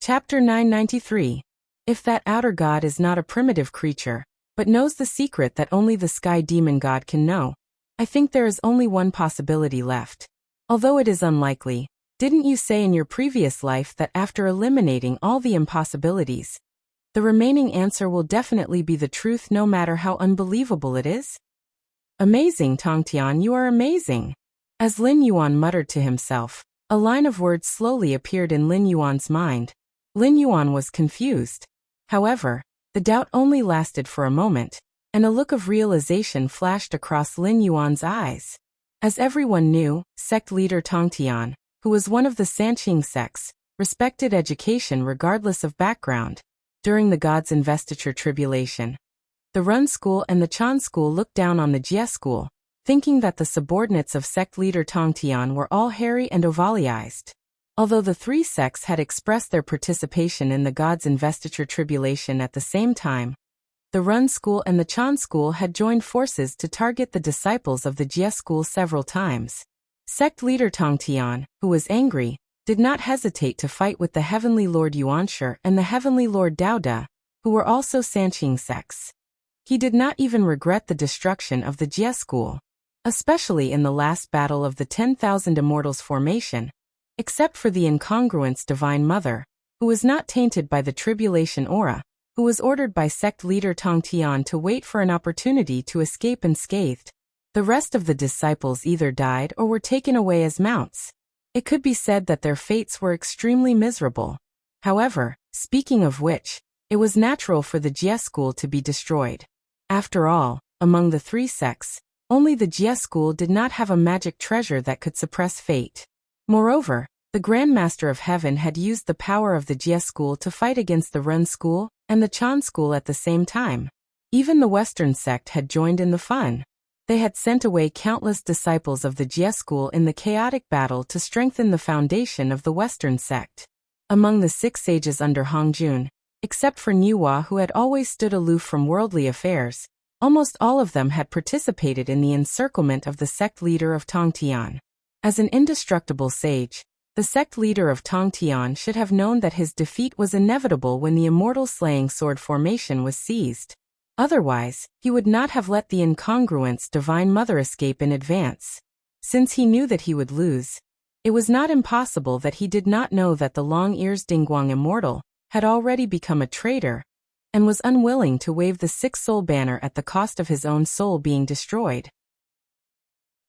Chapter 993. If that outer god is not a primitive creature, but knows the secret that only the sky demon god can know, I think there is only one possibility left. Although it is unlikely, didn't you say in your previous life that after eliminating all the impossibilities, the remaining answer will definitely be the truth no matter how unbelievable it is? Amazing, Tongtian, you are amazing. As Lin Yuan muttered to himself, a line of words slowly appeared in Lin Yuan's mind. Lin Yuan was confused. However, the doubt only lasted for a moment, and a look of realization flashed across Lin Yuan's eyes. As everyone knew, sect leader Tongtian, who was one of the Sanqing sects, respected education regardless of background. During the God's investiture tribulation, the Run school and the Chan school looked down on the Jie school, thinking that the subordinates of sect leader Tongtian were all hairy and ovally-eyed. Although the three sects had expressed their participation in the God's investiture tribulation at the same time, the Run school and the Chan school had joined forces to target the disciples of the Jie school several times. Sect leader Tongtian, who was angry, did not hesitate to fight with the Heavenly Lord Yuanshi and the Heavenly Lord Daoda, who were also Sanqing sects. He did not even regret the destruction of the Jie school, especially in the last battle of the 10,000 Immortals formation, except for the incongruence Divine Mother, who was not tainted by the tribulation aura, who was ordered by sect leader Tongtian to wait for an opportunity to escape unscathed. The rest of the disciples either died or were taken away as mounts. It could be said that their fates were extremely miserable. However, speaking of which, it was natural for the Jie school to be destroyed. After all, among the three sects, only the Jie school did not have a magic treasure that could suppress fate. Moreover, the Grand Master of Heaven had used the power of the Jie school to fight against the Run school and the Chan school at the same time. Even the Western sect had joined in the fun. They had sent away countless disciples of the Jie school in the chaotic battle to strengthen the foundation of the Western sect. Among the 6 sages under Hongjun, except for Niuhua who had always stood aloof from worldly affairs, almost all of them had participated in the encirclement of the sect leader of Tongtian. As an indestructible sage, the sect leader of Tongtian should have known that his defeat was inevitable when the immortal slaying sword formation was seized. Otherwise, he would not have let the incongruence Divine Mother escape in advance. Since he knew that he would lose, it was not impossible that he did not know that the long-ears Dingguang immortal had already become a traitor, and was unwilling to wave the 6-soul banner at the cost of his own soul being destroyed.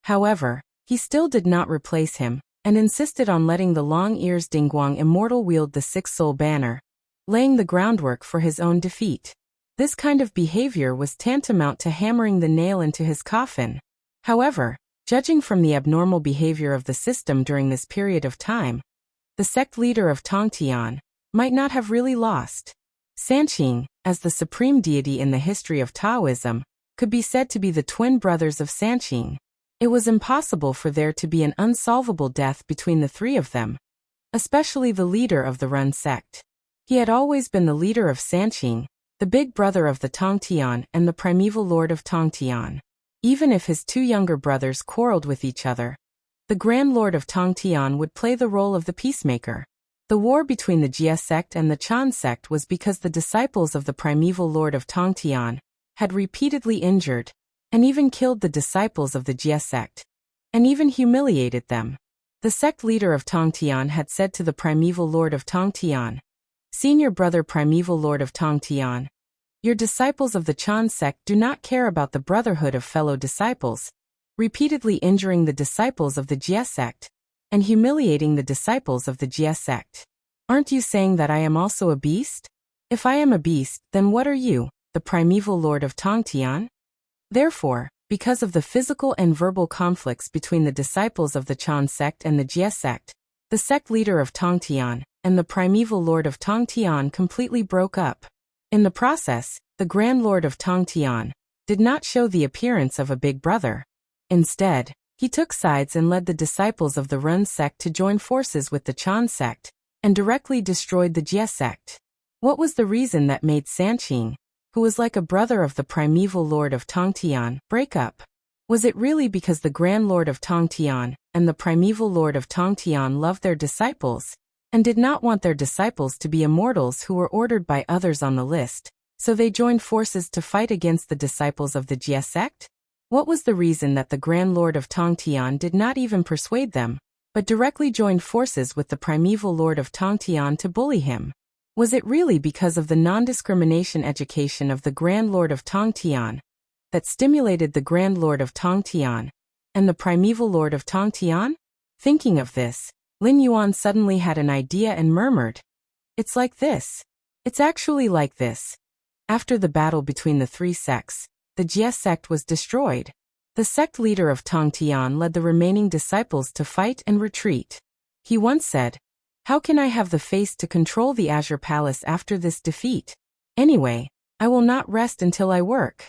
However, he still did not replace him, and insisted on letting the long-ears Dingguang immortal wield the 6-soul banner, laying the groundwork for his own defeat. This kind of behavior was tantamount to hammering the nail into his coffin. However, judging from the abnormal behavior of the system during this period of time, the sect leader of Tongtian might not have really lost. Sanqing, as the supreme deity in the history of Taoism, could be said to be the twin brothers of Sanqing. It was impossible for there to be an unsolvable death between the three of them, especially the leader of the Run sect. He had always been the leader of Sanqing, the big brother of the Tongtian and the primeval lord of Tongtian. Even if his 2 younger brothers quarreled with each other, the Grand Lord of Tongtian would play the role of the peacemaker. The war between the Jie sect and the Chan sect was because the disciples of the primeval lord of Tongtian had repeatedly injured and even killed the disciples of the Jie sect, and even humiliated them. The sect leader of Tongtian had said to the primeval lord of Tongtian, "Senior brother primeval lord of Tongtian, your disciples of the Chan sect do not care about the brotherhood of fellow disciples, repeatedly injuring the disciples of the Jie sect, and humiliating the disciples of the Jie sect. Aren't you saying that I am also a beast? If I am a beast, then what are you, the primeval lord of Tongtian?" Therefore, because of the physical and verbal conflicts between the disciples of the Chan sect and the Jie sect, the sect leader of Tongtian and the primeval lord of Tongtian completely broke up. In the process, the Grand Lord of Tongtian did not show the appearance of a big brother. Instead, he took sides and led the disciples of the Run sect to join forces with the Chan sect, and directly destroyed the Jie sect. What was the reason that made Sanqing, who was like a brother of the primeval lord of Tongtian, break up? Was it really because the Grand Lord of Tongtian and the primeval lord of Tongtian loved their disciples, and did not want their disciples to be immortals who were ordered by others on the list, so they joined forces to fight against the disciples of the Jia sect? What was the reason that the Grand Lord of Tongtian did not even persuade them, but directly joined forces with the primeval Lord of Tongtian to bully him? Was it really because of the non-discrimination education of the Grand Lord of Tongtian that stimulated the Grand Lord of Tongtian and the primeval Lord of Tongtian? Thinking of this, Lin Yuan suddenly had an idea and murmured, "It's like this. It's actually like this." After the battle between the three sects, the Jia sect was destroyed. The sect leader of Tongtian led the remaining disciples to fight and retreat. He once said, "How can I have the face to control the Azure Palace after this defeat? Anyway, I will not rest until I work.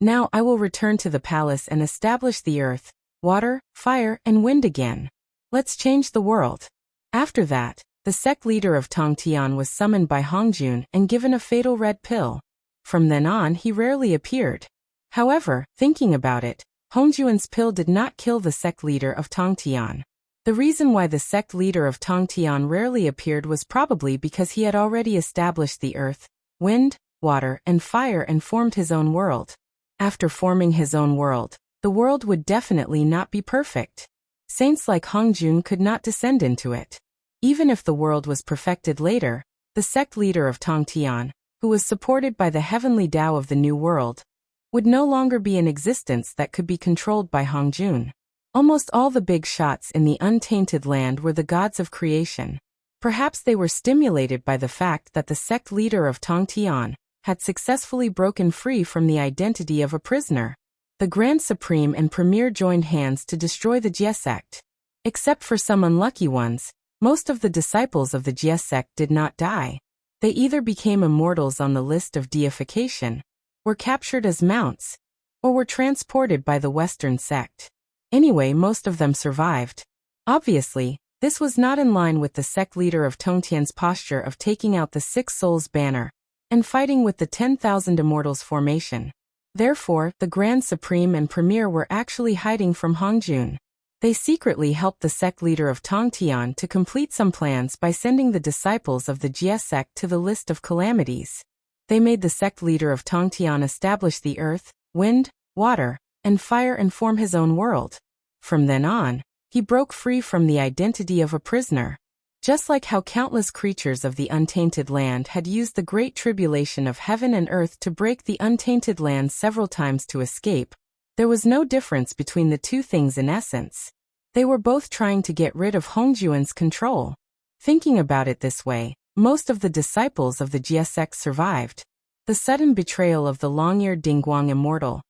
Now I will return to the palace and establish the earth, water, fire, and wind again. Let's change the world." After that, the sect leader of Tongtian was summoned by Hongjun and given a fatal red pill. From then on he rarely appeared. However, thinking about it, Hongjun's pill did not kill the sect leader of Tongtian. The reason why the sect leader of Tongtian rarely appeared was probably because he had already established the earth, wind, water, and fire and formed his own world. After forming his own world, the world would definitely not be perfect. Saints like Hongjun could not descend into it. Even if the world was perfected later, the sect leader of Tongtian, who was supported by the heavenly Tao of the new world, would no longer be in existence that could be controlled by Hongjun. Almost all the big shots in the untainted land were the gods of creation. Perhaps they were stimulated by the fact that the sect leader of Tongtian had successfully broken free from the identity of a prisoner. The Grand Supreme and Premier joined hands to destroy the Jia sect. Except for some unlucky ones, most of the disciples of the Jia sect did not die. They either became immortals on the list of deification, were captured as mounts, or were transported by the Western sect. Anyway, most of them survived. Obviously, this was not in line with the sect leader of Tongtian's posture of taking out the Six Souls banner and fighting with the 10,000 Immortals formation. Therefore, the Grand Supreme and Premier were actually hiding from Hongjun. They secretly helped the sect leader of Tongtian to complete some plans by sending the disciples of the Jia sect to the list of calamities. They made the sect leader of Tongtian establish the earth, wind, water, and fire and form his own world. From then on, he broke free from the identity of a prisoner. Just like how countless creatures of the untainted land had used the great tribulation of heaven and earth to break the untainted land several times to escape, there was no difference between the two things in essence. They were both trying to get rid of Hongjun's control. Thinking about it this way, most of the disciples of the Jia sect survived. The sudden betrayal of the long-eared Dingguang immortal,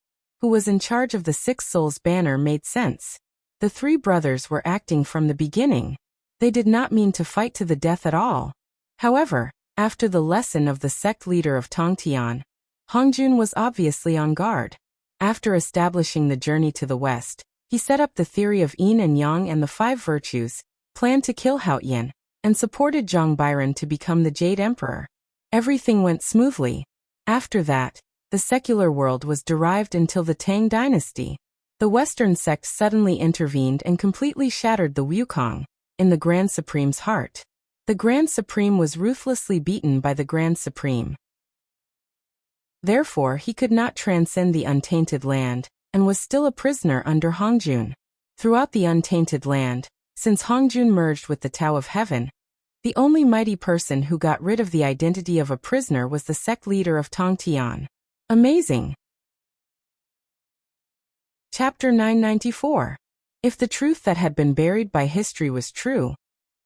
who was in charge of the Six Souls banner, made sense. The three brothers were acting from the beginning. They did not mean to fight to the death at all. However, after the lesson of the sect leader of Tongtian, Hongjun was obviously on guard. After establishing the journey to the west, he set up the theory of yin and yang and the five virtues, planned to kill Haoyan, and supported Zhang Byron to become the Jade Emperor. Everything went smoothly. After that, the secular world was derived until the Tang dynasty. The Western sect suddenly intervened and completely shattered the Wukong in the Grand Supreme's heart. The Grand Supreme was ruthlessly beaten by the Grand Supreme. Therefore, he could not transcend the untainted land, and was still a prisoner under Hongjun. Throughout the untainted land, since Hongjun merged with the Tao of Heaven, the only mighty person who got rid of the identity of a prisoner was the sect leader of Tongtian. Amazing! Chapter 994. If the truth that had been buried by history was true,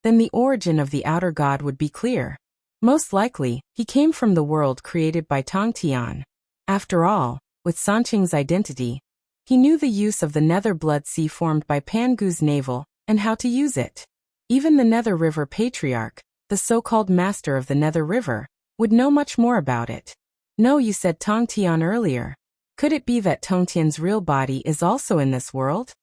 then the origin of the outer god would be clear. Most likely, he came from the world created by Tongtian. After all, with Sanqing's identity, he knew the use of the Nether Blood Sea formed by Pangu's navel, and how to use it. Even the Nether River Patriarch, the so-called master of the Nether River, would know much more about it. No, you said Tongtian earlier. Could it be that Tongtian's real body is also in this world?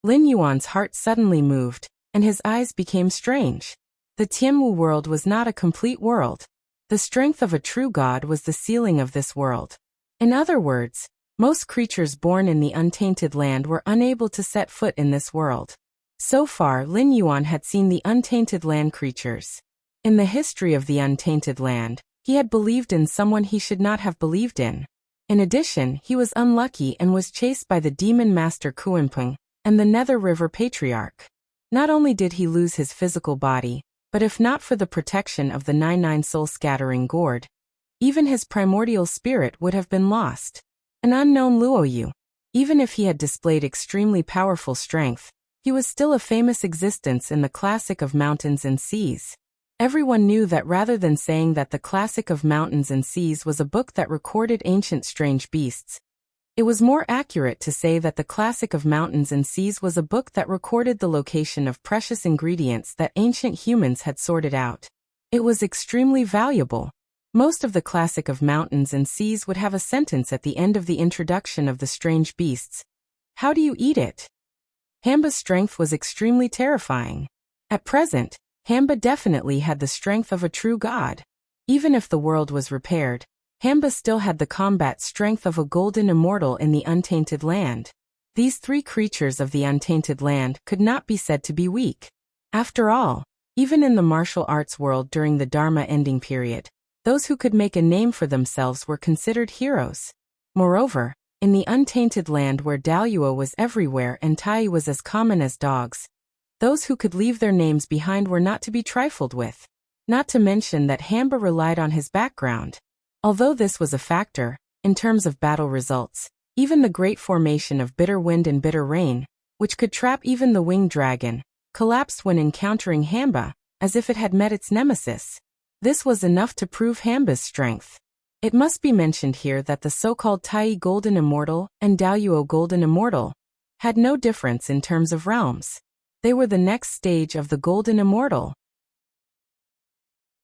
Lin Yuan's heart suddenly moved, and his eyes became strange. The Tianmu world was not a complete world. The strength of a true god was the ceiling of this world. In other words, most creatures born in the untainted land were unable to set foot in this world. So far, Lin Yuan had seen the untainted land creatures. In the history of the untainted land, he had believed in someone he should not have believed in. In addition, he was unlucky and was chased by the demon master Kuinpeng and the Nether River Patriarch. Not only did he lose his physical body, but if not for the protection of the 99 soul-scattering gourd, even his primordial spirit would have been lost. An unknown Luoyu. Even if he had displayed extremely powerful strength, he was still a famous existence in the Classic of Mountains and Seas. Everyone knew that rather than saying that the Classic of Mountains and Seas was a book that recorded ancient strange beasts, it was more accurate to say that the Classic of Mountains and Seas was a book that recorded the location of precious ingredients that ancient humans had sorted out. It was extremely valuable. Most of the Classic of Mountains and Seas would have a sentence at the end of the introduction of the strange beasts. How do you eat it? Hamba's strength was extremely terrifying. At present, Hamba definitely had the strength of a true god. Even if the world was repaired, Hamba still had the combat strength of a golden immortal in the untainted land. These three creatures of the untainted land could not be said to be weak. After all, even in the martial arts world during the Dharma ending period, those who could make a name for themselves were considered heroes. Moreover, in the untainted land where Daluo was everywhere and Tai was as common as dogs, those who could leave their names behind were not to be trifled with. Not to mention that Hamba relied on his background. Although this was a factor, in terms of battle results, even the great formation of bitter wind and bitter rain, which could trap even the winged dragon, collapsed when encountering Hamba, as if it had met its nemesis. This was enough to prove Hamba's strength. It must be mentioned here that the so-called Tai Golden Immortal and Daluo Golden Immortal had no difference in terms of realms. They were the next stage of the Golden Immortal.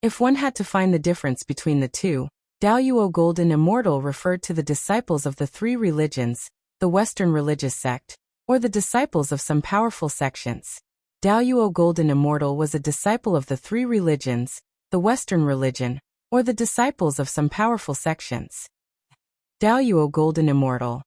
If one had to find the difference between the two, Daluo Golden Immortal referred to the disciples of the three religions, the Western religious sect, or the disciples of some powerful sections. Daluo Golden Immortal was a disciple of the three religions, the Western religion, or the disciples of some powerful sections. Daluo Golden Immortal.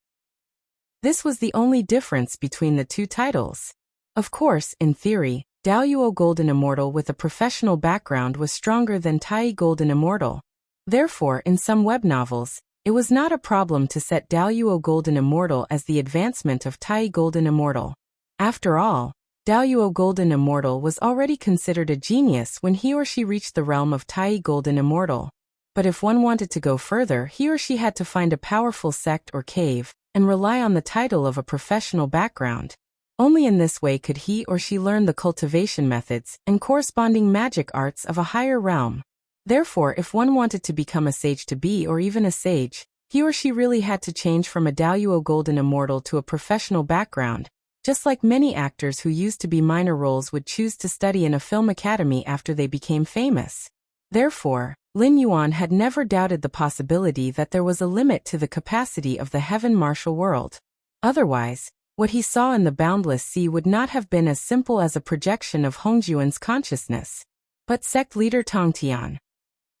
This was the only difference between the two titles. Of course, in theory, Daluo Golden Immortal with a professional background was stronger than Tai Golden Immortal. Therefore, in some web novels, it was not a problem to set Daluo Golden Immortal as the advancement of Tai Golden Immortal. After all, Daluo Golden Immortal was already considered a genius when he or she reached the realm of Tai Golden Immortal. But if one wanted to go further, he or she had to find a powerful sect or cave, and rely on the title of a professional background. Only in this way could he or she learn the cultivation methods and corresponding magic arts of a higher realm. Therefore, if one wanted to become a sage to be or even a sage, he or she really had to change from a Daluo Golden Immortal to a professional background, just like many actors who used to be minor roles would choose to study in a film academy after they became famous. Therefore, Lin Yuan had never doubted the possibility that there was a limit to the capacity of the heaven martial world. Otherwise, what he saw in the boundless sea would not have been as simple as a projection of Hongjuan's consciousness. But sect leader Tongtian.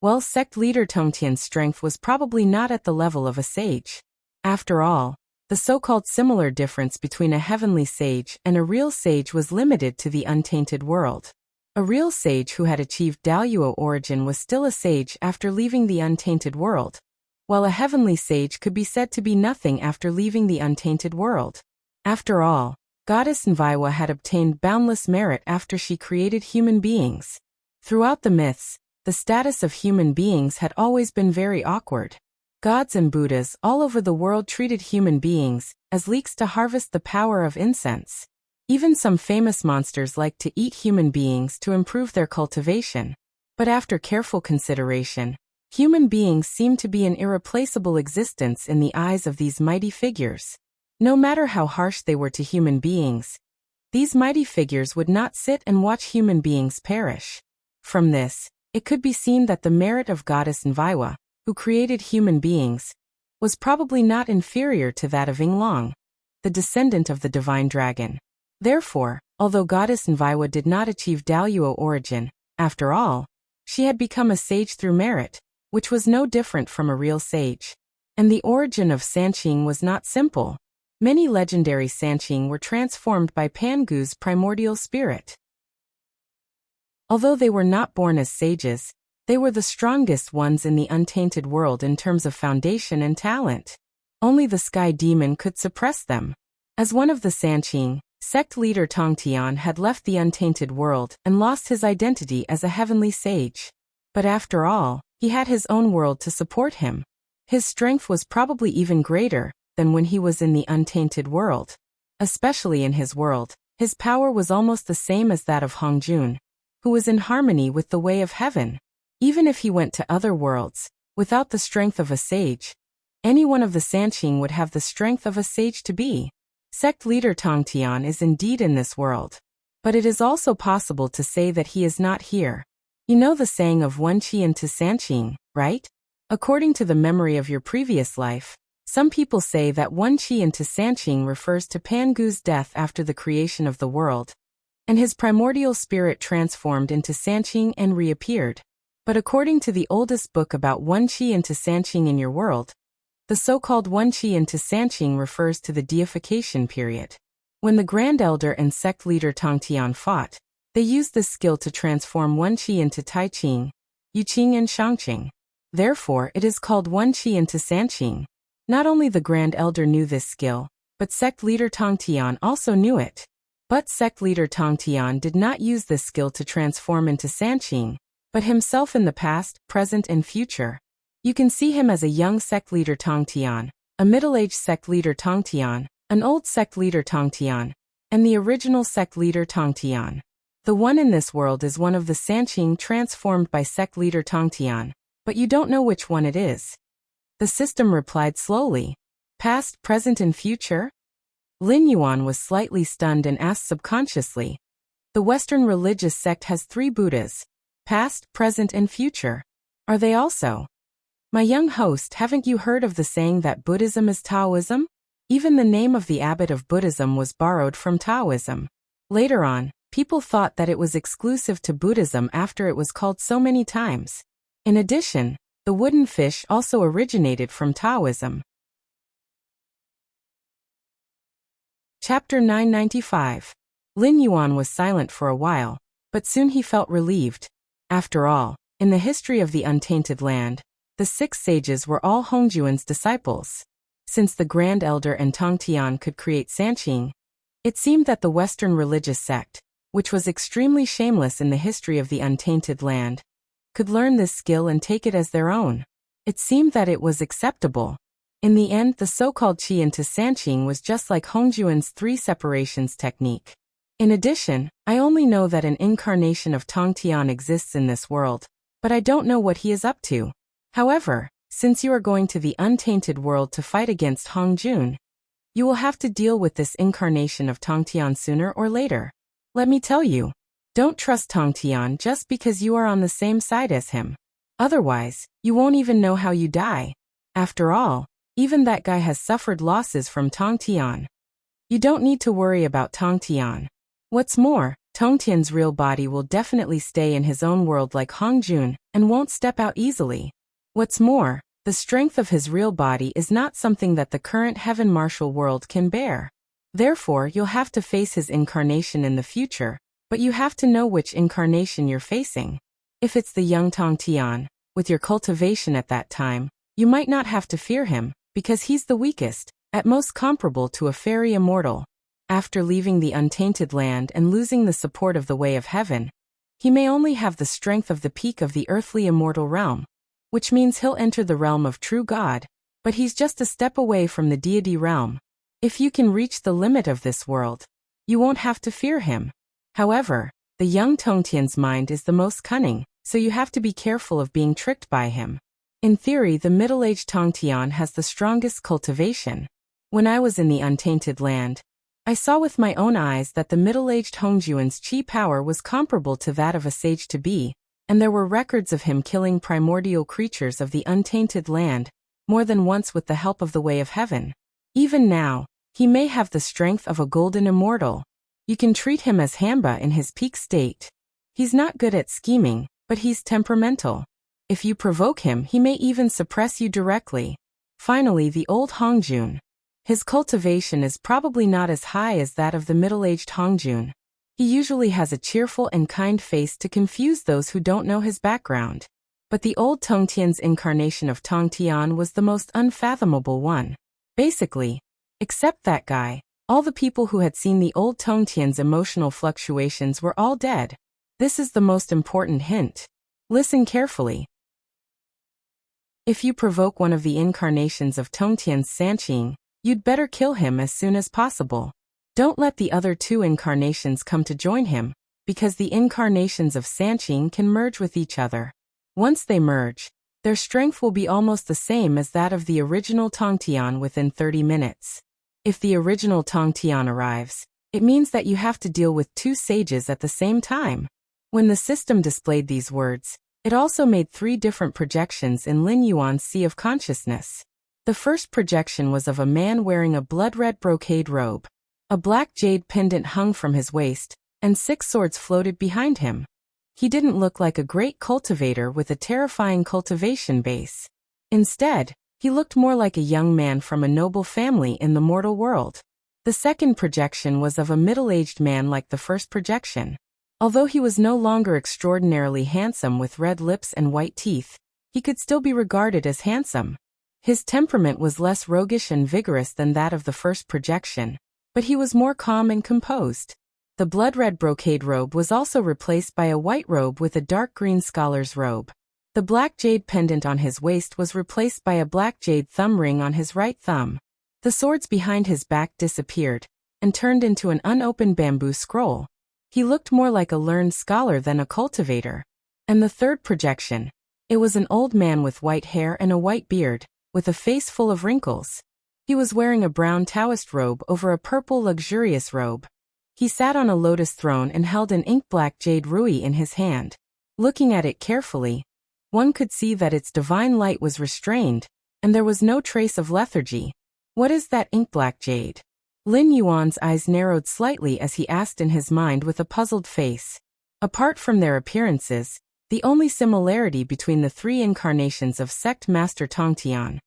Well, sect leader Tongtian's strength was probably not at the level of a sage. After all, the so-called similar difference between a heavenly sage and a real sage was limited to the untainted world. A real sage who had achieved Daluo origin was still a sage after leaving the untainted world, while a heavenly sage could be said to be nothing after leaving the untainted world. After all, Goddess Nviwa had obtained boundless merit after she created human beings. Throughout the myths, the status of human beings had always been very awkward. Gods and Buddhas all over the world treated human beings as leeks to harvest the power of incense. Even some famous monsters liked to eat human beings to improve their cultivation. But after careful consideration, human beings seemed to be an irreplaceable existence in the eyes of these mighty figures. No matter how harsh they were to human beings, these mighty figures would not sit and watch human beings perish. From this, it could be seen that the merit of Goddess Nviwa, who created human beings, was probably not inferior to that of Yinglong, the descendant of the divine dragon. Therefore, although Goddess Nviwa did not achieve Daluo origin, after all, she had become a sage through merit, which was no different from a real sage. And the origin of Sanqing was not simple. Many legendary Sanqing were transformed by Pangu's primordial spirit. Although they were not born as sages, they were the strongest ones in the untainted world in terms of foundation and talent. Only the sky demon could suppress them. As one of the Sanqing, sect leader Tongtian had left the untainted world and lost his identity as a heavenly sage. But after all, he had his own world to support him. His strength was probably even greater than when he was in the untainted world. Especially in his world, his power was almost the same as that of Hongjun, who was in harmony with the way of heaven. Even if he went to other worlds, without the strength of a sage, any one of the Sanqing would have the strength of a sage to be. Sect leader Tongtian is indeed in this world. But it is also possible to say that he is not here. You know the saying of one qi into Sanqing, right? According to the memory of your previous life, some people say that one qi into Sanqing refers to Pangu's death after the creation of the world, and his primordial spirit transformed into Sanqing and reappeared. But according to the oldest book about one qi into Sanqing in your world, the so-called one qi into Sanqing refers to the deification period. When the Grand Elder and sect leader Tongtian fought, they used this skill to transform one qi into Taiqing, Yuqing and Shangqing. Therefore, it is called one qi into Sanqing. Not only the Grand Elder knew this skill, but sect leader Tongtian also knew it. But sect leader Tongtian did not use this skill to transform into Sanqing, but himself in the past, present and future. You can see him as a young sect leader Tongtian, a middle-aged sect leader Tongtian, an old sect leader Tongtian, and the original sect leader Tongtian. The one in this world is one of the Sanqing transformed by sect leader Tongtian, but you don't know which one it is. The system replied slowly. Past, present and future? Lin Yuan was slightly stunned and asked subconsciously. The Western religious sect has 3 Buddhas. Past, present and future. Are they also? My young host, haven't you heard of the saying that Buddhism is Taoism? Even the name of the abbot of Buddhism was borrowed from Taoism. Later on, people thought that it was exclusive to Buddhism after it was called so many times. In addition, the wooden fish also originated from Taoism. Chapter 995. Lin Yuan was silent for a while, but soon he felt relieved. After all, in the history of the untainted land, the 6 sages were all Hongjuan's disciples. Since the Grand Elder and Tongtian could create Sanqing, it seemed that the Western religious sect, which was extremely shameless in the history of the untainted land, could learn this skill and take it as their own. It seemed that it was acceptable. In the end, the so-called qi into Sanqing was just like Hongjuan's 3 separations technique. In addition, I only know that an incarnation of Tongtian exists in this world, but I don't know what he is up to. However, since you are going to the untainted world to fight against Hongjun, you will have to deal with this incarnation of Tongtian sooner or later. Let me tell you, don't trust Tongtian just because you are on the same side as him. Otherwise, you won't even know how you die. After all, even that guy has suffered losses from Tongtian. You don't need to worry about Tongtian. What's more, Tongtian's real body will definitely stay in his own world like Hongjun and won't step out easily. What's more, the strength of his real body is not something that the current heaven martial world can bear. Therefore, you'll have to face his incarnation in the future, but you have to know which incarnation you're facing. If it's the young Tongtian, with your cultivation at that time, you might not have to fear him, because he's the weakest, at most comparable to a fairy immortal. After leaving the untainted land and losing the support of the way of heaven, he may only have the strength of the peak of the earthly immortal realm, which means he'll enter the realm of true God, but he's just a step away from the deity realm. If you can reach the limit of this world, you won't have to fear him. However, the young Tongtian's mind is the most cunning, so you have to be careful of being tricked by him. In theory, the middle-aged Tongtian has the strongest cultivation. When I was in the untainted land, I saw with my own eyes that the middle-aged Hongjuan's qi power was comparable to that of a sage to be, and there were records of him killing primordial creatures of the untainted land, more than once with the help of the way of heaven. Even now, he may have the strength of a golden immortal. You can treat him as Hamba in his peak state. He's not good at scheming, but he's temperamental. If you provoke him, he may even suppress you directly. Finally, the old Hongjun. His cultivation is probably not as high as that of the middle-aged Hongjun. He usually has a cheerful and kind face to confuse those who don't know his background. But the old Tongtian's incarnation of Tongtian was the most unfathomable one. Basically, except that guy, all the people who had seen the old Tongtian's emotional fluctuations were all dead. This is the most important hint. Listen carefully. If you provoke one of the incarnations of Tongtian's Sanqing, you'd better kill him as soon as possible. Don't let the other two incarnations come to join him, because the incarnations of Sanqing can merge with each other. Once they merge, their strength will be almost the same as that of the original Tongtian within 30 minutes. If the original Tongtian arrives, it means that you have to deal with two sages at the same time. When the system displayed these words, it also made 3 different projections in Lin Yuan's Sea of Consciousness. The first projection was of a man wearing a blood-red brocade robe. A black jade pendant hung from his waist, and 6 swords floated behind him. He didn't look like a great cultivator with a terrifying cultivation base. Instead, he looked more like a young man from a noble family in the mortal world. The second projection was of a middle-aged man like the first projection. Although he was no longer extraordinarily handsome with red lips and white teeth, he could still be regarded as handsome. His temperament was less roguish and vigorous than that of the first projection, but he was more calm and composed. The blood-red brocade robe was also replaced by a white robe with a dark green scholar's robe. The black jade pendant on his waist was replaced by a black jade thumb ring on his right thumb. The swords behind his back disappeared and turned into an unopened bamboo scroll. He looked more like a learned scholar than a cultivator. And the third projection, it was an old man with white hair and a white beard, with a face full of wrinkles. He was wearing a brown Taoist robe over a purple luxurious robe. He sat on a lotus throne and held an ink-black jade rui in his hand. Looking at it carefully, one could see that its divine light was restrained, and there was no trace of lethargy. What is that ink-black jade? Lin Yuan's eyes narrowed slightly as he asked in his mind with a puzzled face. Apart from their appearances, the only similarity between the 3 incarnations of Sect Master Tongtian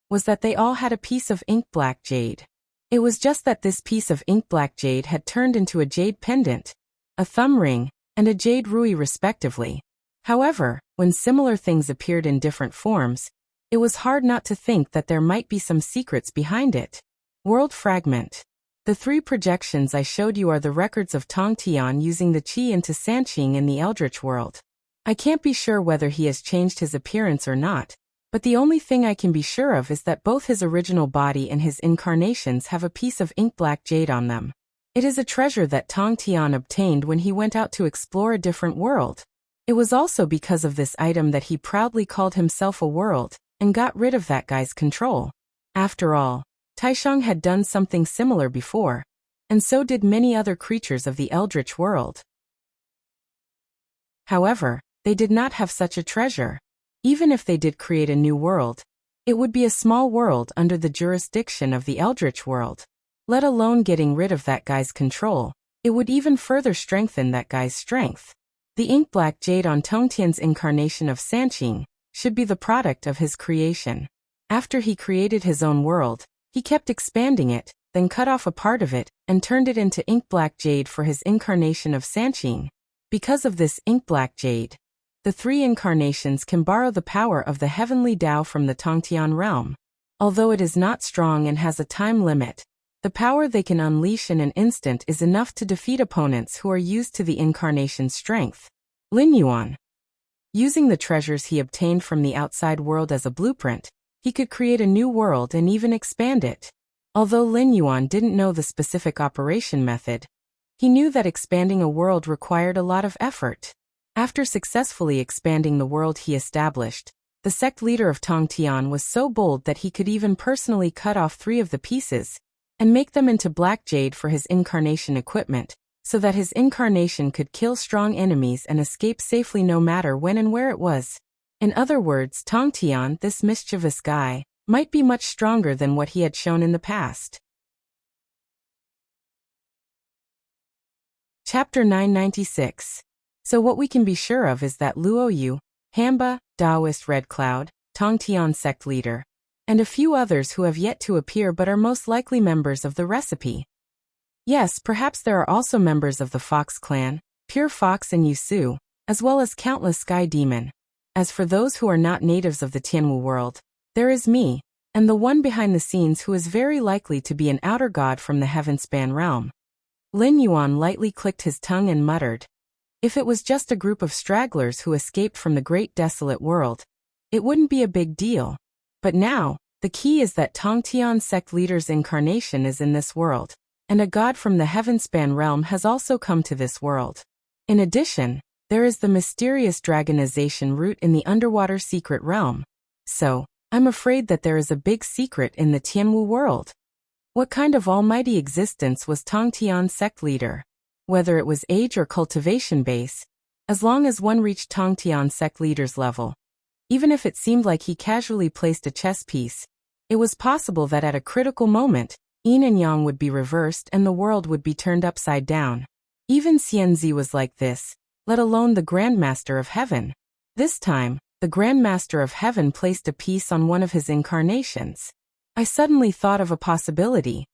was that they all had a piece of ink-black jade. It was just that this piece of ink-black jade had turned into a jade pendant, a thumb ring, and a jade rui respectively. However, when similar things appeared in different forms, it was hard not to think that there might be some secrets behind it. World Fragment. The 3 projections I showed you are the records of Tongtian using the qi into Sanqing in the Eldritch world. I can't be sure whether he has changed his appearance or not, but the only thing I can be sure of is that both his original body and his incarnations have a piece of ink-black jade on them. It is a treasure that Tongtian obtained when he went out to explore a different world. It was also because of this item that he proudly called himself a world, and got rid of that guy's control. After all, Taishang had done something similar before, and so did many other creatures of the Eldritch world. However, they did not have such a treasure. Even if they did create a new world, it would be a small world under the jurisdiction of the Eldritch world. Let alone getting rid of that guy's control, it would even further strengthen that guy's strength. The ink-black jade on Tongtian's incarnation of Sanqing should be the product of his creation. After he created his own world, he kept expanding it, then cut off a part of it, and turned it into ink-black jade for his incarnation of Sanqing. Because of this ink-black jade, the 3 incarnations can borrow the power of the heavenly Tao from the Tongtian realm. Although it is not strong and has a time limit, the power they can unleash in an instant is enough to defeat opponents who are used to the incarnation's strength. Lin Yuan. Using the treasures he obtained from the outside world as a blueprint, he could create a new world and even expand it. Although Lin Yuan didn't know the specific operation method, he knew that expanding a world required a lot of effort. After successfully expanding the world he established, the sect leader of Tongtian was so bold that he could even personally cut off 3 of the pieces and make them into black jade for his incarnation equipment, so that his incarnation could kill strong enemies and escape safely no matter when and where it was. In other words, Tongtian, this mischievous guy, might be much stronger than what he had shown in the past. Chapter 996. So what we can be sure of is that Luo Yu, Hamba, Taoist Red Cloud, Tongtian sect leader, and a few others who have yet to appear but are most likely members of the recipe. Yes, perhaps there are also members of the Fox clan, Pure Fox and Yusu, as well as countless sky demon. As for those who are not natives of the Tianwu world, there is me, and the one behind the scenes who is very likely to be an outer god from the heaven-span realm. Lin Yuan lightly clicked his tongue and muttered, if it was just a group of stragglers who escaped from the great desolate world, it wouldn't be a big deal. But now, the key is that Tongtian sect leader's incarnation is in this world, and a god from the heaven-span realm has also come to this world. In addition, there is the mysterious dragonization route in the underwater secret realm. So, I'm afraid that there is a big secret in the Tianwu world. What kind of almighty existence was Tongtian sect leader? Whether it was age or cultivation base, as long as one reached Tongtian sect leader's level. Even if it seemed like he casually placed a chess piece, it was possible that at a critical moment, yin and yang would be reversed and the world would be turned upside down. Even Xianzi was like this, let alone the Grandmaster of Heaven. This time, the Grandmaster of Heaven placed a piece on one of his incarnations. I suddenly thought of a possibility.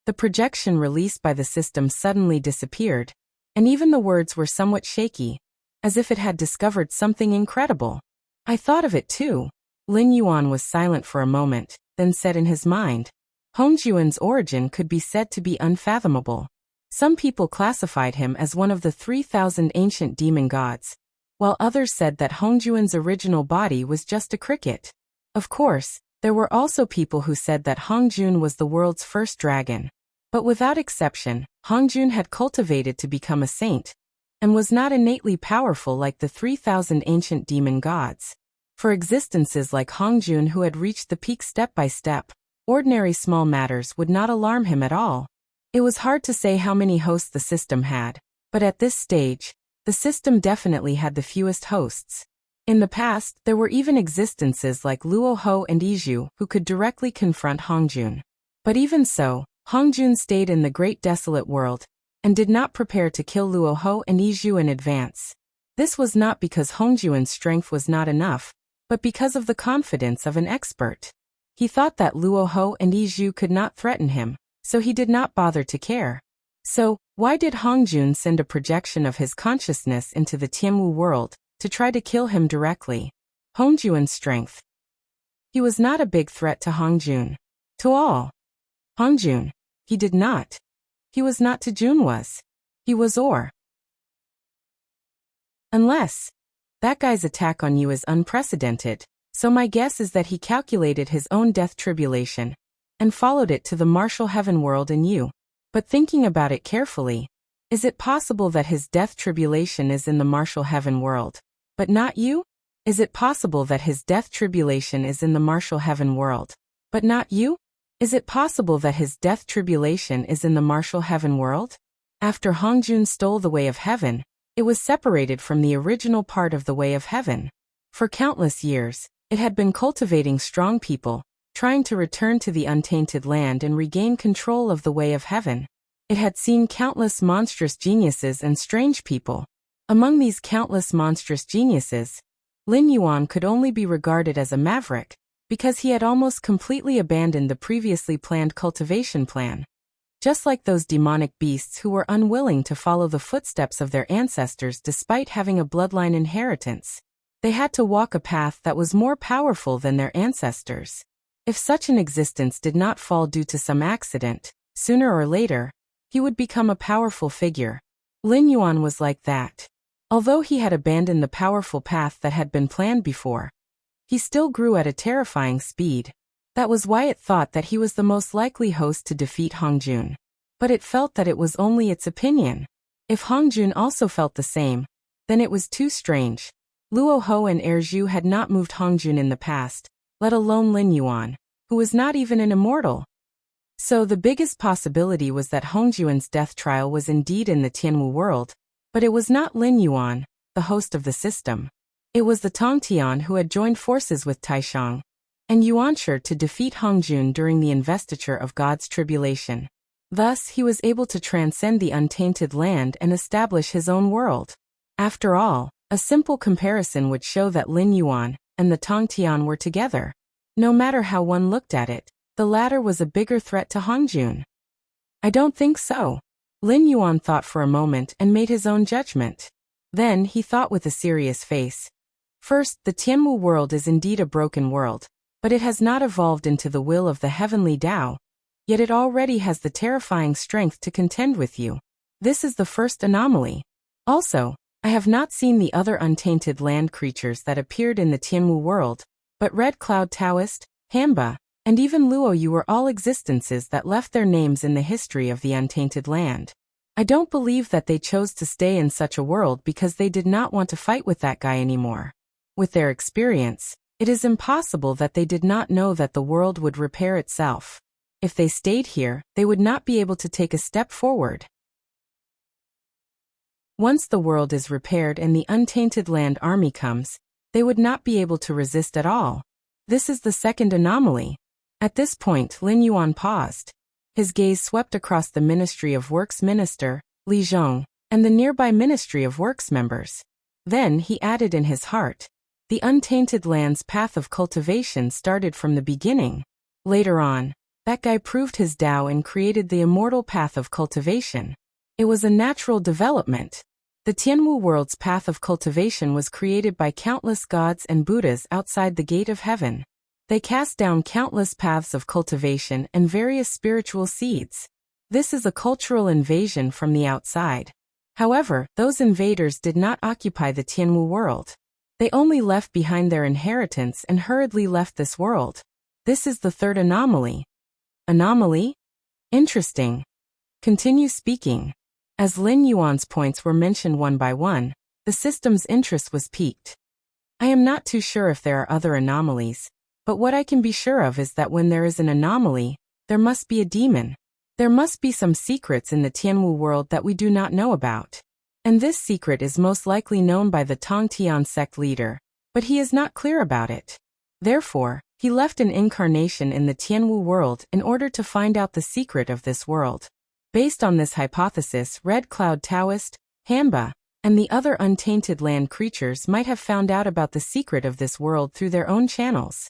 The projection released by the system suddenly disappeared, and even the words were somewhat shaky, as if it had discovered something incredible. I thought of it too. Lin Yuan was silent for a moment, then said in his mind, Hongjuan's origin could be said to be unfathomable. Some people classified him as one of the 3,000 ancient demon gods, while others said that Hongjuan's original body was just a cricket. Of course, there were also people who said that Hongjun was the world's first dragon. But without exception, Hongjun had cultivated to become a saint, and was not innately powerful like the 3,000 ancient demon gods. For existences like Hongjun who had reached the peak step by step, ordinary small matters would not alarm him at all. It was hard to say how many hosts the system had, but at this stage, the system definitely had the fewest hosts. In the past, there were even existences like Luo Ho and Iju who could directly confront Hongjun. But even so, Hongjun stayed in the great desolate world, and did not prepare to kill Luo Ho and Iju in advance. This was not because Hongjuan's strength was not enough, but because of the confidence of an expert. He thought that Luo Ho and Iju could not threaten him, so he did not bother to care. So, why did Hongjun send a projection of his consciousness into the Tianwu world, to try to kill him directly? Hongjuan's strength. He was not a big threat to Hongjun. To all. Hongjun. He did not. He was not to Jun was. He was or. Unless. That guy's attack on you is unprecedented, so my guess is that he calculated his own death tribulation, and followed it to the martial heaven world in you. But thinking about it carefully, is it possible that his death tribulation is in the martial heaven world, but not you? Is it possible that his death tribulation is in the martial heaven world, but not you? Is it possible that his death tribulation is in the martial heaven world? After Hongjun stole the way of heaven, it was separated from the original part of the way of heaven. For countless years, it had been cultivating strong people, trying to return to the untainted land and regain control of the way of heaven. It had seen countless monstrous geniuses and strange people. Among these countless monstrous geniuses, Lin Yuan could only be regarded as a maverick, because he had almost completely abandoned the previously planned cultivation plan. Just like those demonic beasts who were unwilling to follow the footsteps of their ancestors despite having a bloodline inheritance. They had to walk a path that was more powerful than their ancestors. If such an existence did not fall due to some accident, sooner or later, he would become a powerful figure. Lin Yuan was like that. Although he had abandoned the powerful path that had been planned before, he still grew at a terrifying speed. That was why it thought that he was the most likely host to defeat Hongjun. But it felt that it was only its opinion. If Hongjun also felt the same, then it was too strange. Luo Ho and Erju had not moved Hongjun in the past, let alone Lin Yuan, who was not even an immortal. So the biggest possibility was that Hongjuan's death trial was indeed in the Tianwu world, but it was not Lin Yuan, the host of the system. It was the Tongtian who had joined forces with Taishang and Yuanshi to defeat Hongjun during the investiture of God's tribulation. Thus, he was able to transcend the untainted land and establish his own world. After all, a simple comparison would show that Lin Yuan and the Tongtian were together. No matter how one looked at it, the latter was a bigger threat to Hongjun. I don't think so. Lin Yuan thought for a moment and made his own judgment. Then he thought with a serious face. First, the Tianwu world is indeed a broken world, but it has not evolved into the will of the heavenly Tao, yet it already has the terrifying strength to contend with you. This is the first anomaly. Also, I have not seen the other untainted land creatures that appeared in the Tianwu world, but Red Cloud Taoist, Hamba, and even Luo Yu were all existences that left their names in the history of the untainted land. I don't believe that they chose to stay in such a world because they did not want to fight with that guy anymore. With their experience, it is impossible that they did not know that the world would repair itself. If they stayed here, they would not be able to take a step forward. Once the world is repaired and the untainted land army comes, they would not be able to resist at all. This is the second anomaly. At this point, Lin Yuan paused. His gaze swept across the Ministry of Works Minister, Li Zhong, and the nearby Ministry of Works members. Then he added in his heart, the untainted land's path of cultivation started from the beginning. Later on, that guy proved his Tao and created the immortal path of cultivation. It was a natural development. The Tianwu world's path of cultivation was created by countless gods and Buddhas outside the gate of heaven. They cast down countless paths of cultivation and various spiritual seeds. This is a cultural invasion from the outside. However, those invaders did not occupy the Tianwu world. They only left behind their inheritance and hurriedly left this world. This is the third anomaly. Anomaly? Interesting. Continue speaking. As Lin Yuan's points were mentioned one by one, the system's interest was piqued. I am not too sure if there are other anomalies, but what I can be sure of is that when there is an anomaly, there must be a demon. There must be some secrets in the Tianwu world that we do not know about. And this secret is most likely known by the Tongtian sect leader, but he is not clear about it. Therefore, he left an incarnation in the Tianwu world in order to find out the secret of this world. Based on this hypothesis, Red Cloud Taoist, Hamba, and the other untainted land creatures might have found out about the secret of this world through their own channels.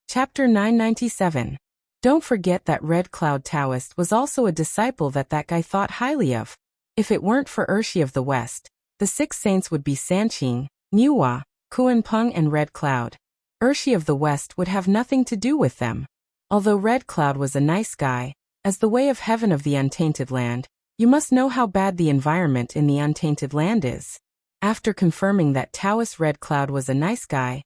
Chapter 997. Don't forget that Red Cloud Taoist was also a disciple that guy thought highly of. If it weren't for Urshi of the West, the 6 saints would be Sanqing, Niuhua, Kuan-Peng and Red Cloud. Urshi of the West would have nothing to do with them. Although Red Cloud was a nice guy, as the way of heaven of the untainted land, you must know how bad the environment in the untainted land is. After confirming that Taoist Red Cloud was a nice guy,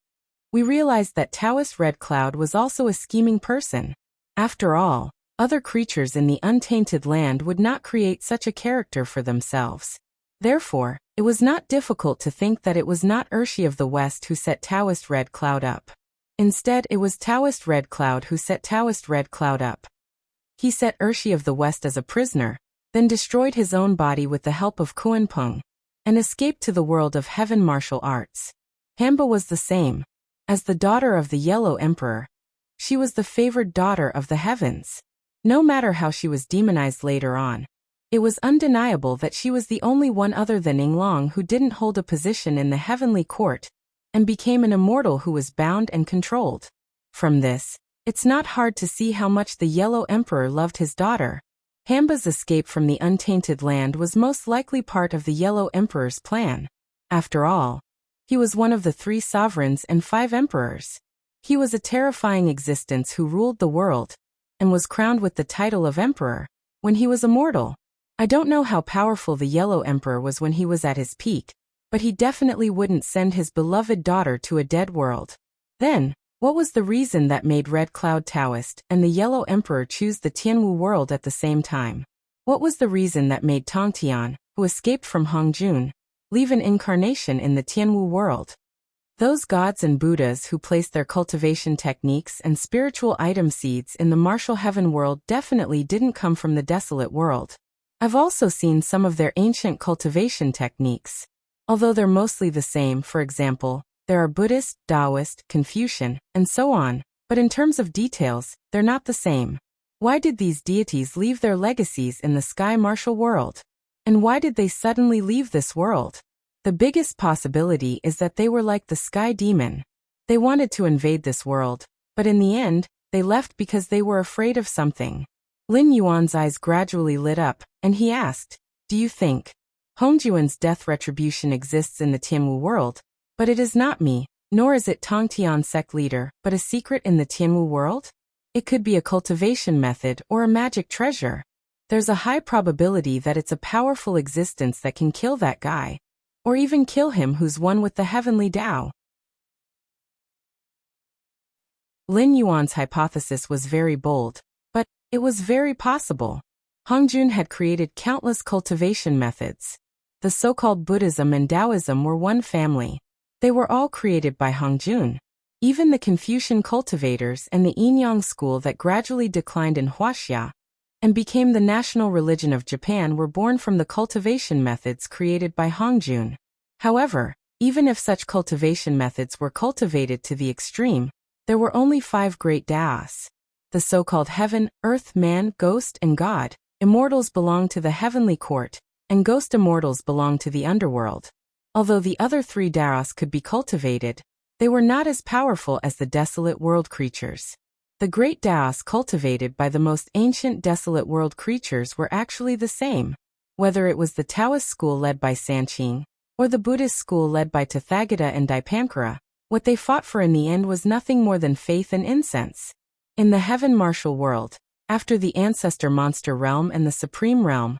we realized that Taoist Red Cloud was also a scheming person. After all, other creatures in the untainted land would not create such a character for themselves. Therefore, it was not difficult to think that it was not Urshi of the West who set Taoist Red Cloud up. Instead, it was Taoist Red Cloud who set Taoist Red Cloud up. He set Urshi of the West as a prisoner, then destroyed his own body with the help of Kuan-Peng, and escaped to the world of heaven martial arts. Hamba was the same. As the daughter of the Yellow Emperor, she was the favored daughter of the heavens. No matter how she was demonized later on, it was undeniable that she was the only one other than Yinglong who didn't hold a position in the heavenly court, and became an immortal who was bound and controlled. From this, it's not hard to see how much the Yellow Emperor loved his daughter. Hamba's escape from the untainted land was most likely part of the Yellow Emperor's plan. After all, he was one of the 3 sovereigns and 5 emperors. He was a terrifying existence who ruled the world, and was crowned with the title of emperor, when he was immortal. I don't know how powerful the Yellow Emperor was when he was at his peak, but he definitely wouldn't send his beloved daughter to a dead world. Then, what was the reason that made Red Cloud Taoist and the Yellow Emperor choose the Tianwu world at the same time? What was the reason that made Tongtian, who escaped from Hongjun, leave an incarnation in the Tianwu world? Those gods and Buddhas who placed their cultivation techniques and spiritual item seeds in the martial heaven world definitely didn't come from the desolate world. I've also seen some of their ancient cultivation techniques. Although they're mostly the same, for example, there are Buddhist, Taoist, Confucian, and so on, but in terms of details, they're not the same. Why did these deities leave their legacies in the sky martial world? And why did they suddenly leave this world? The biggest possibility is that they were like the sky demon. They wanted to invade this world, but in the end, they left because they were afraid of something. Lin Yuan's eyes gradually lit up, and he asked, "Do you think Hongjuan's death retribution exists in the Tianwu world? But it is not me, nor is it Tongtian sect leader, but a secret in the Tianwu world? It could be a cultivation method or a magic treasure. There's a high probability that it's a powerful existence that can kill that guy, or even kill him who's one with the heavenly Tao." Lin Yuan's hypothesis was very bold, but it was very possible. Hongjun had created countless cultivation methods. The so-called Buddhism and Taoism were one family. They were all created by Hongjun. Even the Confucian cultivators and the Yin-Yang school that gradually declined in Huaxia and became the national religion of Japan were born from the cultivation methods created by Hongjun. However, even if such cultivation methods were cultivated to the extreme, there were only 5 great Taos. The so-called heaven, earth, man, ghost, and God. Immortals belong to the heavenly court, and ghost immortals belong to the underworld. Although the other 3 Taos could be cultivated, they were not as powerful as the desolate world creatures. The great Taos cultivated by the most ancient desolate world creatures were actually the same. Whether it was the Taoist school led by Sanqing, or the Buddhist school led by Tathagata and Dipankara, what they fought for in the end was nothing more than faith and incense. In the heaven martial world, after the ancestor monster realm and the supreme realm,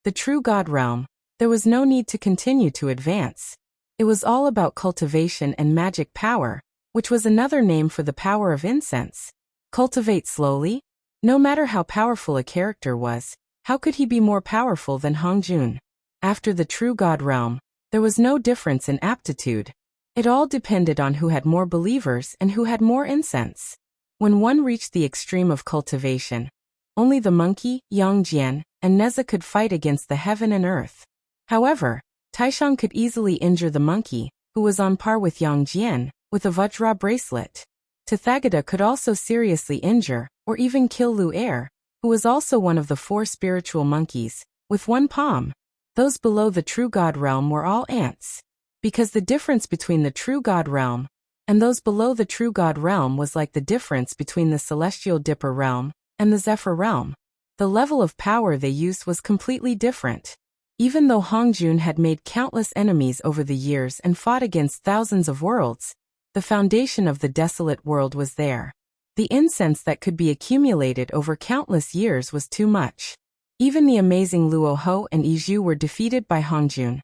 the true God realm, there was no need to continue to advance. It was all about cultivation and magic power, which was another name for the power of incense. Cultivate slowly? No matter how powerful a character was, how could he be more powerful than Hongjun? After the true God realm, there was no difference in aptitude. It all depended on who had more believers and who had more incense. When one reached the extreme of cultivation, only the monkey, Yangjian, and Neza could fight against the heaven and earth. However, Taishang could easily injure the monkey, who was on par with Yangjian, with a Vajra bracelet. Tathagata could also seriously injure, or even kill Lu Er, who was also one of the 4 spiritual monkeys, with one palm. Those below the true God realm were all ants. Because the difference between the true God realm and those below the true God realm was like the difference between the celestial Dipper realm and the Zephyr realm. The level of power they used was completely different. Even though Hongjun had made countless enemies over the years and fought against thousands of worlds, the foundation of the desolate world was there. The incense that could be accumulated over countless years was too much. Even the amazing Luo Ho and Yizhu were defeated by Hongjun,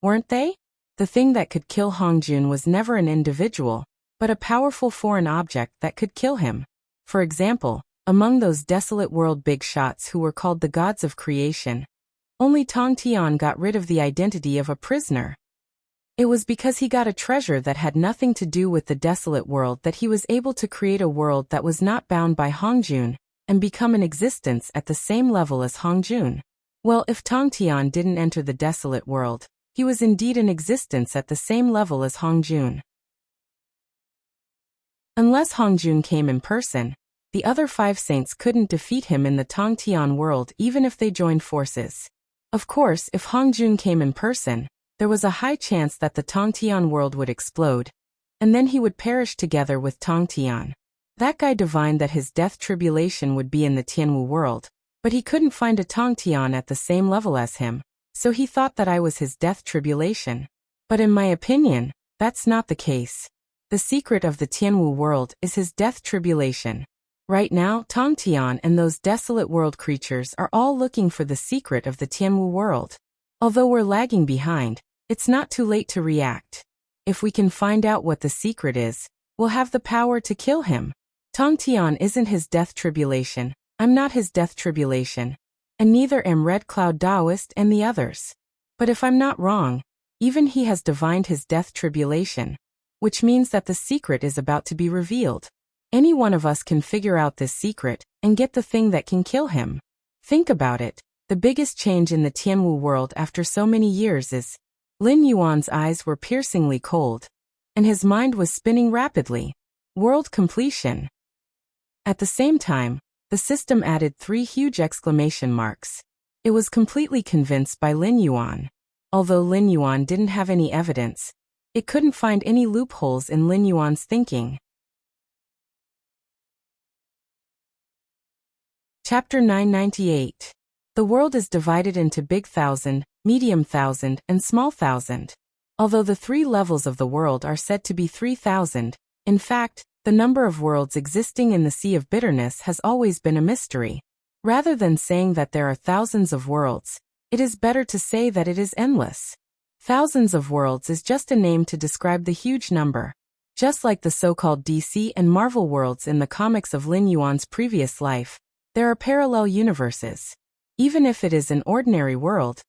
weren't they? The thing that could kill Hongjun was never an individual, but a powerful foreign object that could kill him. For example, among those desolate world big shots who were called the gods of creation, only Tongtian got rid of the identity of a prisoner. It was because he got a treasure that had nothing to do with the desolate world that he was able to create a world that was not bound by Hongjun, and become an existence at the same level as Hongjun. Well, if Tongtian didn't enter the desolate world, he was indeed an existence at the same level as Hongjun. Unless Hongjun came in person, the other 5 saints couldn't defeat him in the Tongtian world even if they joined forces. Of course, if Hongjun came in person, there was a high chance that the Tongtian world would explode, and then he would perish together with Tongtian. That guy divined that his death tribulation would be in the Tianwu world, but he couldn't find a Tongtian at the same level as him. So he thought that I was his death tribulation. But in my opinion, that's not the case. The secret of the Tianwu world is his death tribulation. Right now, Tongtian and those desolate world creatures are all looking for the secret of the Tianwu world. Although we're lagging behind, it's not too late to react. If we can find out what the secret is, we'll have the power to kill him. Tongtian isn't his death tribulation, I'm not his death tribulation. And neither am Red Cloud Taoist and the others. But if I'm not wrong, even he has divined his death tribulation, which means that the secret is about to be revealed. Any one of us can figure out this secret and get the thing that can kill him. Think about it, the biggest change in the Tianwu world after so many years is... Lin Yuan's eyes were piercingly cold, and his mind was spinning rapidly. World completion. At the same time, the system added 3 huge exclamation marks. It was completely convinced by Lin Yuan. Although Lin Yuan didn't have any evidence, it couldn't find any loopholes in Lin Yuan's thinking. Chapter 998. The world is divided into big thousand, medium thousand, and small thousand. Although the three levels of the world are said to be 3,000, in fact, the number of worlds existing in the Sea of Bitterness has always been a mystery. Rather than saying that there are thousands of worlds, it is better to say that it is endless. Thousands of worlds is just a name to describe the huge number. Just like the so-called DC and Marvel worlds in the comics of Lin Yuan's previous life, there are parallel universes. Even if it is an ordinary world,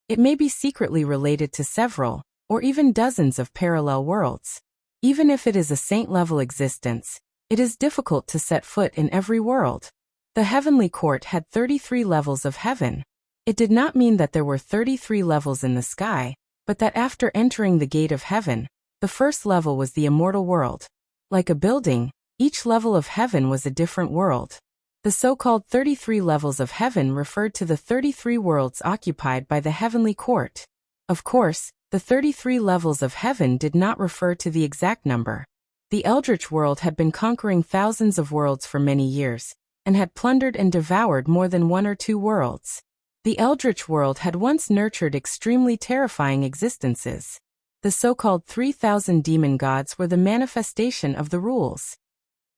it may be secretly related to several, or even dozens of parallel worlds. Even if it is a saint-level existence, it is difficult to set foot in every world. The heavenly court had 33 levels of heaven. It did not mean that there were 33 levels in the sky, but that after entering the gate of heaven, the first level was the immortal world. Like a building, each level of heaven was a different world. The so-called 33 levels of heaven referred to the 33 worlds occupied by the heavenly court. Of course, the 33 levels of heaven did not refer to the exact number. The Eldritch world had been conquering thousands of worlds for many years, and had plundered and devoured more than one or two worlds. The Eldritch world had once nurtured extremely terrifying existences. The so-called 3,000 demon gods were the manifestation of the rules.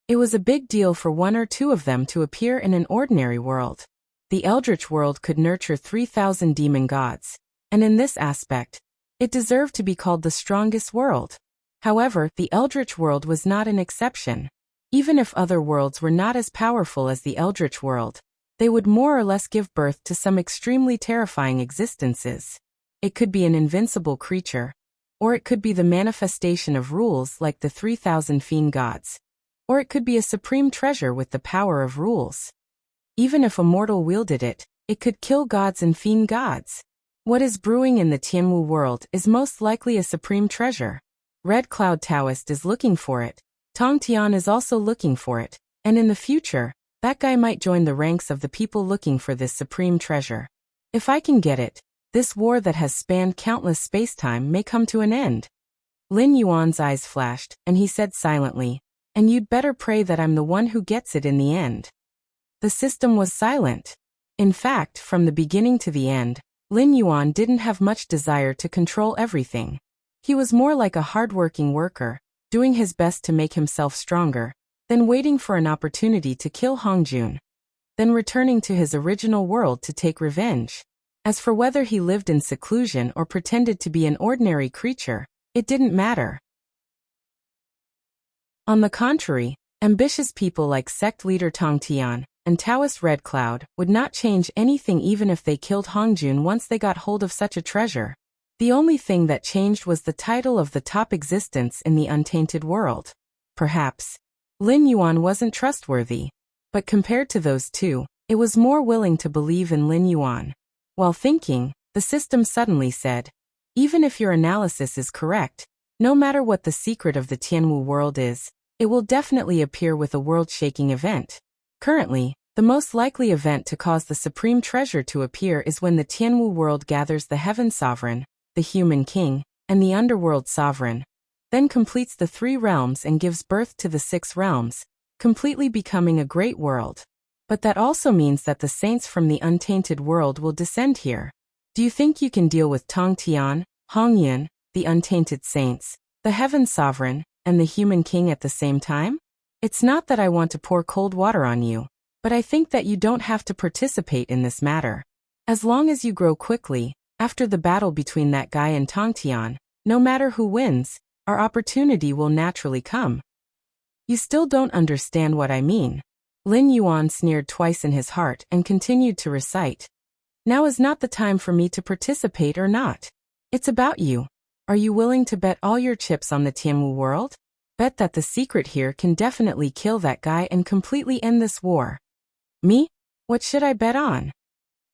It was a big deal for one or two of them to appear in an ordinary world. The Eldritch world could nurture 3,000 demon gods, and in this aspect, it deserved to be called the strongest world. However, the Eldritch world was not an exception. Even if other worlds were not as powerful as the Eldritch world, they would more or less give birth to some extremely terrifying existences. It could be an invincible creature, or it could be the manifestation of rules like the 3,000 fiend gods. Or it could be a supreme treasure with the power of rules. Even if a mortal wielded it, it could kill gods and fiend gods. What is brewing in the Tianwu world is most likely a supreme treasure. Red Cloud Taoist is looking for it. Tong Tian is also looking for it. And in the future, that guy might join the ranks of the people looking for this supreme treasure. If I can get it, this war that has spanned countless spacetime may come to an end. Lin Yuan's eyes flashed, and he said silently, "And you'd better pray that I'm the one who gets it in the end." The system was silent. In fact, from the beginning to the end, Lin Yuan didn't have much desire to control everything. He was more like a hard-working worker, doing his best to make himself stronger, then waiting for an opportunity to kill Hongjun, then returning to his original world to take revenge. As for whether he lived in seclusion or pretended to be an ordinary creature, it didn't matter. On the contrary, ambitious people like sect leader Tong Tian and Taoist Red Cloud would not change anything even if they killed Hongjun once they got hold of such a treasure. The only thing that changed was the title of the top existence in the untainted world. Perhaps Lin Yuan wasn't trustworthy, but compared to those two, it was more willing to believe in Lin Yuan. While thinking, the system suddenly said, "Even if your analysis is correct, no matter what the secret of the Tianwu world is, it will definitely appear with a world-shaking event. Currently, the most likely event to cause the supreme treasure to appear is when the Tianwu world gathers the Heaven Sovereign, the Human King, and the Underworld Sovereign, then completes the 3 realms and gives birth to the 6 realms, completely becoming a great world. But that also means that the saints from the untainted world will descend here. Do you think you can deal with Tong Tian, Hongyun, the untainted saints, the Heaven Sovereign, and the Human King at the same time? It's not that I want to pour cold water on you, but I think that you don't have to participate in this matter. As long as you grow quickly, after the battle between that guy and Tong Tian, no matter who wins, our opportunity will naturally come." "You still don't understand what I mean." Lin Yuan sneered twice in his heart and continued to recite. "Now is not the time for me to participate or not. It's about you. Are you willing to bet all your chips on the Tianwu world? Bet that the secret here can definitely kill that guy and completely end this war." "Me? What should I bet on?"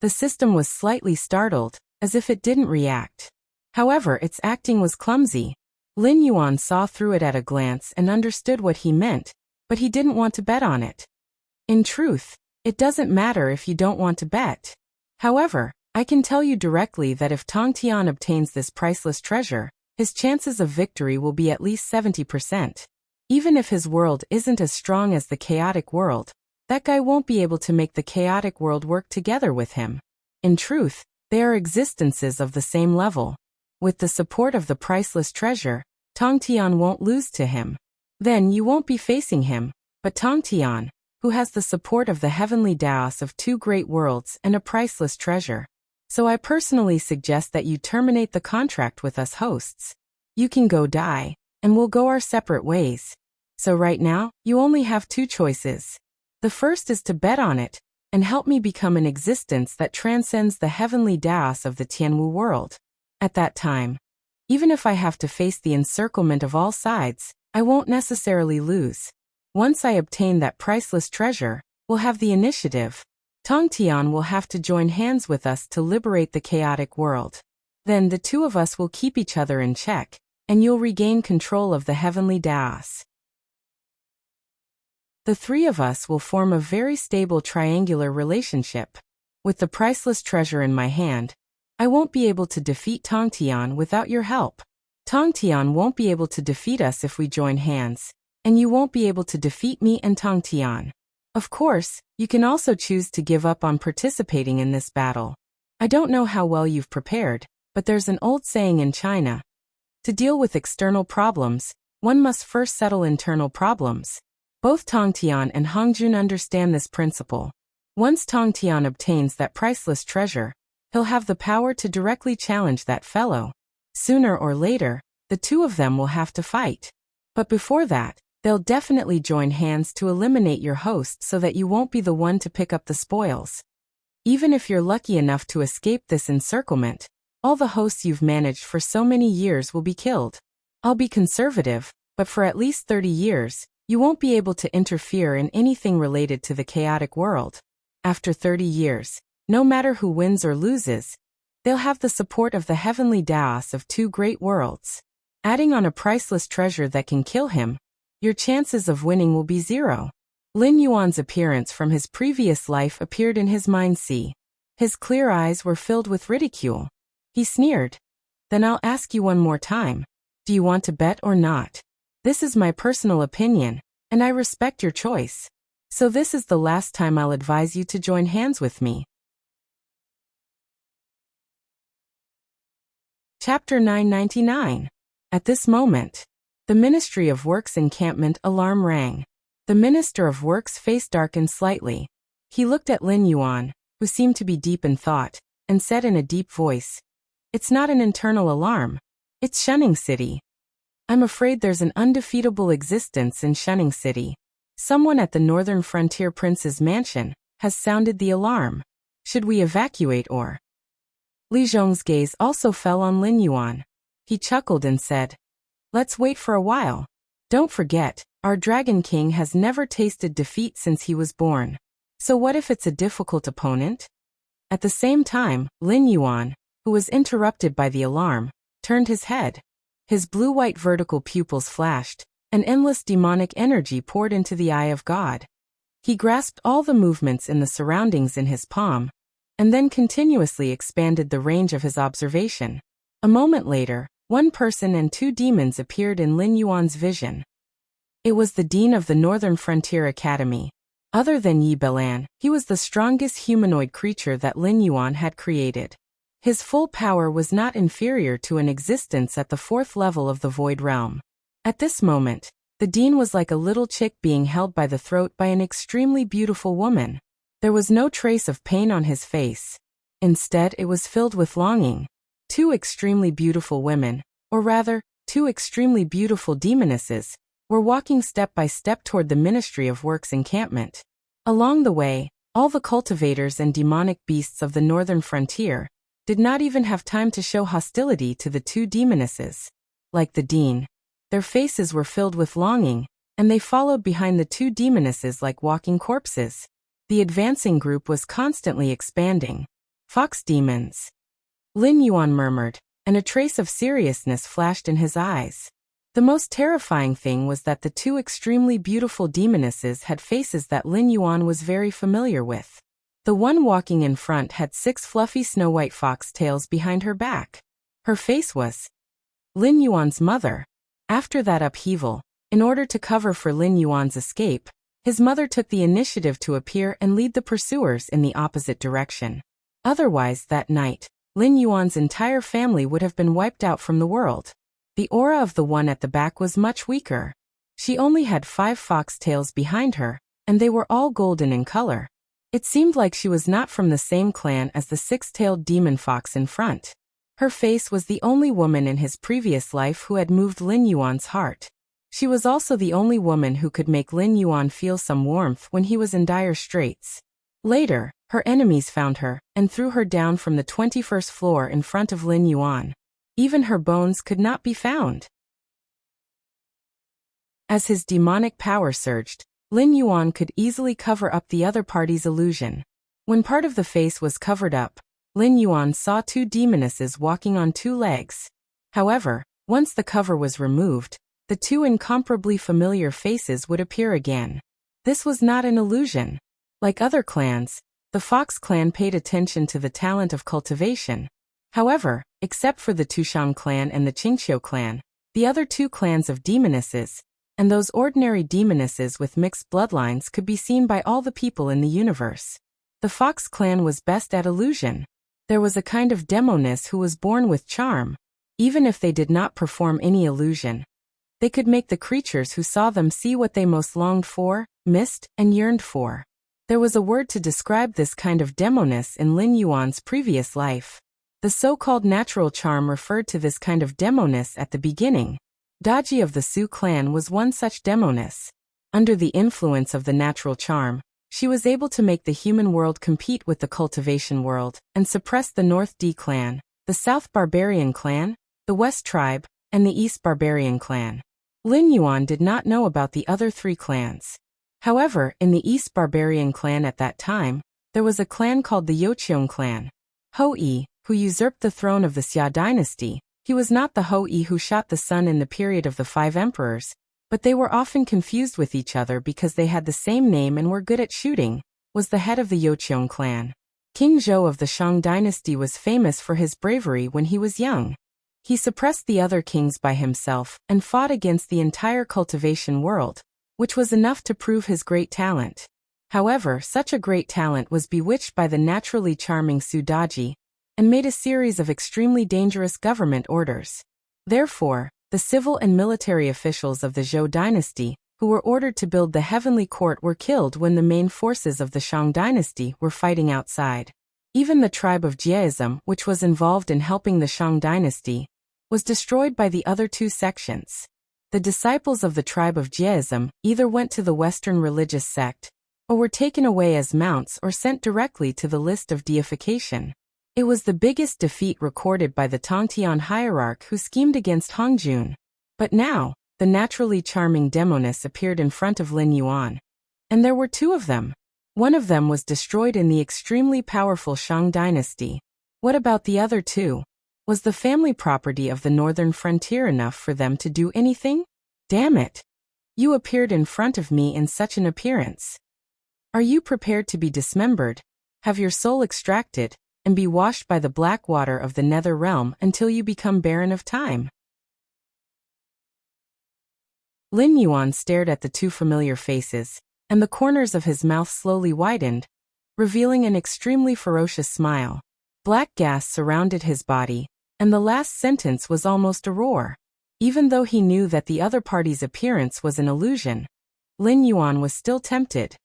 The system was slightly startled, as if it didn't react. However, its acting was clumsy. Lin Yuan saw through it at a glance and understood what he meant, but he didn't want to bet on it. In truth, it doesn't matter if you don't want to bet. However, I can tell you directly that if Tong Tian obtains this priceless treasure, his chances of victory will be at least 70%. Even if his world isn't as strong as the chaotic world, that guy won't be able to make the chaotic world work together with him. In truth, they are existences of the same level. With the support of the priceless treasure, Tong Tian won't lose to him. Then you won't be facing him, but Tong Tian, who has the support of the heavenly Taos of two great worlds and a priceless treasure. So I personally suggest that you terminate the contract with us hosts. You can go die, and we'll go our separate ways. So right now, you only have two choices. The first is to bet on it, and help me become an existence that transcends the heavenly Taos of the Tianwu world. At that time, even if I have to face the encirclement of all sides, I won't necessarily lose. Once I obtain that priceless treasure, we'll have the initiative. Tong Tian will have to join hands with us to liberate the chaotic world. Then the two of us will keep each other in check, and you'll regain control of the heavenly Taos. The three of us will form a very stable triangular relationship. With the priceless treasure in my hand, I won't be able to defeat Tong Tian without your help. Tong Tian won't be able to defeat us if we join hands, and you won't be able to defeat me and Tong Tian. Of course, you can also choose to give up on participating in this battle. I don't know how well you've prepared, but there's an old saying in China. To deal with external problems, one must first settle internal problems. Both Tong Tian and Hong Jun understand this principle. Once Tong Tian obtains that priceless treasure, he'll have the power to directly challenge that fellow. Sooner or later, the two of them will have to fight. But before that, they'll definitely join hands to eliminate your host so that you won't be the one to pick up the spoils. Even if you're lucky enough to escape this encirclement, all the hosts you've managed for so many years will be killed. I'll be conservative, but for at least 30 years, you won't be able to interfere in anything related to the chaotic world. After 30 years, no matter who wins or loses, they'll have the support of the heavenly Taos of two great worlds. Adding on a priceless treasure that can kill him, your chances of winning will be 0. Lin Yuan's appearance from his previous life appeared in his mind's sea. His clear eyes were filled with ridicule. He sneered. Then I'll ask you one more time. Do you want to bet or not? This is my personal opinion, and I respect your choice. So this is the last time I'll advise you to join hands with me. Chapter 999. At this moment, the Ministry of Works encampment alarm rang. The Minister of Works' face darkened slightly. He looked at Lin Yuan, who seemed to be deep in thought, and said in a deep voice, "It's not an internal alarm. It's Shunning City. I'm afraid there's an undefeatable existence in Shunning City. Someone at the Northern Frontier Prince's mansion has sounded the alarm. Should we evacuate or?" Li Zhong's gaze also fell on Lin Yuan. He chuckled and said, "Let's wait for a while. Don't forget, our Dragon King has never tasted defeat since he was born. So what if it's a difficult opponent?" At the same time, Lin Yuan, who was interrupted by the alarm, turned his head. His blue-white vertical pupils flashed, and endless demonic energy poured into the eye of God. He grasped all the movements in the surroundings in his palm, and then continuously expanded the range of his observation. A moment later, one person and two demons appeared in Lin Yuan's vision. It was the Dean of the Northern Frontier Academy. Other than Yi Belan, he was the strongest humanoid creature that Lin Yuan had created. His full power was not inferior to an existence at the 4th level of the Void Realm. At this moment, the Dean was like a little chick being held by the throat by an extremely beautiful woman. There was no trace of pain on his face. Instead, it was filled with longing. Two extremely beautiful women, or rather, two extremely beautiful demonesses, were walking step by step toward the Ministry of Works encampment. Along the way, all the cultivators and demonic beasts of the Northern Frontier did not even have time to show hostility to the two demonesses. Like the Dean, their faces were filled with longing, and they followed behind the two demonesses like walking corpses. The advancing group was constantly expanding. "Fox demons," Lin Yuan murmured, and a trace of seriousness flashed in his eyes. The most terrifying thing was that the two extremely beautiful demonesses had faces that Lin Yuan was very familiar with. The one walking in front had 6 fluffy snow-white fox tails behind her back. Her face was Lin Yuan's mother. After that upheaval, in order to cover for Lin Yuan's escape, his mother took the initiative to appear and lead the pursuers in the opposite direction. Otherwise, that night, Lin Yuan's entire family would have been wiped out from the world. The aura of the one at the back was much weaker. She only had 5 fox tails behind her, and they were all golden in color. It seemed like she was not from the same clan as the 6-tailed demon fox in front. Her face was the only woman in his previous life who had moved Lin Yuan's heart. She was also the only woman who could make Lin Yuan feel some warmth when he was in dire straits. Later, her enemies found her and threw her down from the 21st floor in front of Lin Yuan. Even her bones could not be found. As his demonic power surged, Lin Yuan could easily cover up the other party's illusion. When part of the face was covered up, Lin Yuan saw 2 demonesses walking on 2 legs. However, once the cover was removed, the 2 incomparably familiar faces would appear again. This was not an illusion. Like other clans, the Fox clan paid attention to the talent of cultivation. However, except for the Tushang clan and the Qingqiu clan, the other 2 clans of demonesses, and those ordinary demonesses with mixed bloodlines could be seen by all the people in the universe. The Fox clan was best at illusion. There was a kind of demoness who was born with charm. Even if they did not perform any illusion, they could make the creatures who saw them see what they most longed for, missed, and yearned for. There was a word to describe this kind of demoness in Lin Yuan's previous life. The so-called natural charm referred to this kind of demoness at the beginning. Daji of the Su clan was one such demoness. Under the influence of the natural charm, she was able to make the human world compete with the cultivation world, and suppress the North D clan, the South Barbarian clan, the West tribe, and the East Barbarian clan. Lin Yuan did not know about the other 3 clans. However, in the East Barbarian clan at that time, there was a clan called the Youqiong clan. Hou-Yi, who usurped the throne of the Xia dynasty. He was not the Hou-Yi who shot the sun in the period of the 5 emperors, but they were often confused with each other because they had the same name and were good at shooting, was the head of the Youqiong clan. King Zhou of the Shang dynasty was famous for his bravery when he was young. He suppressed the other kings by himself and fought against the entire cultivation world, which was enough to prove his great talent. However, such a great talent was bewitched by the naturally charming Su Daji, and made a series of extremely dangerous government orders. Therefore, the civil and military officials of the Zhou dynasty, who were ordered to build the heavenly court, were killed when the main forces of the Shang dynasty were fighting outside. Even the tribe of Jieism, which was involved in helping the Shang dynasty, was destroyed by the other 2 sections. The disciples of the tribe of Jieism either went to the Western religious sect, or were taken away as mounts or sent directly to the list of deification. It was the biggest defeat recorded by the Tongtian hierarch who schemed against Hongjun. But now, the naturally charming demoness appeared in front of Lin Yuan. And there were 2 of them. One of them was destroyed in the extremely powerful Shang dynasty. What about the other 2? Was the family property of the northern frontier enough for them to do anything? Damn it! You appeared in front of me in such an appearance. Are you prepared to be dismembered, have your soul extracted, and be washed by the black water of the nether realm until you become barren of time? Lin Yuan stared at the 2 familiar faces, and the corners of his mouth slowly widened, revealing an extremely ferocious smile. Black gas surrounded his body, and the last sentence was almost a roar. Even though he knew that the other party's appearance was an illusion, Lin Yuan was still tempted.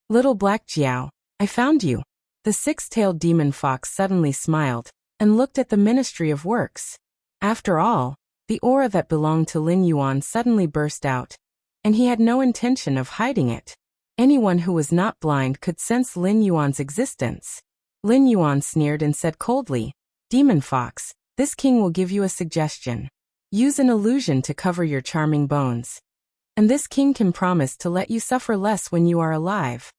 Little Black Jiao, I found you. The 6-tailed demon fox suddenly smiled, and looked at the Ministry of Works. After all, the aura that belonged to Lin Yuan suddenly burst out, and he had no intention of hiding it. Anyone who was not blind could sense Lin Yuan's existence. Lin Yuan sneered and said coldly, Demon Fox, this king will give you a suggestion. Use an illusion to cover your charming bones. And this king can promise to let you suffer less when you are alive.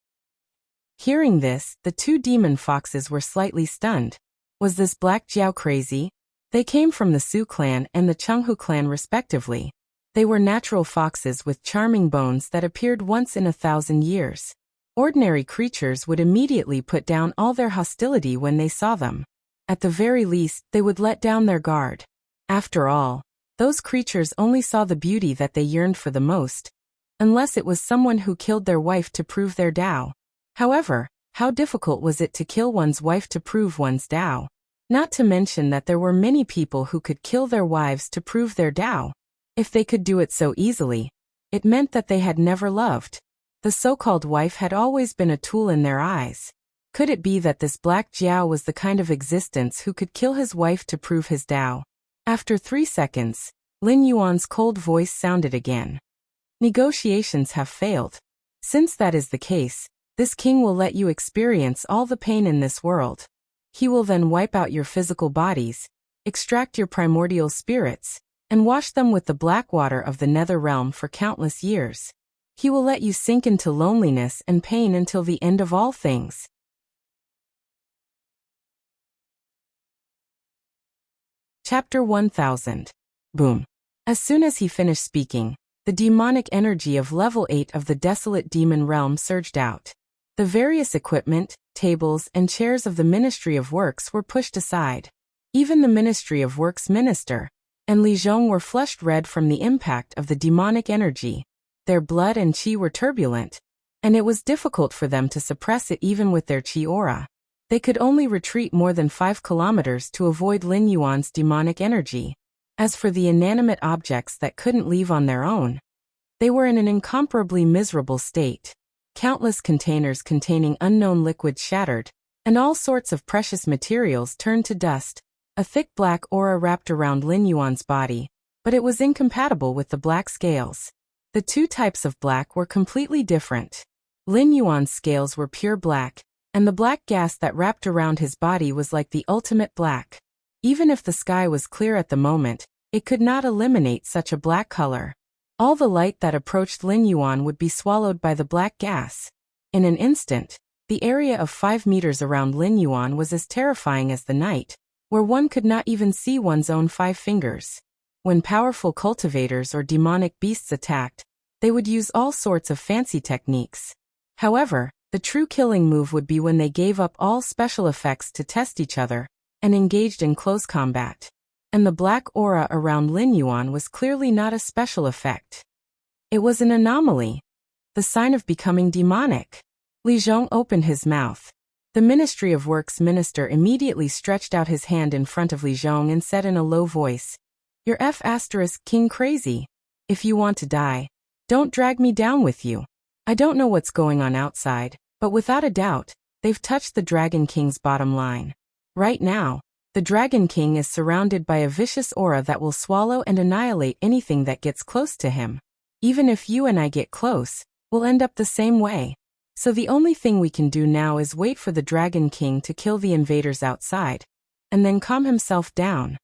Hearing this, the 2 demon foxes were slightly stunned. Was this Black Jiao crazy? They came from the Su clan and the Chenghu clan respectively. They were natural foxes with charming bones that appeared once in 1,000 years. Ordinary creatures would immediately put down all their hostility when they saw them. At the very least, they would let down their guard. After all, those creatures only saw the beauty that they yearned for the most, unless it was someone who killed their wife to prove their Tao. However, how difficult was it to kill one's wife to prove one's Tao? Not to mention that there were many people who could kill their wives to prove their Tao. If they could do it so easily, it meant that they had never loved. The so-called wife had always been a tool in their eyes. Could it be that this Black Jiao was the kind of existence who could kill his wife to prove his Tao? After 3 seconds, Lin Yuan's cold voice sounded again. Negotiations have failed. Since that is the case, this king will let you experience all the pain in this world. He will then wipe out your physical bodies, extract your primordial spirits, and wash them with the black water of the nether realm for countless years. He will let you sink into loneliness and pain until the end of all things. Chapter 1000. Boom. As soon as he finished speaking, the demonic energy of level 8 of the desolate demon realm surged out. The various equipment, tables, and chairs of the Ministry of Works were pushed aside. Even the Ministry of Works minister and Li Zhong were flushed red from the impact of the demonic energy. Their blood and qi were turbulent, and it was difficult for them to suppress it even with their qi aura. They could only retreat more than 5 kilometers to avoid Lin Yuan's demonic energy. As for the inanimate objects that couldn't leave on their own, they were in an incomparably miserable state. Countless containers containing unknown liquid shattered, and all sorts of precious materials turned to dust. A thick black aura wrapped around Lin Yuan's body, but it was incompatible with the black scales. The two types of black were completely different. Lin Yuan's scales were pure black, and the black gas that wrapped around his body was like the ultimate black. Even if the sky was clear at the moment, it could not eliminate such a black color. All the light that approached Lin Yuan would be swallowed by the black gas. In an instant, the area of 5 meters around Lin Yuan was as terrifying as the night, where one could not even see one's own 5 fingers. When powerful cultivators or demonic beasts attacked, they would use all sorts of fancy techniques. However, the true killing move would be when they gave up all special effects to test each other and engaged in close combat. And the black aura around Lin Yuan was clearly not a special effect. It was an anomaly. The sign of becoming demonic. Li Zhong opened his mouth. The Ministry of Works minister immediately stretched out his hand in front of Li Zhong and said in a low voice, "You're King crazy. If you want to die, don't drag me down with you. I don't know what's going on outside, but without a doubt, they've touched the Dragon King's bottom line. Right now, the Dragon King is surrounded by a vicious aura that will swallow and annihilate anything that gets close to him. Even if you and I get close, we'll end up the same way. So the only thing we can do now is wait for the Dragon King to kill the invaders outside, and then calm himself down."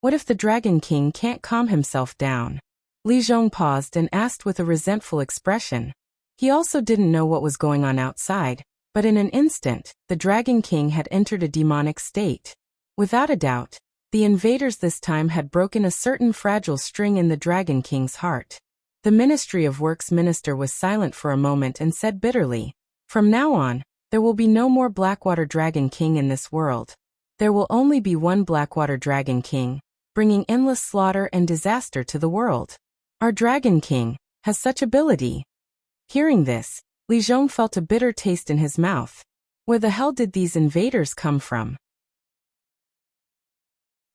What if the Dragon King can't calm himself down? Li Zhong paused and asked with a resentful expression. He also didn't know what was going on outside, but in an instant, the Dragon King had entered a demonic state. Without a doubt, the invaders this time had broken a certain fragile string in the Dragon King's heart. The Ministry of Works minister was silent for a moment and said bitterly, "From now on, there will be no more Blackwater Dragon King in this world. There will only be one Blackwater Dragon King, bringing endless slaughter and disaster to the world. Our Dragon King has such ability." Hearing this, Li Zhong felt a bitter taste in his mouth. Where the hell did these invaders come from?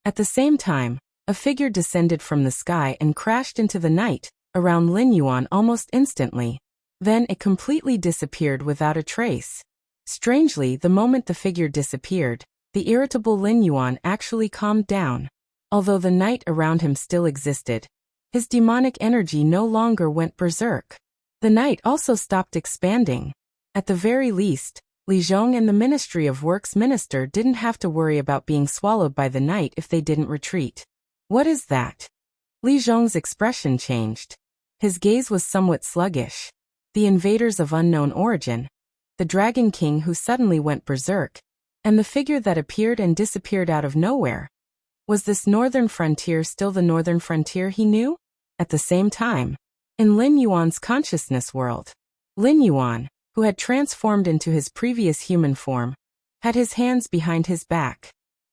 At the same time, a figure descended from the sky and crashed into the night around Lin Yuan almost instantly. Then it completely disappeared without a trace. Strangely, the moment the figure disappeared, the irritable Lin Yuan actually calmed down. Although the night around him still existed, his demonic energy no longer went berserk. The night also stopped expanding. At the very least, Li Zhong and the Ministry of Works minister didn't have to worry about being swallowed by the night if they didn't retreat. What is that? Li Zhong's expression changed. His gaze was somewhat sluggish. The invaders of unknown origin, the Dragon King who suddenly went berserk, and the figure that appeared and disappeared out of nowhere. Was this northern frontier still the northern frontier he knew? At the same time, in Lin Yuan's consciousness world, Lin Yuan, who had transformed into his previous human form, had his hands behind his back.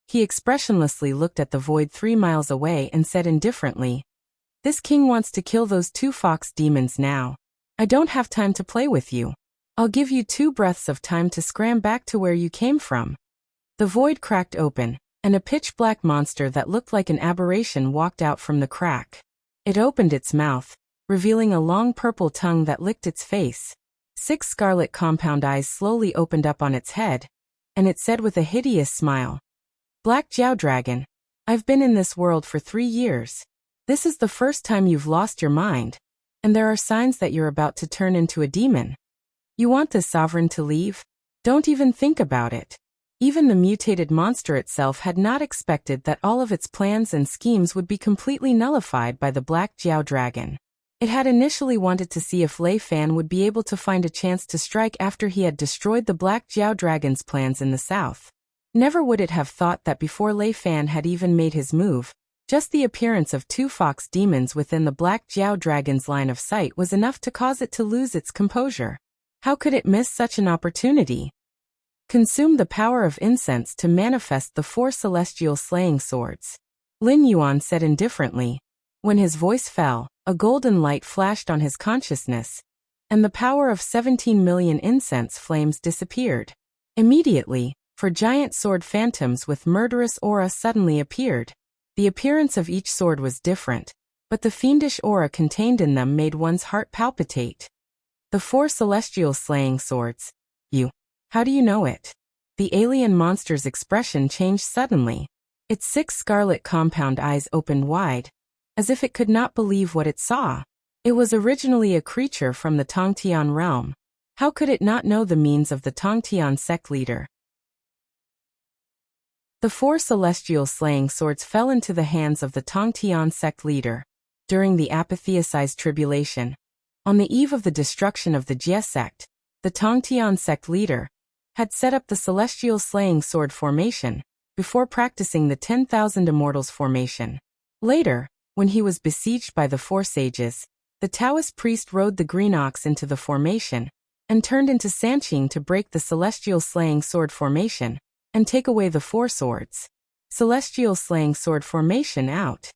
He expressionlessly looked at the void 3 miles away and said indifferently, "This king wants to kill those 2 fox demons now. I don't have time to play with you. I'll give you 2 breaths of time to scram back to where you came from." The void cracked open, and a pitch-black monster that looked like an aberration walked out from the crack. It opened its mouth, revealing a long purple tongue that licked its face. 6 scarlet compound eyes slowly opened up on its head, and it said with a hideous smile, "Black Jiao Dragon, I've been in this world for 3 years. This is the first time you've lost your mind, and there are signs that you're about to turn into a demon. You want this sovereign to leave? Don't even think about it." Even the mutated monster itself had not expected that all of its plans and schemes would be completely nullified by the Black Jiao Dragon. It had initially wanted to see if Lei Fan would be able to find a chance to strike after he had destroyed the Black Jiao Dragon's plans in the south. Never would it have thought that before Lei Fan had even made his move, just the appearance of 2 fox demons within the Black Jiao Dragon's line of sight was enough to cause it to lose its composure. How could it miss such an opportunity? Consume the power of incense to manifest the 4 celestial slaying swords, Lin Yuan said indifferently. When his voice fell, a golden light flashed on his consciousness, and the power of 17 million incense flames disappeared. Immediately, 4 giant sword phantoms with murderous aura suddenly appeared. The appearance of each sword was different, but the fiendish aura contained in them made one's heart palpitate. The 4 celestial slaying swords. How do you know it? The alien monster's expression changed suddenly. Its 6 scarlet compound eyes opened wide, as if it could not believe what it saw. It was originally a creature from the Tongtian realm. How could it not know the means of the Tongtian sect leader? The 4 celestial slaying swords fell into the hands of the Tongtian sect leader during the apotheosized tribulation. On the eve of the destruction of the Jie sect, the Tongtian sect leader had set up the celestial slaying sword formation before practicing the 10,000 immortals formation. Later, when he was besieged by the 4 sages, the Taoist priest rode the green ox into the formation and turned into Sanqing to break the celestial slaying sword formation and take away the 4 swords. Celestial slaying sword formation out,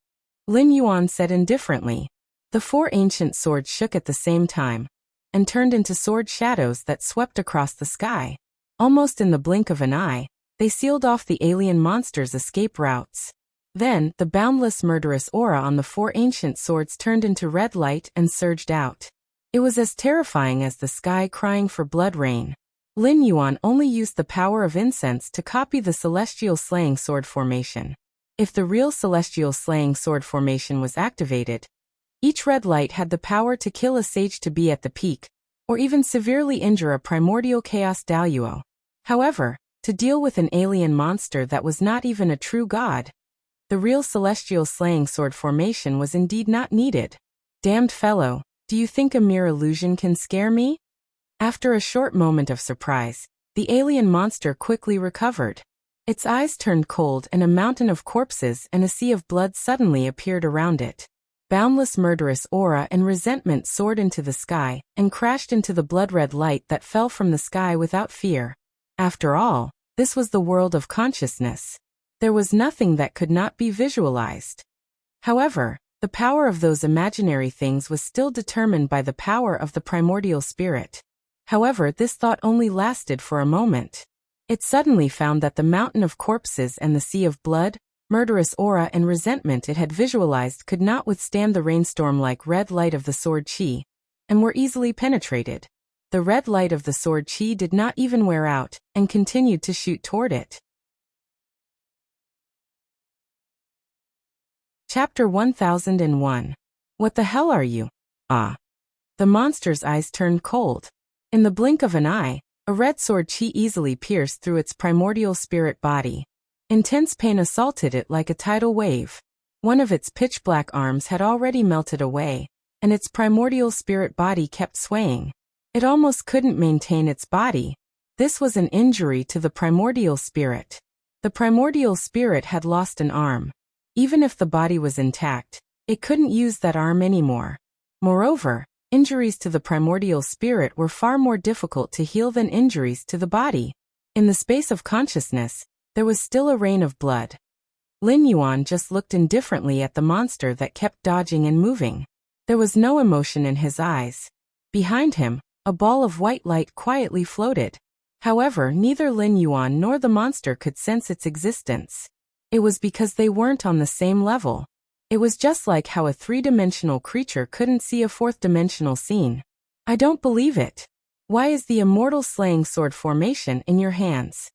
Lin Yuan said indifferently. The 4 ancient swords shook at the same time and turned into sword shadows that swept across the sky. Almost in the blink of an eye, they sealed off the alien monster's escape routes. Then, the boundless murderous aura on the 4 ancient swords turned into red light and surged out. It was as terrifying as the sky crying for blood rain. Lin Yuan only used the power of incense to copy the celestial slaying sword formation. If the real celestial slaying sword formation was activated, each red light had the power to kill a sage to be at the peak, or even severely injure a primordial chaos Daoyuo. However, to deal with an alien monster that was not even a true god, the real celestial slaying sword formation was indeed not needed. Damned fellow, do you think a mere illusion can scare me? After a short moment of surprise, the alien monster quickly recovered. Its eyes turned cold and a mountain of corpses and a sea of blood suddenly appeared around it. Boundless murderous aura and resentment soared into the sky and crashed into the blood-red light that fell from the sky without fear. After all, this was the world of consciousness. There was nothing that could not be visualized. However, the power of those imaginary things was still determined by the power of the primordial spirit. However, this thought only lasted for a moment. It suddenly found that the mountain of corpses and the sea of blood, murderous aura and resentment it had visualized could not withstand the rainstorm-like red light of the sword qi, and were easily penetrated. The red light of the sword qi did not even wear out, and continued to shoot toward it. Chapter 1001. What the hell are you? Ah. The monster's eyes turned cold. In the blink of an eye, a red sword qi easily pierced through its primordial spirit body. Intense pain assaulted it like a tidal wave. One of its pitch-black arms had already melted away, and its primordial spirit body kept swaying. It almost couldn't maintain its body. This was an injury to the primordial spirit. The primordial spirit had lost an arm. Even if the body was intact, it couldn't use that arm anymore. Moreover, Injuries to the primordial spirit were far more difficult to heal than injuries to the body. In the space of consciousness, there was still a rain of blood. Lin Yuan just looked indifferently at the monster that kept dodging and moving. There was no emotion in his eyes. Behind him, a ball of white light quietly floated. However, neither Lin Yuan nor the monster could sense its existence. It was because they weren't on the same level. It was just like how a three-dimensional creature couldn't see a fourth-dimensional scene. I don't believe it. Why is the immortal slaying sword formation in your hands?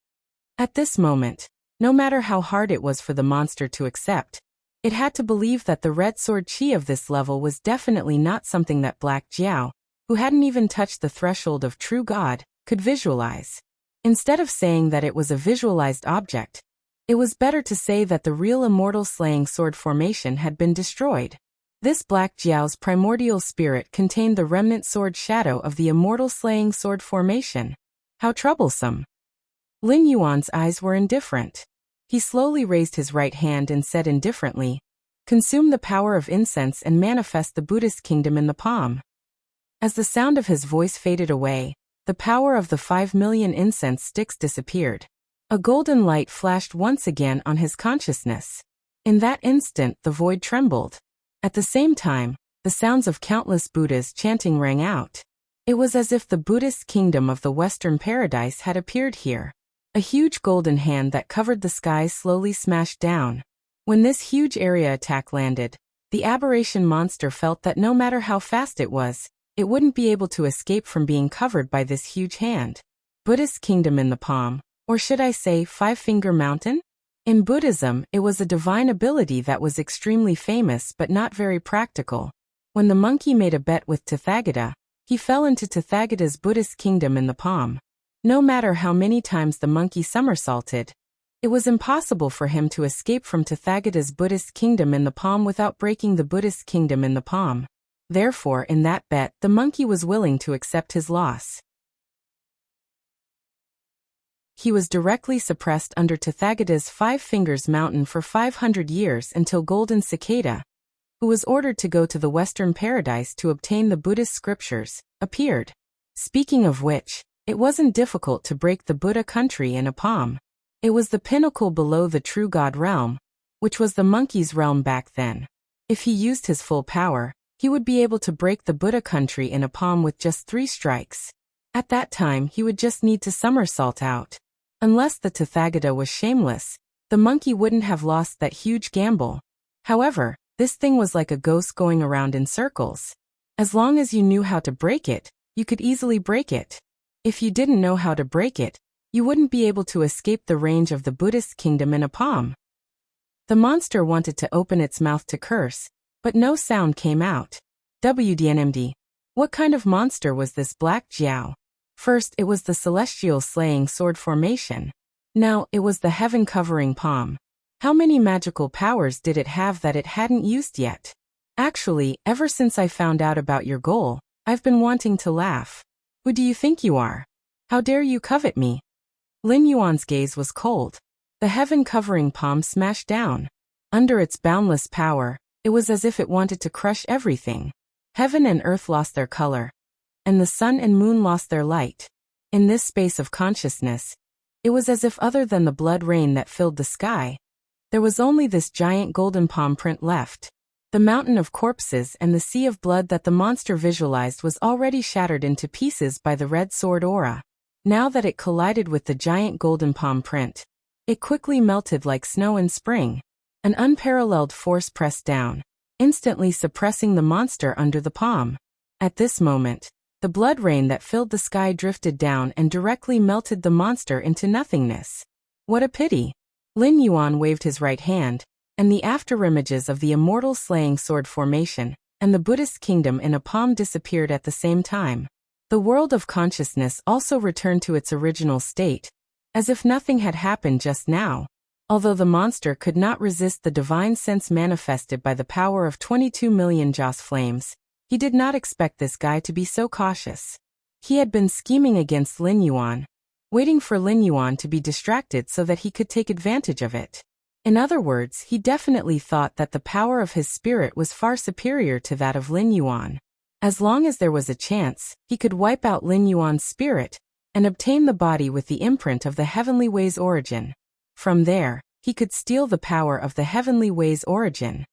At this moment, no matter how hard it was for the monster to accept, it had to believe that the red sword chi of this level was definitely not something that Black Jiao, who hadn't even touched the threshold of true God, could visualize. Instead of saying that it was a visualized object, it was better to say that the real immortal slaying sword formation had been destroyed. This Black Jiao's primordial spirit contained the remnant sword shadow of the immortal slaying sword formation. How troublesome. Lin Yuan's eyes were indifferent. He slowly raised his right hand and said indifferently, "Consume the power of incense and manifest the Buddhist kingdom in the palm." As the sound of his voice faded away, the power of the 5 million incense sticks disappeared. A golden light flashed once again on his consciousness. In that instant, the void trembled. At the same time, the sounds of countless Buddhas chanting rang out. It was as if the Buddhist kingdom of the Western paradise had appeared here. A huge golden hand that covered the sky slowly smashed down. When this huge area attack landed, the aberration monster felt that no matter how fast it was, it wouldn't be able to escape from being covered by this huge hand. Buddhist kingdom in the palm, or should I say five-finger mountain? In Buddhism, it was a divine ability that was extremely famous but not very practical. When the monkey made a bet with Tathagata, he fell into Tathagata's Buddhist kingdom in the palm. No matter how many times the monkey somersaulted, it was impossible for him to escape from Tathagata's Buddhist kingdom in the palm without breaking the Buddhist kingdom in the palm. Therefore, in that bet, the monkey was willing to accept his loss. He was directly suppressed under Tathagata's 5 Fingers Mountain for 500 years until Golden Cicada, who was ordered to go to the Western Paradise to obtain the Buddhist scriptures, appeared. Speaking of which, it wasn't difficult to break the Buddha country in a palm. It was the pinnacle below the true God realm, which was the monkey's realm back then. If he used his full power, he would be able to break the Buddha country in a palm with just 3 strikes. At that time, he would just need to somersault out. Unless the Tathagata was shameless, the monkey wouldn't have lost that huge gamble. However, this thing was like a ghost going around in circles. As long as you knew how to break it, you could easily break it. If you didn't know how to break it, you wouldn't be able to escape the range of the Buddhist kingdom in a palm. The monster wanted to open its mouth to curse, but no sound came out. WDNMD. What kind of monster was this Black Jiao? First, it was the celestial slaying sword formation. Now, it was the heaven-covering palm. How many magical powers did it have that it hadn't used yet? Actually, ever since I found out about your goal, I've been wanting to laugh. Who do you think you are? How dare you covet me? Lin Yuan's gaze was cold. The heaven-covering palm smashed down. Under its boundless power, it was as if it wanted to crush everything. Heaven and earth lost their color, and the sun and moon lost their light. In this space of consciousness, it was as if other than the blood rain that filled the sky, there was only this giant golden palm print left. The mountain of corpses and the sea of blood that the monster visualized was already shattered into pieces by the red sword aura. Now that it collided with the giant golden palm print, it quickly melted like snow in spring. An unparalleled force pressed down, instantly suppressing the monster under the palm. At this moment, the blood rain that filled the sky drifted down and directly melted the monster into nothingness. What a pity! Lin Yuan waved his right hand, and the afterimages of the immortal slaying sword formation and the Buddhist kingdom in a palm disappeared at the same time. The world of consciousness also returned to its original state, as if nothing had happened just now. Although the monster could not resist the divine sense manifested by the power of 22 million Joss flames, he did not expect this guy to be so cautious. He had been scheming against Lin Yuan, waiting for Lin Yuan to be distracted so that he could take advantage of it. In other words, he definitely thought that the power of his spirit was far superior to that of Lin Yuan. As long as there was a chance, he could wipe out Lin Yuan's spirit and obtain the body with the imprint of the Heavenly Way's origin. From there, he could steal the power of the Heavenly Way's origin.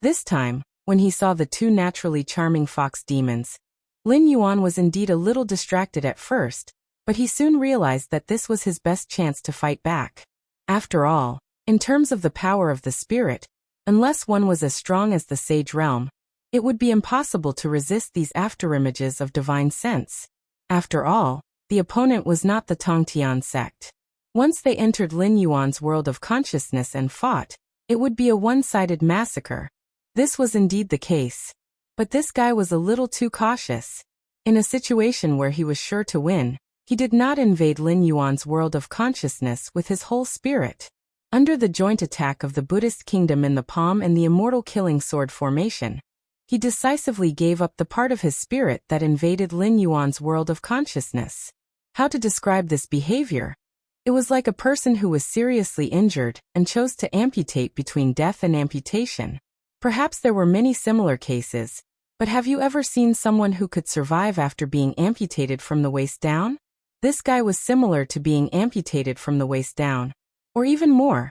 This time, when he saw the two naturally charming fox demons, Lin Yuan was indeed a little distracted at first, but he soon realized that this was his best chance to fight back. After all, in terms of the power of the spirit, unless one was as strong as the Sage Realm, it would be impossible to resist these afterimages of divine sense. After all, the opponent was not the Tongtian sect. Once they entered Lin Yuan's world of consciousness and fought, it would be a one-sided massacre. This was indeed the case. But this guy was a little too cautious. In a situation where he was sure to win, he did not invade Lin Yuan's world of consciousness with his whole spirit. Under the joint attack of the Buddhist kingdom in the palm and the immortal killing sword formation, he decisively gave up the part of his spirit that invaded Lin Yuan's world of consciousness. How to describe this behavior? It was like a person who was seriously injured and chose to amputate between death and amputation. Perhaps there were many similar cases, but have you ever seen someone who could survive after being amputated from the waist down? This guy was similar to being amputated from the waist down. Or even more.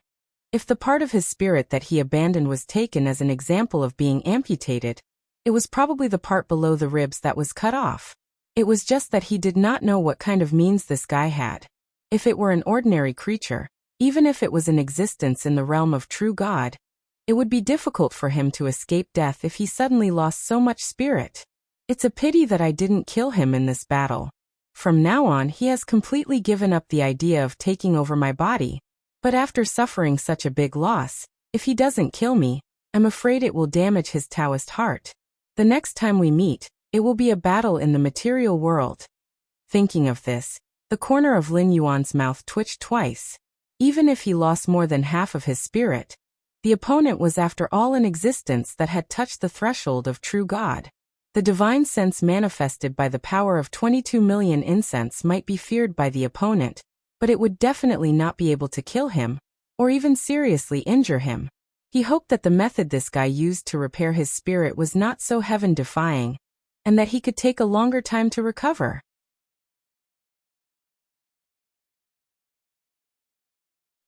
If the part of his spirit that he abandoned was taken as an example of being amputated, it was probably the part below the ribs that was cut off. It was just that he did not know what kind of means this guy had. If it were an ordinary creature, even if it was in existence in the realm of true God, it would be difficult for him to escape death if he suddenly lost so much spirit. It's a pity that I didn't kill him in this battle. From now on he has completely given up the idea of taking over my body. But after suffering such a big loss, if he doesn't kill me, I'm afraid it will damage his Taoist heart. The next time we meet, it will be a battle in the material world. Thinking of this, the corner of Lin Yuan's mouth twitched twice. Even if he lost more than half of his spirit, the opponent was after all an existence that had touched the threshold of true God. The divine sense manifested by the power of 22 million incense might be feared by the opponent, but it would definitely not be able to kill him, or even seriously injure him. He hoped that the method this guy used to repair his spirit was not so heaven-defying, and that he could take a longer time to recover.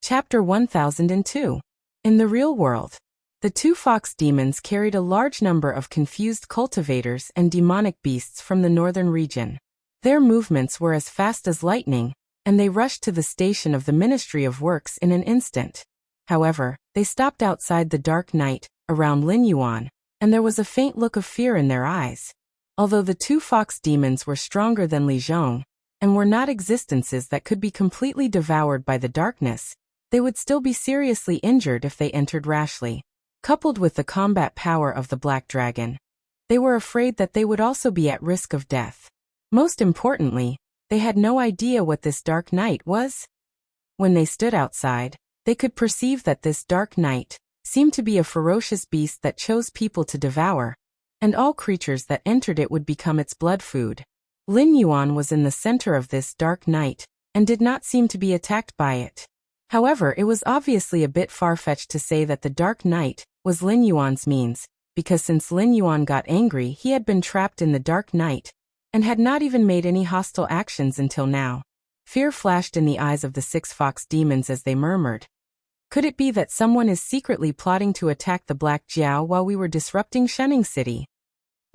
Chapter 1002. In the real world, the two fox demons carried a large number of confused cultivators and demonic beasts from the northern region. Their movements were as fast as lightning, and they rushed to the station of the Ministry of Works in an instant. However, they stopped outside the dark night, around Lin Yuan, and there was a faint look of fear in their eyes. Although the two fox demons were stronger than Li Zhong, and were not existences that could be completely devoured by the darkness, they would still be seriously injured if they entered rashly. Coupled with the combat power of the Black Dragon, they were afraid that they would also be at risk of death. Most importantly, they had no idea what this dark night was. When they stood outside, they could perceive that this dark night seemed to be a ferocious beast that chose people to devour, and all creatures that entered it would become its blood food. Lin Yuan was in the center of this dark night, and did not seem to be attacked by it. However, it was obviously a bit far-fetched to say that the dark night was Lin Yuan's means, because since Lin Yuan got angry he had been trapped in the dark night, and had not even made any hostile actions until now. Fear flashed in the eyes of the 6 fox demons as they murmured. Could it be that someone is secretly plotting to attack the Black Jiao while we were disrupting Shening City?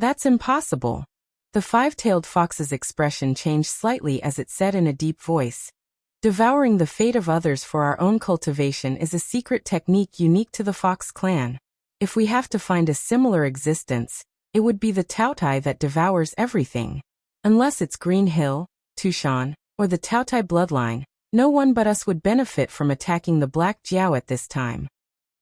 That's impossible. The 5-tailed fox's expression changed slightly as it said in a deep voice. Devouring the fate of others for our own cultivation is a secret technique unique to the Fox clan. If we have to find a similar existence, it would be the Taotai that devours everything. Unless it's Green Hill, Tushan, or the Taotai bloodline, no one but us would benefit from attacking the Black Jiao at this time.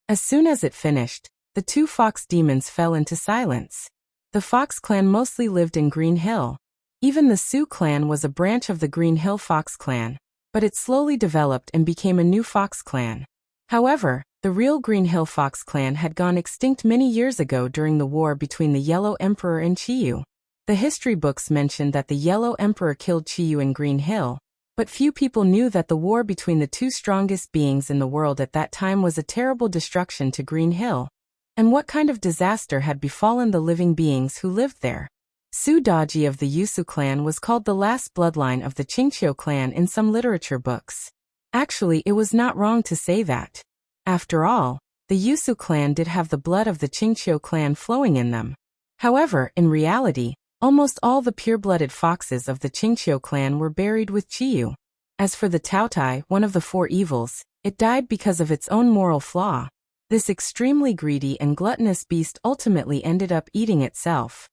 As soon as it finished, the 2 fox demons fell into silence. The Fox clan mostly lived in Green Hill. Even the Sioux clan was a branch of the Green Hill Fox clan, but it slowly developed and became a new Fox clan. However, the real Green Hill Fox clan had gone extinct many years ago during the war between the Yellow Emperor and Chiyu. The history books mentioned that the Yellow Emperor killed Chiyu in Green Hill, but few people knew that the war between the 2 strongest beings in the world at that time was a terrible destruction to Green Hill. And what kind of disaster had befallen the living beings who lived there? Su-daji of the Yusu clan was called the last bloodline of the Qingqiu clan in some literature books. Actually, it was not wrong to say that. After all, the Yusu clan did have the blood of the Qingqiu clan flowing in them. However, in reality, almost all the pure-blooded foxes of the Qingqiu clan were buried with Qiyu. As for the Taotai, one of the four evils, it died because of its own moral flaw. This extremely greedy and gluttonous beast ultimately ended up eating itself.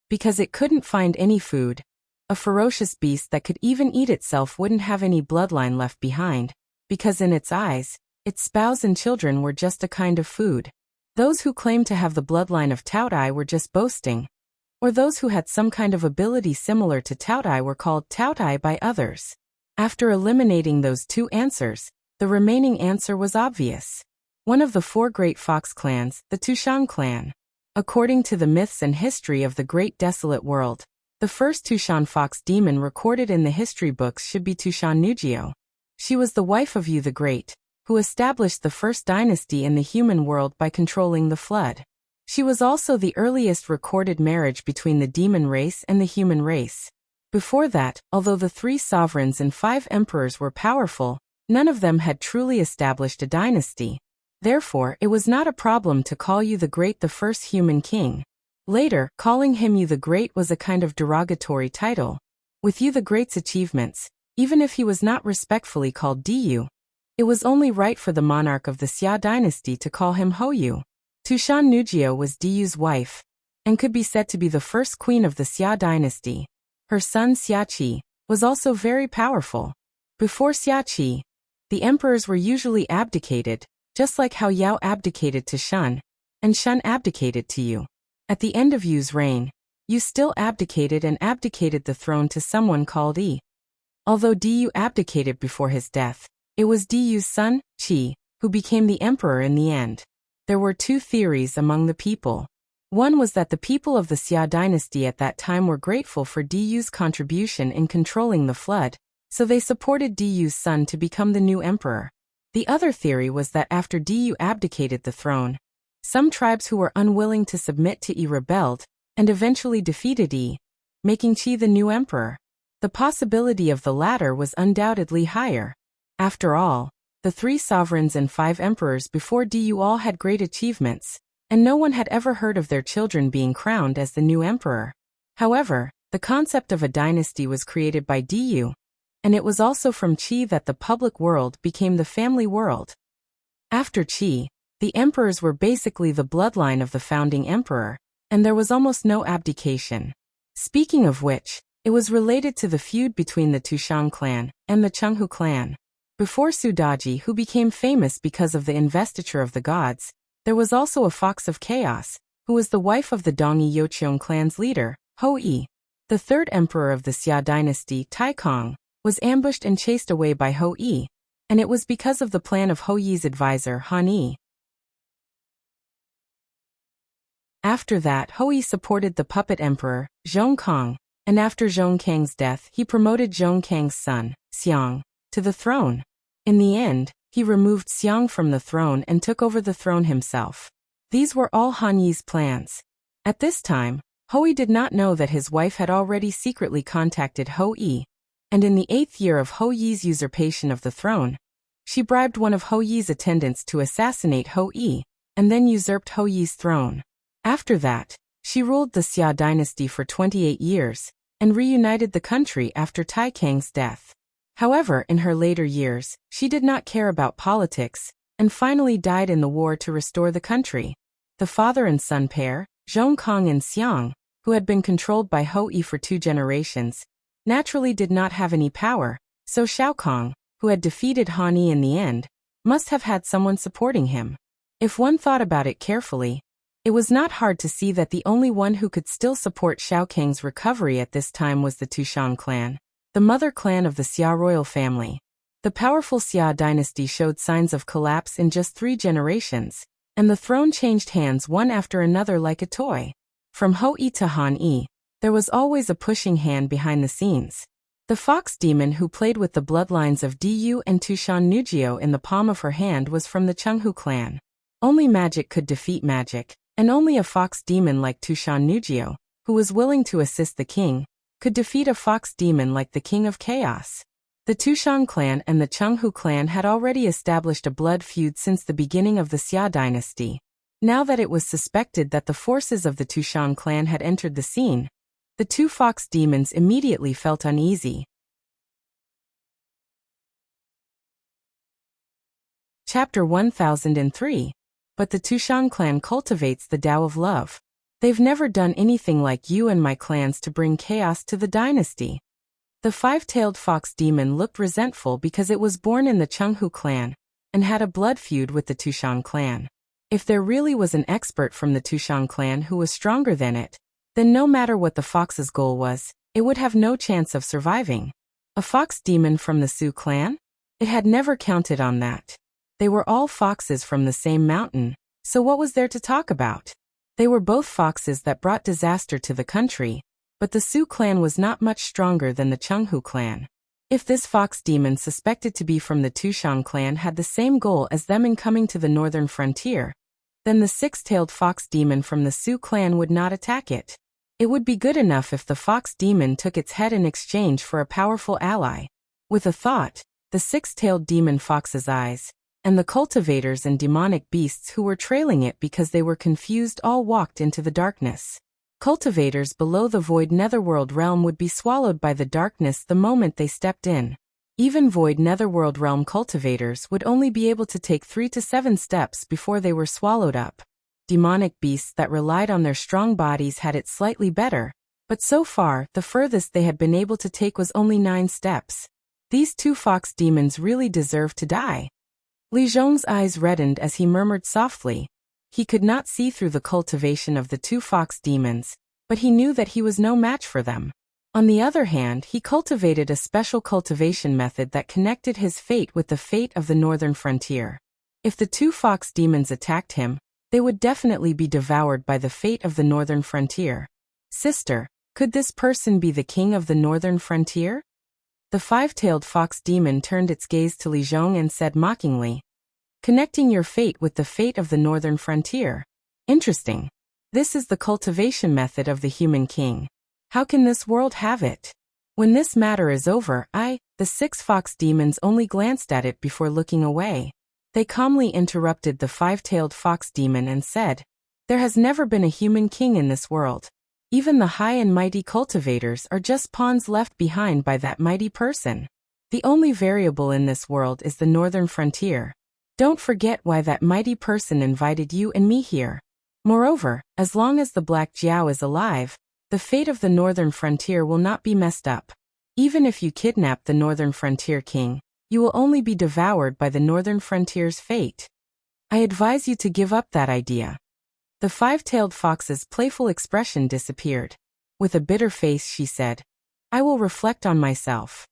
Because it couldn't find any food, a ferocious beast that could even eat itself wouldn't have any bloodline left behind, because in its eyes, its spouse and children were just a kind of food. Those who claimed to have the bloodline of Taotai were just boasting, or those who had some kind of ability similar to Taotai were called Taotai by others. After eliminating those two answers, the remaining answer was obvious. One of the four great fox clans, the Tushan clan. According to the myths and history of the great desolate world, the first Tushan fox demon recorded in the history books should be Tushan Nujio. She was the wife of Yu the Great, who established the first dynasty in the human world by controlling the flood. She was also the earliest recorded marriage between the demon race and the human race. Before that, although the 3 sovereigns and 5 emperors were powerful, none of them had truly established a dynasty. Therefore, it was not a problem to call Yu the Great the first human king. Later, calling him Yu the Great was a kind of derogatory title. With Yu the Great's achievements, even if he was not respectfully called Diyu, it was only right for the monarch of the Xia dynasty to call him Hoyu. Tushan Nujio was Diyu's wife, and could be said to be the first queen of the Xia dynasty. Her son Xiaqi was also very powerful. Before Xiaqi, the emperors were usually abdicated, just like how Yao abdicated to Shun, and Shun abdicated to Yu. At the end of Yu's reign, Yu still abdicated and abdicated the throne to someone called Yi. Although Diyu abdicated before his death, it was Diyu's son, Qi, who became the emperor in the end. There were 2 theories among the people. One was that the people of the Xia dynasty at that time were grateful for Diyu's contribution in controlling the flood, so they supported Diyu's son to become the new emperor. The other theory was that after Diyu abdicated the throne, some tribes who were unwilling to submit to Yi rebelled, and eventually defeated Yi, making Qi the new emperor. The possibility of the latter was undoubtedly higher. After all, the 3 sovereigns and 5 emperors before Diyu all had great achievements, and no one had ever heard of their children being crowned as the new emperor. However, the concept of a dynasty was created by Diyu, and it was also from Qi that the public world became the family world. After Qi, the emperors were basically the bloodline of the founding emperor, and there was almost no abdication. Speaking of which, it was related to the feud between the Tushan clan and the Chenghu clan. Before Su-daji, who became famous because of the investiture of the gods, there was also a fox of chaos, who was the wife of the Dongyi Yoqiong clan's leader, Ho Yi. The 3rd emperor of the Xia dynasty, Tai Kong, was ambushed and chased away by Ho Yi, and it was because of the plan of Ho Yi's advisor, Han Yi. After that, Ho Yi supported the puppet emperor, Zhong Kang, and after Zhong Kang's death, he promoted Zhong Kang's son, Xiang, to the throne. In the end, he removed Xiang from the throne and took over the throne himself. These were all Han Yi's plans. At this time, Ho Yi did not know that his wife had already secretly contacted Ho Yi, and in the 8th year of Ho Yi's usurpation of the throne, she bribed one of Ho Yi's attendants to assassinate Ho Yi, and then usurped Ho Yi's throne. After that, she ruled the Xia dynasty for 28 years, and reunited the country after Tai Kang's death. However, in her later years, she did not care about politics, and finally died in the war to restore the country. The father and son pair, Zhong Kang and Xiang, who had been controlled by Ho Yi for 2 generations, naturally did not have any power, so Shao Kang, who had defeated Han Yi in the end, must have had someone supporting him. If one thought about it carefully, it was not hard to see that the only one who could still support Shao Kang's recovery at this time was the Tushan clan, the mother clan of the Xia royal family. The powerful Xia dynasty showed signs of collapse in just 3 generations, and the throne changed hands one after another like a toy. From Ho Yi to Han Yi, there was always a pushing hand behind the scenes. The fox demon who played with the bloodlines of Du and Tushan Nugio in the palm of her hand was from the Chenghu clan. Only magic could defeat magic, and only a fox demon like Tushan Nugio, who was willing to assist the king, could defeat a fox demon like the King of Chaos. The Tushan clan and the Chenghu clan had already established a blood feud since the beginning of the Xia dynasty. Now that it was suspected that the forces of the Tushan clan had entered the scene, the two fox demons immediately felt uneasy. Chapter 1003. But the Tushan clan cultivates the Tao of love. They've never done anything like you and my clans to bring chaos to the dynasty. The five-tailed fox demon looked resentful because it was born in the Chenghu clan and had a blood feud with the Tushan clan. If there really was an expert from the Tushan clan who was stronger than it, then no matter what the fox's goal was, it would have no chance of surviving. A fox demon from the Su clan? It had never counted on that. They were all foxes from the same mountain, so what was there to talk about? They were both foxes that brought disaster to the country, but the Su clan was not much stronger than the Chenghu clan. If this fox demon suspected to be from the Tushan clan had the same goal as them in coming to the northern frontier, then the six-tailed fox demon from the Su clan would not attack it. It would be good enough if the fox demon took its head in exchange for a powerful ally. With a thought, the six-tailed demon fox's eyes, and the cultivators and demonic beasts who were trailing it because they were confused all walked into the darkness. Cultivators below the void netherworld realm would be swallowed by the darkness the moment they stepped in. Even void netherworld realm cultivators would only be able to take 3 to 7 steps before they were swallowed up. Demonic beasts that relied on their strong bodies had it slightly better, but so far the furthest they had been able to take was only 9 steps. These two fox demons really deserve to die. Li Zhong's eyes reddened as he murmured softly. He could not see through the cultivation of the two fox demons, but he knew that he was no match for them. On the other hand, he cultivated a special cultivation method that connected his fate with the fate of the northern frontier. If the two fox demons attacked him, they would definitely be devoured by the fate of the northern frontier. Sister, could this person be the king of the northern frontier? The five-tailed fox demon turned its gaze to Li Zhong and said mockingly, "Connecting your fate with the fate of the northern frontier. Interesting. This is the cultivation method of the human king. How can this world have it? When this matter is over, the 6 fox demons only glanced at it before looking away. They calmly interrupted the five-tailed fox demon and said, "There has never been a human king in this world. Even the high and mighty cultivators are just pawns left behind by that mighty person. The only variable in this world is the northern frontier. Don't forget why that mighty person invited you and me here. Moreover, as long as the Black Jiao is alive, the fate of the northern frontier will not be messed up. Even if you kidnap the northern frontier king, you will only be devoured by the northern frontier's fate. I advise you to give up that idea." The five-tailed fox's playful expression disappeared. With a bitter face she said, "I will reflect on myself."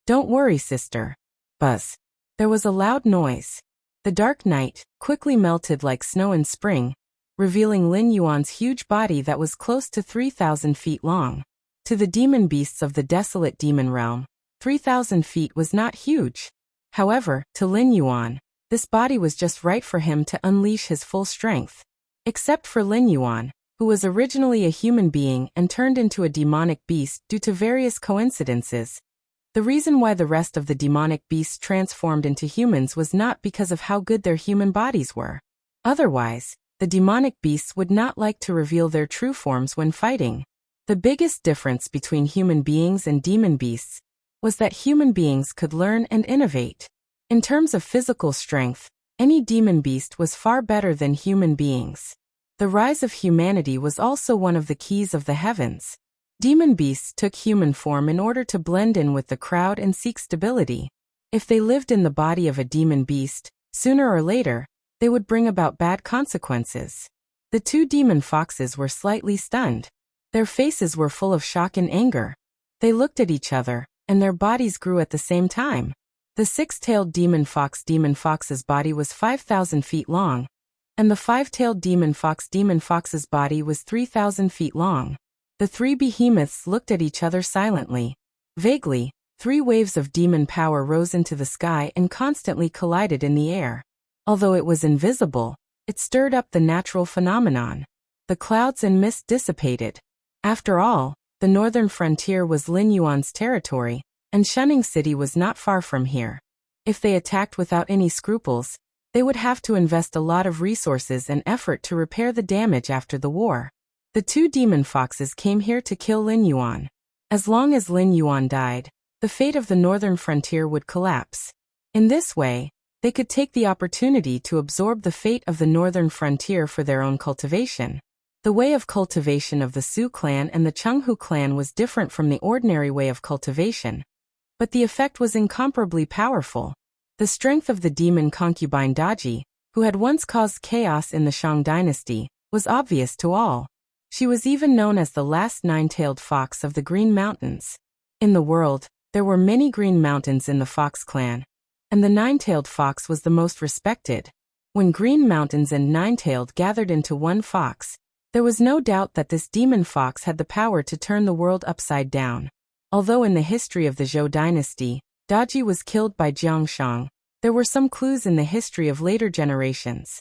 "Don't worry, sister." Buzz. There was a loud noise. The dark night quickly melted like snow in spring, revealing Lin Yuan's huge body that was close to 3,000 feet long. To the demon beasts of the desolate demon realm, 3,000 feet was not huge. However, to Lin Yuan, this body was just right for him to unleash his full strength. Except for Lin Yuan, who was originally a human being and turned into a demonic beast due to various coincidences. The reason why the rest of the demonic beasts transformed into humans was not because of how good their human bodies were. Otherwise, the demonic beasts would not like to reveal their true forms when fighting. The biggest difference between human beings and demon beasts was that human beings could learn and innovate. In terms of physical strength, any demon beast was far better than human beings. The rise of humanity was also one of the keys of the heavens. Demon beasts took human form in order to blend in with the crowd and seek stability. If they lived in the body of a demon beast, sooner or later, they would bring about bad consequences. The two demon foxes were slightly stunned. Their faces were full of shock and anger. They looked at each other, and their bodies grew at the same time. The six-tailed demon fox's body was 5,000 feet long, and the five-tailed demon fox's body was 3,000 feet long. The three behemoths looked at each other silently. Vaguely, three waves of demon power rose into the sky and constantly collided in the air. Although it was invisible, it stirred up the natural phenomenon. The clouds and mist dissipated. After all, the northern frontier was Lin Yuan's territory, and Shunning City was not far from here. If they attacked without any scruples, they would have to invest a lot of resources and effort to repair the damage after the war. The two demon foxes came here to kill Lin Yuan. As long as Lin Yuan died, the fate of the northern frontier would collapse. In this way, they could take the opportunity to absorb the fate of the northern frontier for their own cultivation. The way of cultivation of the Su clan and the Chenghu clan was different from the ordinary way of cultivation, but the effect was incomparably powerful. The strength of the demon concubine Daji, who had once caused chaos in the Shang dynasty, was obvious to all. She was even known as the last nine-tailed fox of the Green Mountains. In the world, there were many Green Mountains in the Fox clan, and the nine-tailed fox was the most respected. When Green Mountains and Nine-tailed gathered into one fox, there was no doubt that this demon fox had the power to turn the world upside down. Although in the history of the Zhou dynasty, Daji was killed by Jiangshang, there were some clues in the history of later generations.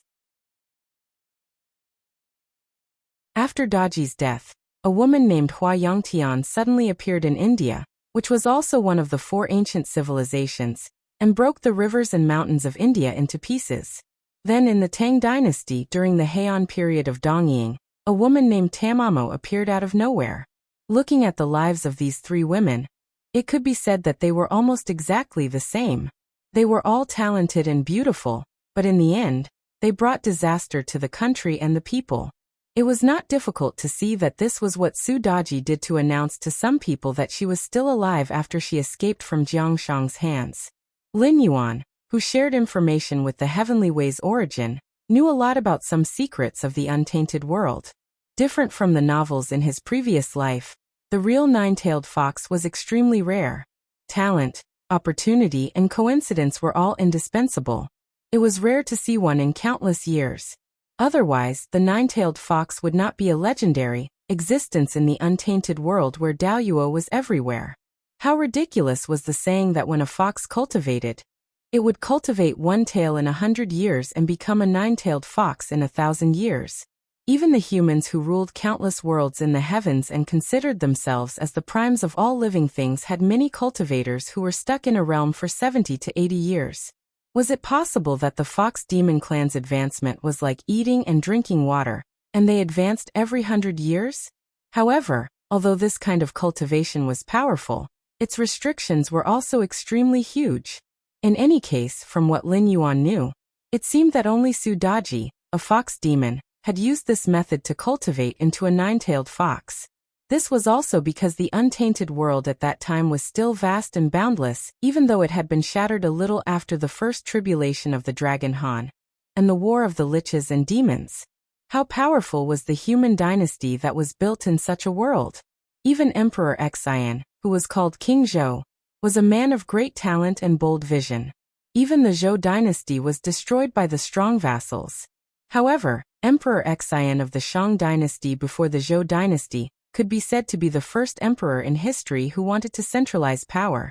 After Daji's death, a woman named Hua Yangtian suddenly appeared in India, which was also one of the four ancient civilizations, and broke the rivers and mountains of India into pieces. Then in the Tang dynasty during the Heian period of Dongying, a woman named Tamamo appeared out of nowhere. Looking at the lives of these three women, it could be said that they were almost exactly the same. They were all talented and beautiful, but in the end, they brought disaster to the country and the people. It was not difficult to see that this was what Su Daji did to announce to some people that she was still alive after she escaped from Jiangshang's hands. Lin Yuan, who shared information with the Heavenly Way's origin, knew a lot about some secrets of the untainted world. Different from the novels in his previous life, the real nine-tailed fox was extremely rare. Talent, opportunity, and coincidence were all indispensable. It was rare to see one in countless years. Otherwise, the nine-tailed fox would not be a legendary existence in the untainted world where Daoyuo was everywhere. How ridiculous was the saying that when a fox cultivated, it would cultivate one tail in 100 years and become a nine-tailed fox in 1,000 years. Even the humans who ruled countless worlds in the heavens and considered themselves as the primes of all living things had many cultivators who were stuck in a realm for 70 to 80 years. Was it possible that the Fox Demon clan's advancement was like eating and drinking water, and they advanced every 100 years? However, although this kind of cultivation was powerful, its restrictions were also extremely huge. In any case, from what Lin Yuan knew, it seemed that only Su Daji, a fox demon, had used this method to cultivate into a nine-tailed fox. This was also because the untainted world at that time was still vast and boundless, even though it had been shattered a little after the first tribulation of the Dragon Han, and the war of the liches and demons. How powerful was the human dynasty that was built in such a world? Even Emperor Xian, who was called King Zhou, was a man of great talent and bold vision. Even the Zhou dynasty was destroyed by the strong vassals. However, Emperor Xian of the Shang dynasty before the Zhou dynasty could be said to be the first emperor in history who wanted to centralize power.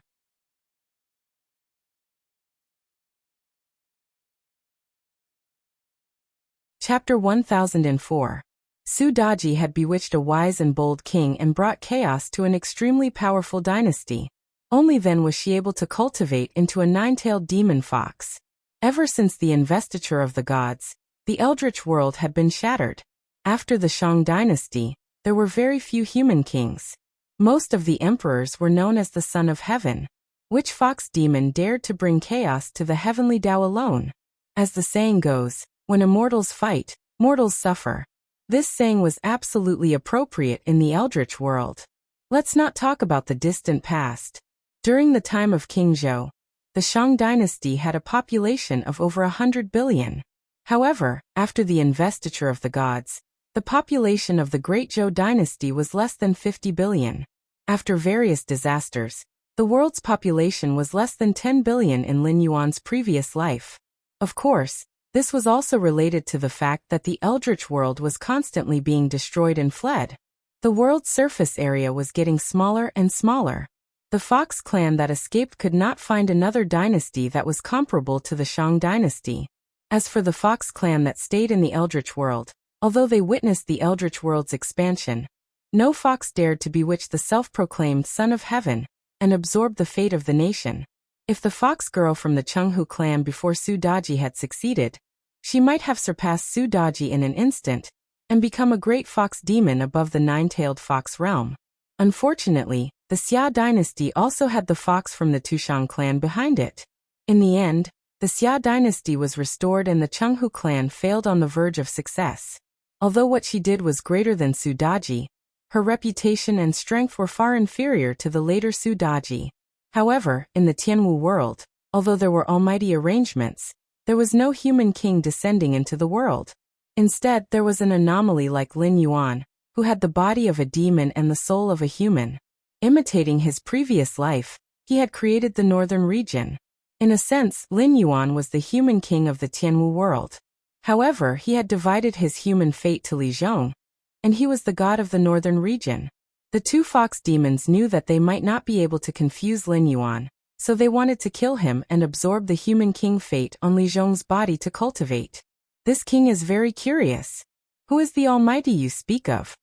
Chapter 1004. Su Daji had bewitched a wise and bold king and brought chaos to an extremely powerful dynasty. Only then was she able to cultivate into a nine-tailed demon fox. Ever since the investiture of the gods, the eldritch world had been shattered. After the Shang dynasty, there were very few human kings. Most of the emperors were known as the Son of Heaven. Which fox demon dared to bring chaos to the heavenly Tao alone? As the saying goes, when immortals fight, mortals suffer. This saying was absolutely appropriate in the eldritch world. Let's not talk about the distant past. During the time of King Zhou, the Shang dynasty had a population of over 100 billion. However, after the investiture of the gods, the population of the Great Zhou dynasty was less than 50 billion. After various disasters, the world's population was less than 10 billion in Lin Yuan's previous life. Of course, this was also related to the fact that the eldritch world was constantly being destroyed and fled. The world's surface area was getting smaller and smaller. The Fox clan that escaped could not find another dynasty that was comparable to the Shang dynasty. As for the Fox clan that stayed in the Eldritch world, although they witnessed the Eldritch world's expansion, no fox dared to bewitch the self-proclaimed Son of Heaven and absorb the fate of the nation. If the fox girl from the Chenghu clan before Su Daji had succeeded, she might have surpassed Su Daji in an instant and become a great fox demon above the nine-tailed fox realm. Unfortunately, the Xia dynasty also had the fox from the Tushang clan behind it. In the end, the Xia dynasty was restored and the Chenghu clan failed on the verge of success. Although what she did was greater than Su Daji, her reputation and strength were far inferior to the later Su Daji. However, in the Tianwu world, although there were almighty arrangements, there was no human king descending into the world. Instead, there was an anomaly like Lin Yuan, who had the body of a demon and the soul of a human. Imitating his previous life, he had created the northern region. In a sense, Lin Yuan was the human king of the Tianwu world. However, he had divided his human fate to Li Zhong, and he was the god of the northern region. The two fox demons knew that they might not be able to confuse Lin Yuan, so they wanted to kill him and absorb the human king fate on Li Zhong's body to cultivate. This king is very curious. Who is the almighty you speak of?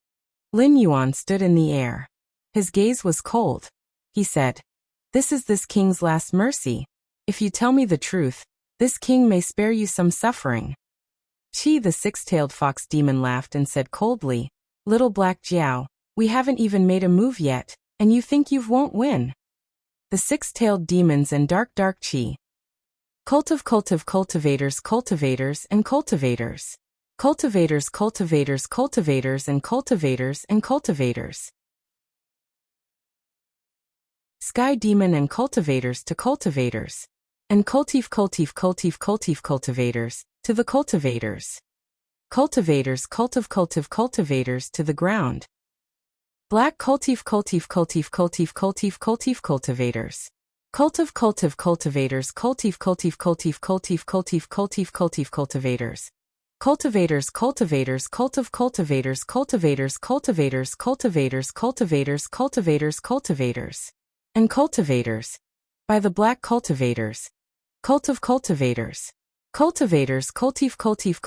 Lin Yuan stood in the air. His gaze was cold. He said, "This is this king's last mercy. If you tell me the truth, this king may spare you some suffering." Qi, the six-tailed fox demon, laughed and said coldly, "Little Black Jiao, we haven't even made a move yet, and you think you won't win." The six-tailed demons and dark Qi. Cultivators, cultivators, cultivators and cultivators. Cultivators, cultivators, cultivators and cultivators and cultivators. Sky demon and cultivators to cultivators. And cultivators to the cultivators. Cultivators cultivators to the ground. Black cultivators. Cultivators cultivators cultivators. Cultivators cultivators cultivators. And cultivators. By the black cultivators. Cultivators. Cultivators cultivators.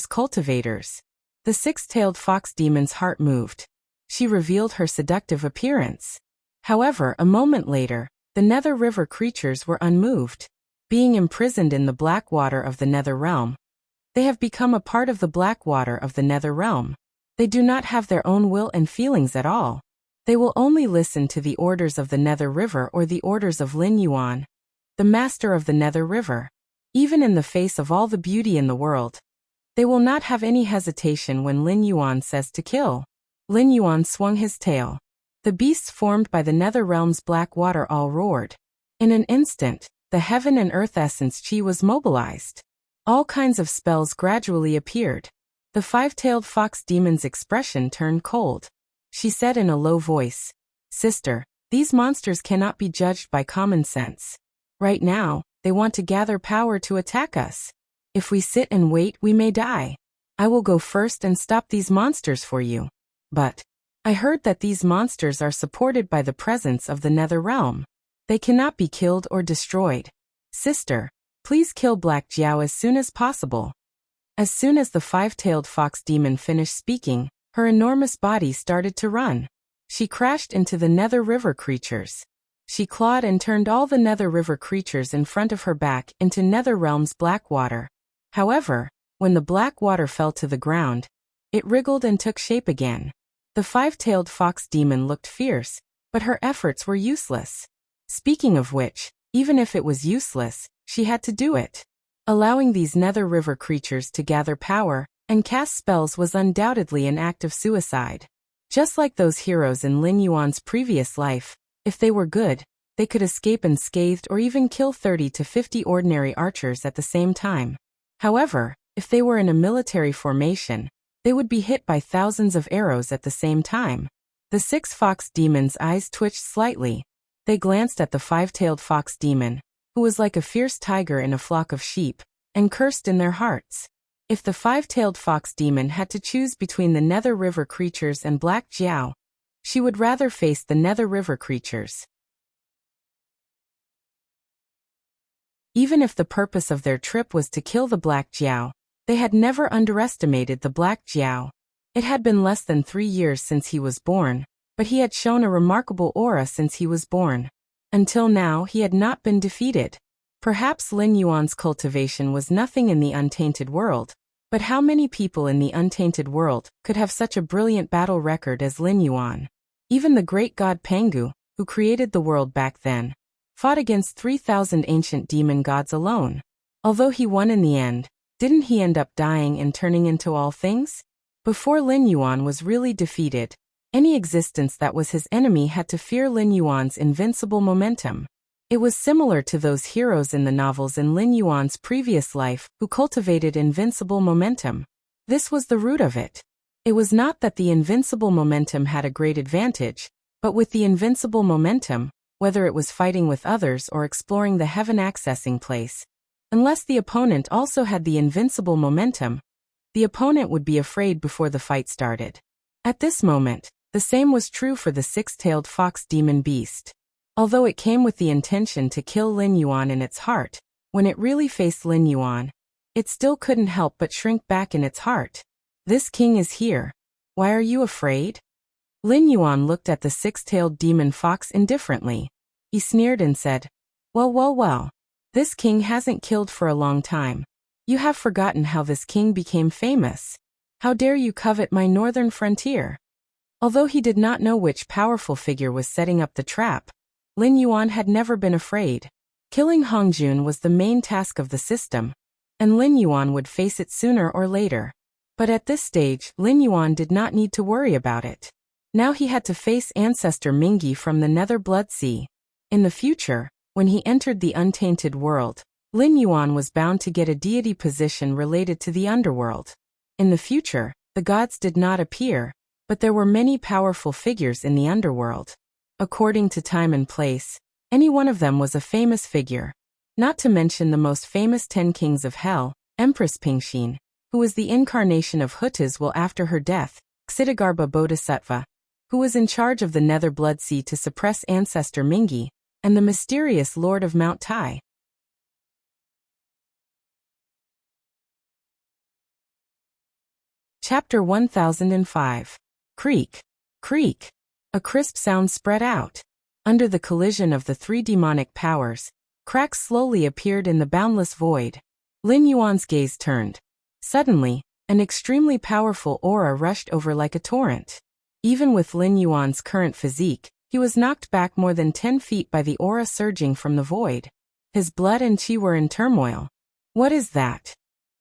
Cultivators. The six-tailed fox demon's heart moved. She revealed her seductive appearance. However, a moment later, the Nether River creatures were unmoved. Being imprisoned in the black water of the Nether realm, they have become a part of the black water of the Nether realm. They do not have their own will and feelings at all. They will only listen to the orders of the Nether River or the orders of Lin Yuan, the master of the Nether River. Even in the face of all the beauty in the world, they will not have any hesitation when Lin Yuan says to kill. Lin Yuan swung his tail. The beasts formed by the Nether realm's black water all roared. In an instant, the heaven and earth essence Qi was mobilized. All kinds of spells gradually appeared. The five-tailed fox demon's expression turned cold. She said in a low voice, "Sister, these monsters cannot be judged by common sense. Right now, they want to gather power to attack us. If we sit and wait, we may die. I will go first and stop these monsters for you. But I heard that these monsters are supported by the presence of the Nether realm. They cannot be killed or destroyed. Sister, please kill Black Jiao as soon as possible." As soon as the five-tailed fox demon finished speaking, her enormous body started to run. She crashed into the Nether River creatures. She clawed and turned all the Nether River creatures in front of her back into Nether realm's black water. However, when the black water fell to the ground, it wriggled and took shape again. The five-tailed fox demon looked fierce, but her efforts were useless. Speaking of which, even if it was useless, she had to do it. Allowing these Nether River creatures to gather power and cast spells was undoubtedly an act of suicide. Just like those heroes in Lin Yuan's previous life, if they were good, they could escape unscathed or even kill 30 to 50 ordinary archers at the same time. However, if they were in a military formation, they would be hit by thousands of arrows at the same time. The six fox demons' eyes twitched slightly. They glanced at the five-tailed fox demon, who was like a fierce tiger in a flock of sheep, and cursed in their hearts. If the five-tailed fox demon had to choose between the Nether River creatures and Black Jiao, she would rather face the Nether River creatures. Even if the purpose of their trip was to kill the Black Jiao, they had never underestimated the Black Jiao. It had been less than 3 years since he was born, but he had shown a remarkable aura since he was born. Until now he had not been defeated. Perhaps Lin Yuan's cultivation was nothing in the untainted world, but how many people in the untainted world could have such a brilliant battle record as Lin Yuan? Even the great god Pangu, who created the world back then, fought against 3,000 ancient demon gods alone. Although he won in the end, didn't he end up dying and turning into all things? Before Lin Yuan was really defeated, any existence that was his enemy had to fear Lin Yuan's invincible momentum. It was similar to those heroes in the novels in Lin Yuan's previous life who cultivated invincible momentum. This was the root of it. It was not that the invincible momentum had a great advantage, but with the invincible momentum, whether it was fighting with others or exploring the heaven accessing place, unless the opponent also had the invincible momentum, the opponent would be afraid before the fight started. At this moment, the same was true for the six-tailed fox demon beast. Although it came with the intention to kill Lin Yuan in its heart, when it really faced Lin Yuan, it still couldn't help but shrink back in its heart. This king is here. Why are you afraid? Lin Yuan looked at the six-tailed demon fox indifferently. He sneered and said, well. This king hasn't killed for a long time. You have forgotten how this king became famous. How dare you covet my northern frontier? Although he did not know which powerful figure was setting up the trap, Lin Yuan had never been afraid. Killing Hongjun was the main task of the system, and Lin Yuan would face it sooner or later. But at this stage, Lin Yuan did not need to worry about it. Now he had to face ancestor Mingyi from the Nether Blood Sea. In the future, when he entered the untainted world, Lin Yuan was bound to get a deity position related to the underworld. In the future, the gods did not appear, but there were many powerful figures in the underworld. According to time and place, any one of them was a famous figure. Not to mention the most famous 10 kings of hell, Empress Pingxin, who was the incarnation of Huta's will after her death, Ksitigarbha Bodhisattva, who was in charge of the Nether Blood Sea to suppress ancestor Mingyi, and the mysterious Lord of Mount Tai. Chapter 1005. Creak. Creak. A crisp sound spread out. Under the collision of the 3 demonic powers, cracks slowly appeared in the boundless void. Lin Yuan's gaze turned. Suddenly, an extremely powerful aura rushed over like a torrent. Even with Lin Yuan's current physique, he was knocked back more than 10 feet by the aura surging from the void. His blood and chi were in turmoil. What is that?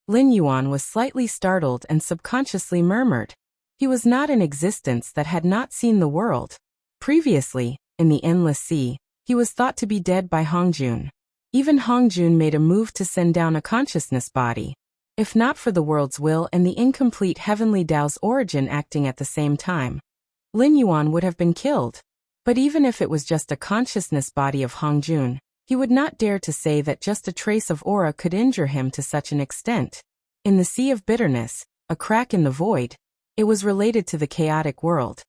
Lin Yuan was slightly startled and subconsciously murmured. He was not an existence that had not seen the world. Previously, in the Endless Sea, he was thought to be dead by Hongjun. Even Hongjun made a move to send down a consciousness body. If not for the world's will and the incomplete heavenly Tao's origin acting at the same time, Lin Yuan would have been killed. But even if it was just a consciousness body of Hongjun, he would not dare to say that just a trace of aura could injure him to such an extent. In the Sea of Bitterness, a crack in the void, it was related to the chaotic world.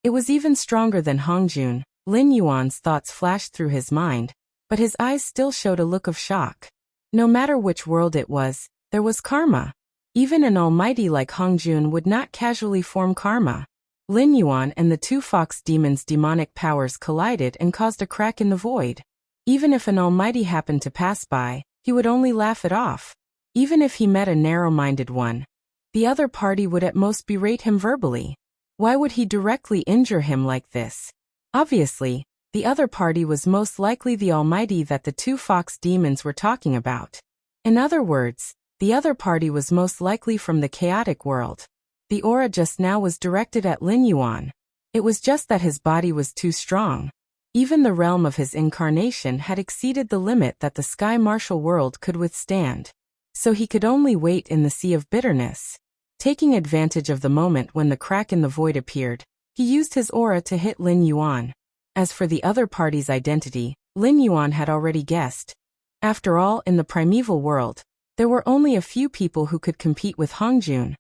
It was even stronger than Hongjun. Lin Yuan's thoughts flashed through his mind, but his eyes still showed a look of shock. No matter which world it was, there was karma. Even an almighty like Hongjun would not casually form karma. Lin Yuan and the 2 fox demons' demonic powers collided and caused a crack in the void. Even if an almighty happened to pass by, he would only laugh it off. Even if he met a narrow-minded one, the other party would at most berate him verbally. Why would he directly injure him like this? Obviously, the other party was most likely the almighty that the 2 fox demons were talking about. In other words, the other party was most likely from the chaotic world. The aura just now was directed at Lin Yuan. It was just that his body was too strong. Even the realm of his incarnation had exceeded the limit that the sky martial world could withstand. So he could only wait in the Sea of Bitterness. Taking advantage of the moment when the crack in the void appeared, he used his aura to hit Lin Yuan. As for the other party's identity, Lin Yuan had already guessed. After all, in the primeval world, There were only a few people who could compete with Hongjun,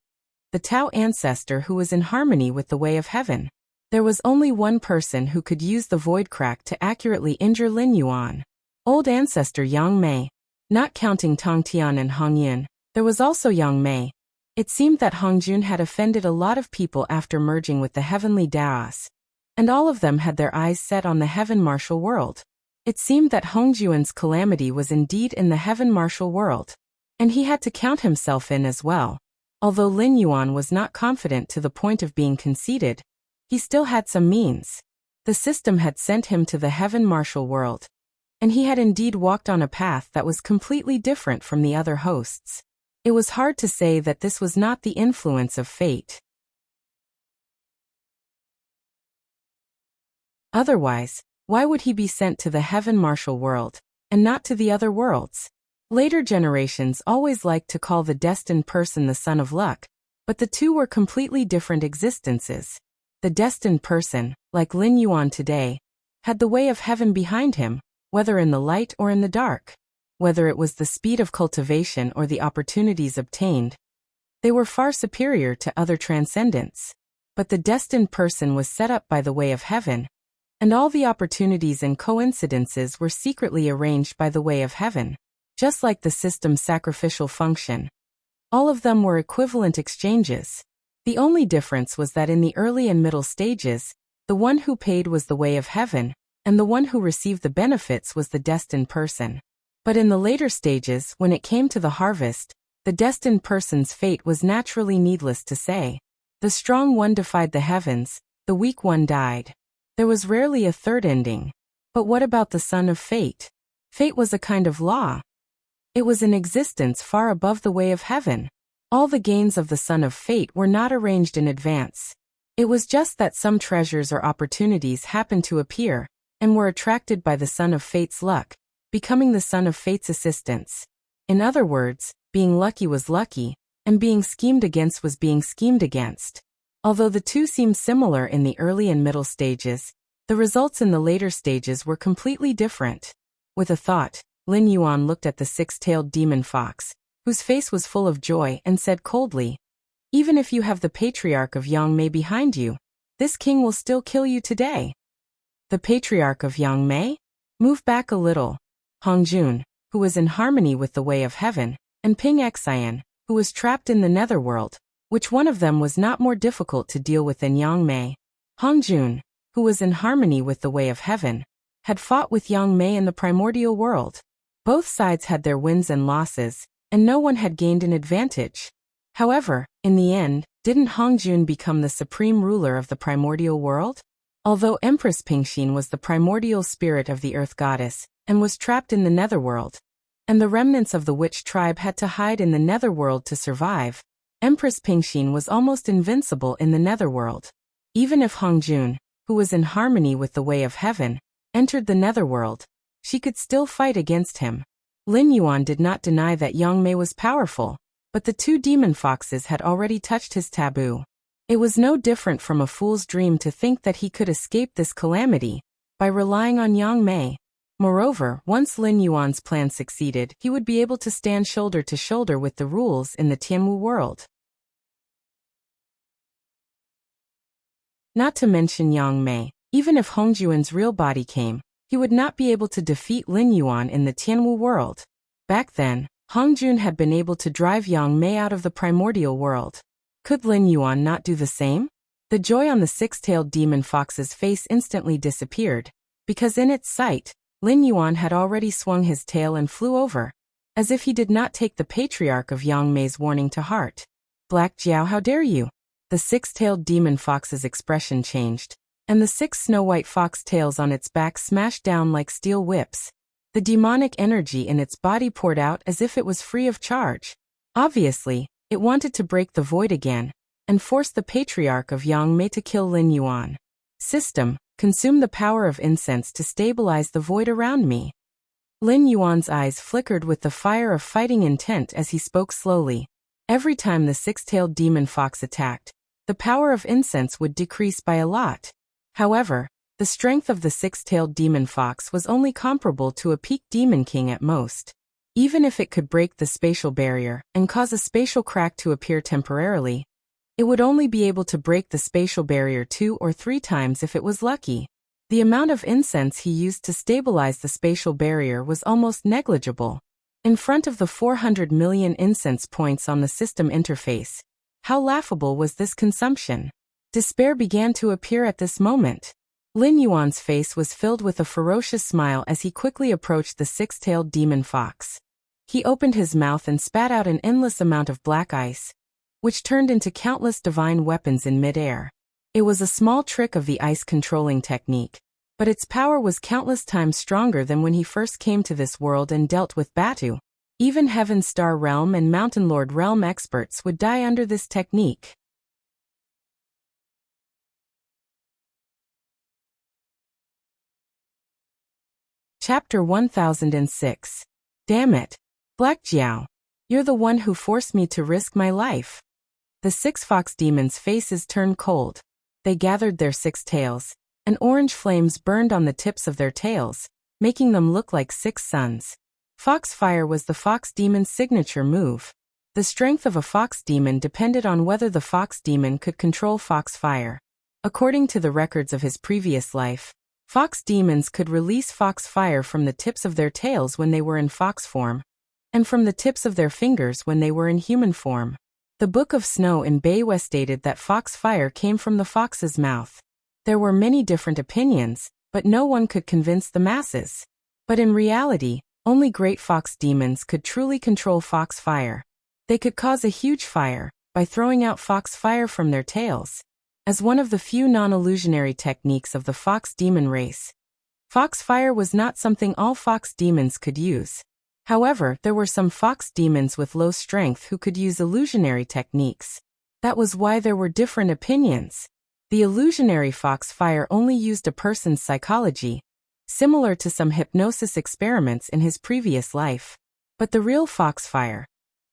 the Tao ancestor who was in harmony with the way of heaven. There was only one person who could use the void crack to accurately injure Lin Yuan. Old ancestor Yang Mei. Not counting Tang Tian and Hong Yin, there was also Yang Mei. It seemed that Hongjun had offended a lot of people after merging with the heavenly Daos, and all of them had their eyes set on the heaven martial world. It seemed that Hongjuan's calamity was indeed in the heaven martial world, and he had to count himself in as well. Although Lin Yuan was not confident to the point of being conceited, he still had some means. The system had sent him to the heaven martial world, and he had indeed walked on a path that was completely different from the other hosts. It was hard to say that this was not the influence of fate. Otherwise, why would he be sent to the heaven martial world, and not to the other worlds? Later generations always liked to call the destined person the son of luck, but the two were completely different existences. The destined person, like Lin Yuan today, had the way of heaven behind him, whether in the light or in the dark. Whether it was the speed of cultivation or the opportunities obtained, they were far superior to other transcendents. But the destined person was set up by the way of heaven, and all the opportunities and coincidences were secretly arranged by the way of heaven. Just like the system's sacrificial function, all of them were equivalent exchanges. The only difference was that in the early and middle stages, the one who paid was the way of heaven, and the one who received the benefits was the destined person. But in the later stages, when it came to the harvest, the destined person's fate was naturally needless to say. The strong one defied the heavens, the weak one died. There was rarely a third ending. But what about the son of fate? Fate was a kind of law. It was in existence far above the way of heaven. All the gains of the son of fate were not arranged in advance. It was just that some treasures or opportunities happened to appear, and were attracted by the son of fate's luck, becoming the son of fate's assistance. In other words, being lucky was lucky, and being schemed against was being schemed against. Although the two seemed similar in the early and middle stages, the results in the later stages were completely different. With a thought, Lin Yuan looked at the six-tailed demon fox, whose face was full of joy, and said coldly, "Even if you have the patriarch of Yang Mei behind you, this king will still kill you today." The patriarch of Yang Mei? Move back a little. Hongjun, who was in harmony with the way of heaven, and Ping Xian, who was trapped in the netherworld. Which one of them was not more difficult to deal with than Yang Mei? Hongjun, who was in harmony with the way of heaven, had fought with Yang Mei in the primordial world. Both sides had their wins and losses, and no one had gained an advantage. However, in the end, didn't Hongjun become the supreme ruler of the primordial world? Although Empress Pingxin was the primordial spirit of the earth goddess, and was trapped in the netherworld, and the remnants of the witch tribe had to hide in the netherworld to survive, Empress Pingxin was almost invincible in the netherworld. Even if Hongjun, who was in harmony with the way of heaven, entered the netherworld, she could still fight against him. Lin Yuan did not deny that Yang Mei was powerful, but the two demon foxes had already touched his taboo. It was no different from a fool's dream to think that he could escape this calamity by relying on Yang Mei. Moreover, once Lin Yuan's plan succeeded, he would be able to stand shoulder to shoulder with the rules in the Tianwu world. Not to mention Yang Mei, even if Hongjuan's real body came, he would not be able to defeat Lin Yuan in the Tianwu world. Back then, Hongjun had been able to drive Yang Mei out of the primordial world. Could Lin Yuan not do the same? The joy on the six-tailed demon fox's face instantly disappeared, because in its sight, Lin Yuan had already swung his tail and flew over, as if he did not take the patriarch of Yang Mei's warning to heart. "Black Jiao, how dare you?" The six-tailed demon fox's expression changed, and the 6 snow-white fox tails on its back smashed down like steel whips. The demonic energy in its body poured out as if it was free of charge. Obviously, it wanted to break the void again, and force the patriarch of Yang Mei to kill Lin Yuan. System, consume the power of incense to stabilize the void around me. Lin Yuan's eyes flickered with the fire of fighting intent as he spoke slowly. Every time the six-tailed demon fox attacked, the power of incense would decrease by a lot. However, the strength of the six-tailed demon fox was only comparable to a peak demon king at most. Even if it could break the spatial barrier and cause a spatial crack to appear temporarily, it would only be able to break the spatial barrier 2 or 3 times if it was lucky. The amount of incense he used to stabilize the spatial barrier was almost negligible. In front of the 400 million incense points on the system interface, how laughable was this consumption? Despair began to appear at this moment. Lin Yuan's face was filled with a ferocious smile as he quickly approached the six-tailed demon fox. He opened his mouth and spat out an endless amount of black ice, which turned into countless divine weapons in midair. It was a small trick of the ice-controlling technique, but its power was countless times stronger than when he first came to this world and dealt with Batu. Even Heaven Star Realm and Mountain Lord Realm experts would die under this technique. Chapter 1006. Damn it. Black Jiao. You're the one who forced me to risk my life. The 6 fox demons' faces turned cold. They gathered their 6 tails, and orange flames burned on the tips of their tails, making them look like 6 suns. Fox Fire was the fox demon's signature move. The strength of a fox demon depended on whether the fox demon could control Fox Fire. According to the records of his previous life, fox demons could release Fox Fire from the tips of their tails when they were in fox form, and from the tips of their fingers when they were in human form. The Book of Snow in Beiwa stated that Fox Fire came from the fox's mouth. There were many different opinions, but no one could convince the masses. But in reality, only great fox demons could truly control Fox Fire. They could cause a huge fire by throwing out Fox Fire from their tails. As one of the few non-illusionary techniques of the fox demon race, Fox Fire was not something all fox demons could use. However, there were some fox demons with low strength who could use illusionary techniques. That was why there were different opinions. The illusionary Fox Fire only used a person's psychology, similar to some hypnosis experiments in his previous life. But the real Fox Fire,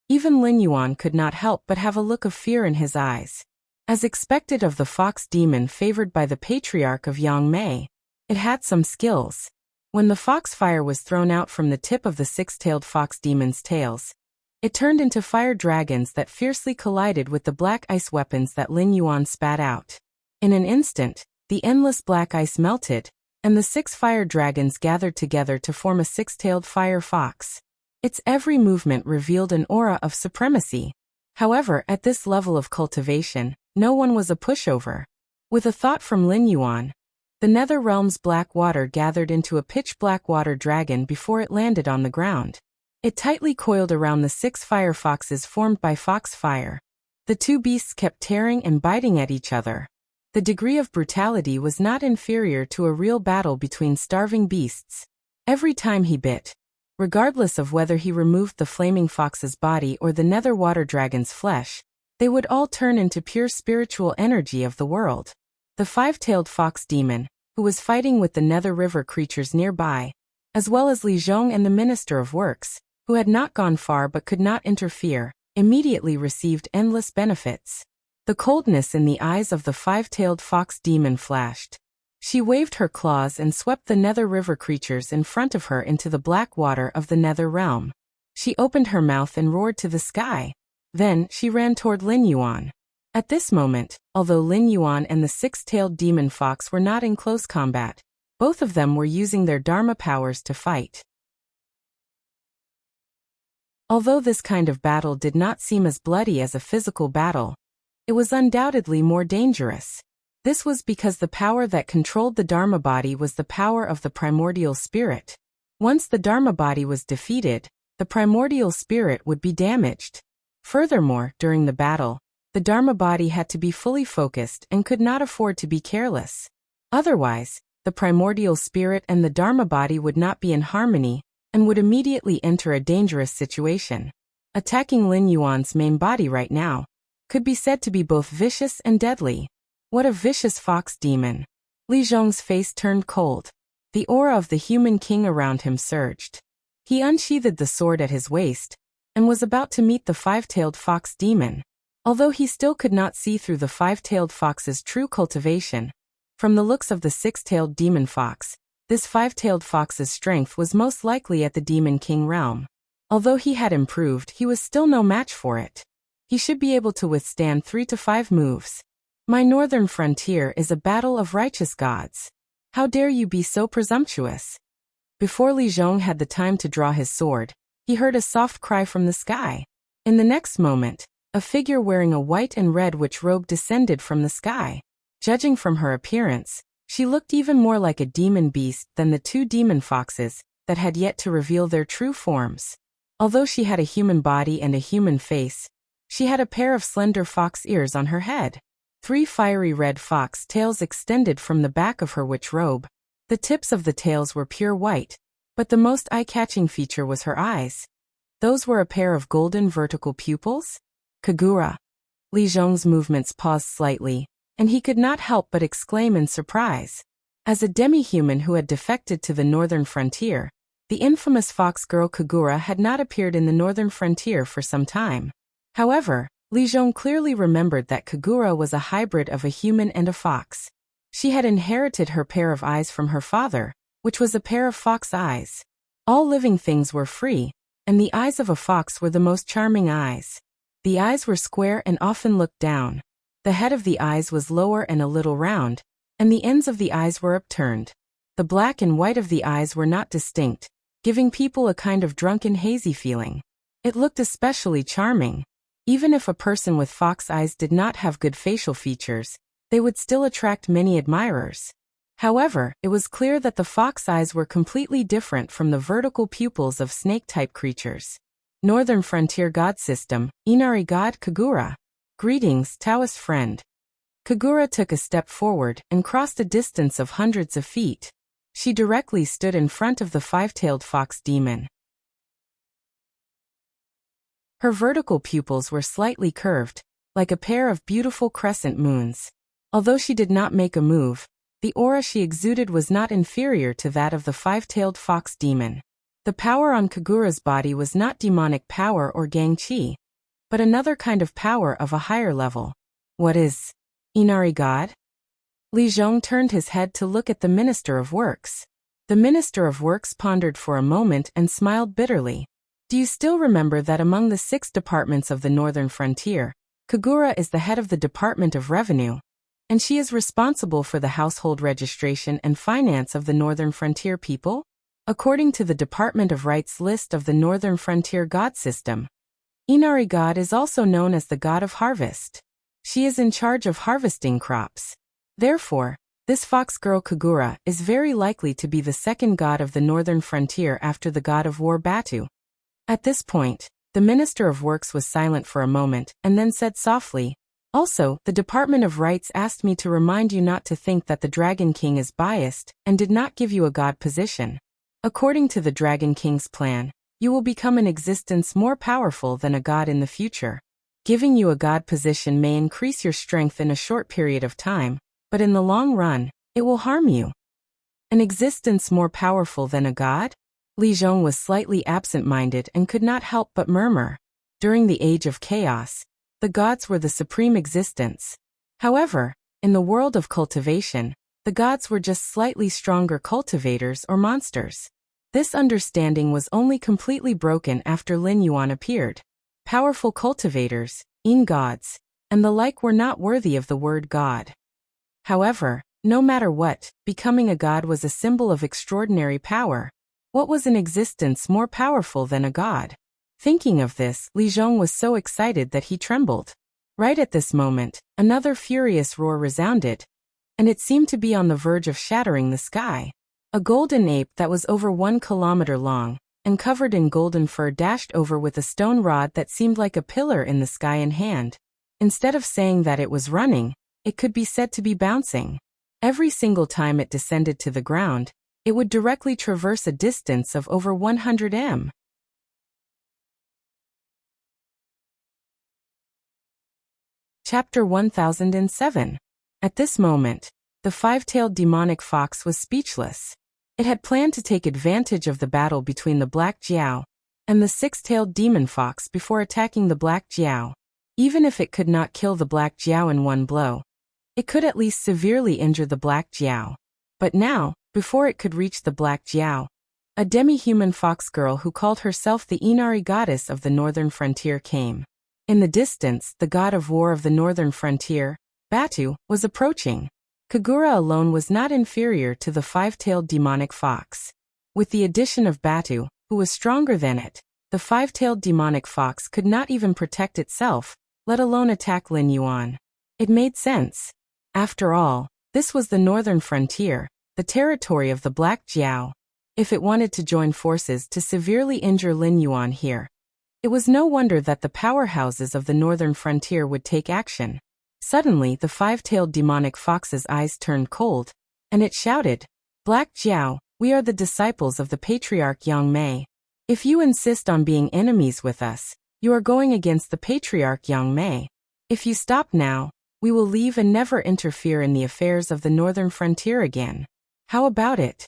even Lin Yuan could not help but have a look of fear in his eyes. As expected of the fox demon favored by the patriarch of Yangmei, it had some skills. When the Fox Fire was thrown out from the tip of the 6-tailed fox demon's tails, it turned into fire dragons that fiercely collided with the black ice weapons that Lin Yuan spat out. In an instant, the endless black ice melted, and the 6 fire dragons gathered together to form a 6-tailed fire fox. Its every movement revealed an aura of supremacy. However, at this level of cultivation, no one was a pushover. With a thought from Lin Yuan, the Nether Realm's black water gathered into a pitch-black water dragon before it landed on the ground. It tightly coiled around the 6 fire foxes formed by Fox Fire. The 2 beasts kept tearing and biting at each other. The degree of brutality was not inferior to a real battle between starving beasts. Every time he bit, regardless of whether he removed the flaming fox's body or the Nether water dragon's flesh, they would all turn into pure spiritual energy of the world. The 5-tailed fox demon, who was fighting with the Nether River creatures nearby, as well as Li Zhong and the Minister of Works, who had not gone far but could not interfere, immediately received endless benefits. The coldness in the eyes of the 5-tailed fox demon flashed. She waved her claws and swept the Nether River creatures in front of her into the black water of the Nether Realm. She opened her mouth and roared to the sky. Then, she ran toward Lin Yuan. At this moment, although Lin Yuan and the 6-tailed demon fox were not in close combat, both of them were using their Dharma powers to fight. Although this kind of battle did not seem as bloody as a physical battle, it was undoubtedly more dangerous. This was because the power that controlled the Dharma body was the power of the primordial spirit. Once the Dharma body was defeated, the primordial spirit would be damaged. Furthermore, during the battle, the Dharma body had to be fully focused and could not afford to be careless. Otherwise, the primordial spirit and the Dharma body would not be in harmony and would immediately enter a dangerous situation. Attacking Lin Yuan's main body right now could be said to be both vicious and deadly. What a vicious fox demon! Li Zhong's face turned cold. The aura of the human king around him surged. He unsheathed the sword at his waist and was about to meet the 5-tailed fox demon. Although he still could not see through the 5-tailed fox's true cultivation, from the looks of the 6-tailed demon fox, this 5-tailed fox's strength was most likely at the Demon King realm. Although he had improved, he was still no match for it. He should be able to withstand 3 to 5 moves. My northern frontier is a battle of righteous gods. How dare you be so presumptuous? Before Li Zhong had the time to draw his sword, he heard a soft cry from the sky. In the next moment, a figure wearing a white and red witch robe descended from the sky. Judging from her appearance, she looked even more like a demon beast than the 2 demon foxes that had yet to reveal their true forms. Although she had a human body and a human face, she had a pair of slender fox ears on her head. 3 fiery red fox tails extended from the back of her witch robe. The tips of the tails were pure white, but the most eye-catching feature was her eyes. Those were a pair of golden vertical pupils? Kagura. Li Zhong's movements paused slightly, and he could not help but exclaim in surprise. As a demi-human who had defected to the northern frontier, the infamous fox girl Kagura had not appeared in the northern frontier for some time. However, Li Zhong clearly remembered that Kagura was a hybrid of a human and a fox. She had inherited her pair of eyes from her father, which was a pair of fox eyes. All living things were free, and the eyes of a fox were the most charming eyes. The eyes were square and often looked down. The head of the eyes was lower and a little round, and the ends of the eyes were upturned. The black and white of the eyes were not distinct, giving people a kind of drunken hazy feeling. It looked especially charming. Even if a person with fox eyes did not have good facial features, they would still attract many admirers. However, it was clear that the fox eyes were completely different from the vertical pupils of snake-type creatures. Northern Frontier God System, Inari God Kagura. Greetings, Taoist friend. Kagura took a step forward and crossed a distance of hundreds of feet. She directly stood in front of the 5-tailed fox demon. Her vertical pupils were slightly curved, like a pair of beautiful crescent moons. Although she did not make a move, the aura she exuded was not inferior to that of the 5-tailed fox demon. The power on Kagura's body was not demonic power or gang chi, but another kind of power of a higher level. What is Inari God? Li Zhong turned his head to look at the Minister of Works. The Minister of Works pondered for a moment and smiled bitterly. Do you still remember that among the 6 departments of the northern frontier, Kagura is the head of the Department of Revenue, and she is responsible for the household registration and finance of the northern frontier people? According to the Department of Rights list of the Northern Frontier God System, Inari God is also known as the God of Harvest. She is in charge of harvesting crops. Therefore, this fox girl Kagura is very likely to be the second god of the northern frontier after the god of war Batu. At this point, the Minister of Works was silent for a moment and then said softly, "Also, the Department of Rights asked me to remind you not to think that the Dragon King is biased and did not give you a god position. According to the Dragon King's plan, you will become an existence more powerful than a god in the future. Giving you a god position may increase your strength in a short period of time, but in the long run, it will harm you." An existence more powerful than a god? Li Zhong was slightly absent-minded and could not help but murmur. During the Age of Chaos, the gods were the supreme existence. However, in the world of cultivation, the gods were just slightly stronger cultivators or monsters. This understanding was only completely broken after Lin Yuan appeared. Powerful cultivators, gods, and the like were not worthy of the word god. However, no matter what, becoming a god was a symbol of extraordinary power. What was an existence more powerful than a god? Thinking of this, Li Zhong was so excited that he trembled. Right at this moment, another furious roar resounded, and it seemed to be on the verge of shattering the sky. A golden ape that was over 1 kilometer long, and covered in golden fur dashed over with a stone rod that seemed like a pillar in the sky in hand. Instead of saying that it was running, it could be said to be bouncing. Every single time it descended to the ground, it would directly traverse a distance of over 100 m. Chapter 1007. At this moment, the 5-tailed demonic fox was speechless. It had planned to take advantage of the battle between the Black Jiao and the 6-tailed demon fox before attacking the Black Jiao. Even if it could not kill the Black Jiao in one blow, it could at least severely injure the Black Jiao. But now, before it could reach the Black Jiao, A demi-human fox girl who called herself the Inari goddess of the northern frontier came. In the distance, the god of war of the northern frontier, Batu, was approaching. Kagura alone was not inferior to the five-tailed demonic fox. With the addition of Batu, who was stronger than it, the five-tailed demonic fox could not even protect itself, let alone attack Lin Yuan. It made sense. After all, this was the northern frontier, the territory of the Black Jiao. If it wanted to join forces to severely injure Lin Yuan here, it was no wonder that the powerhouses of the northern frontier would take action. Suddenly, the five-tailed demonic fox's eyes turned cold, and it shouted, "Black Jiao, we are the disciples of the patriarch Yang Mei. If you insist on being enemies with us, you are going against the patriarch Yang Mei. If you stop now, we will leave and never interfere in the affairs of the northern frontier again. How about it?"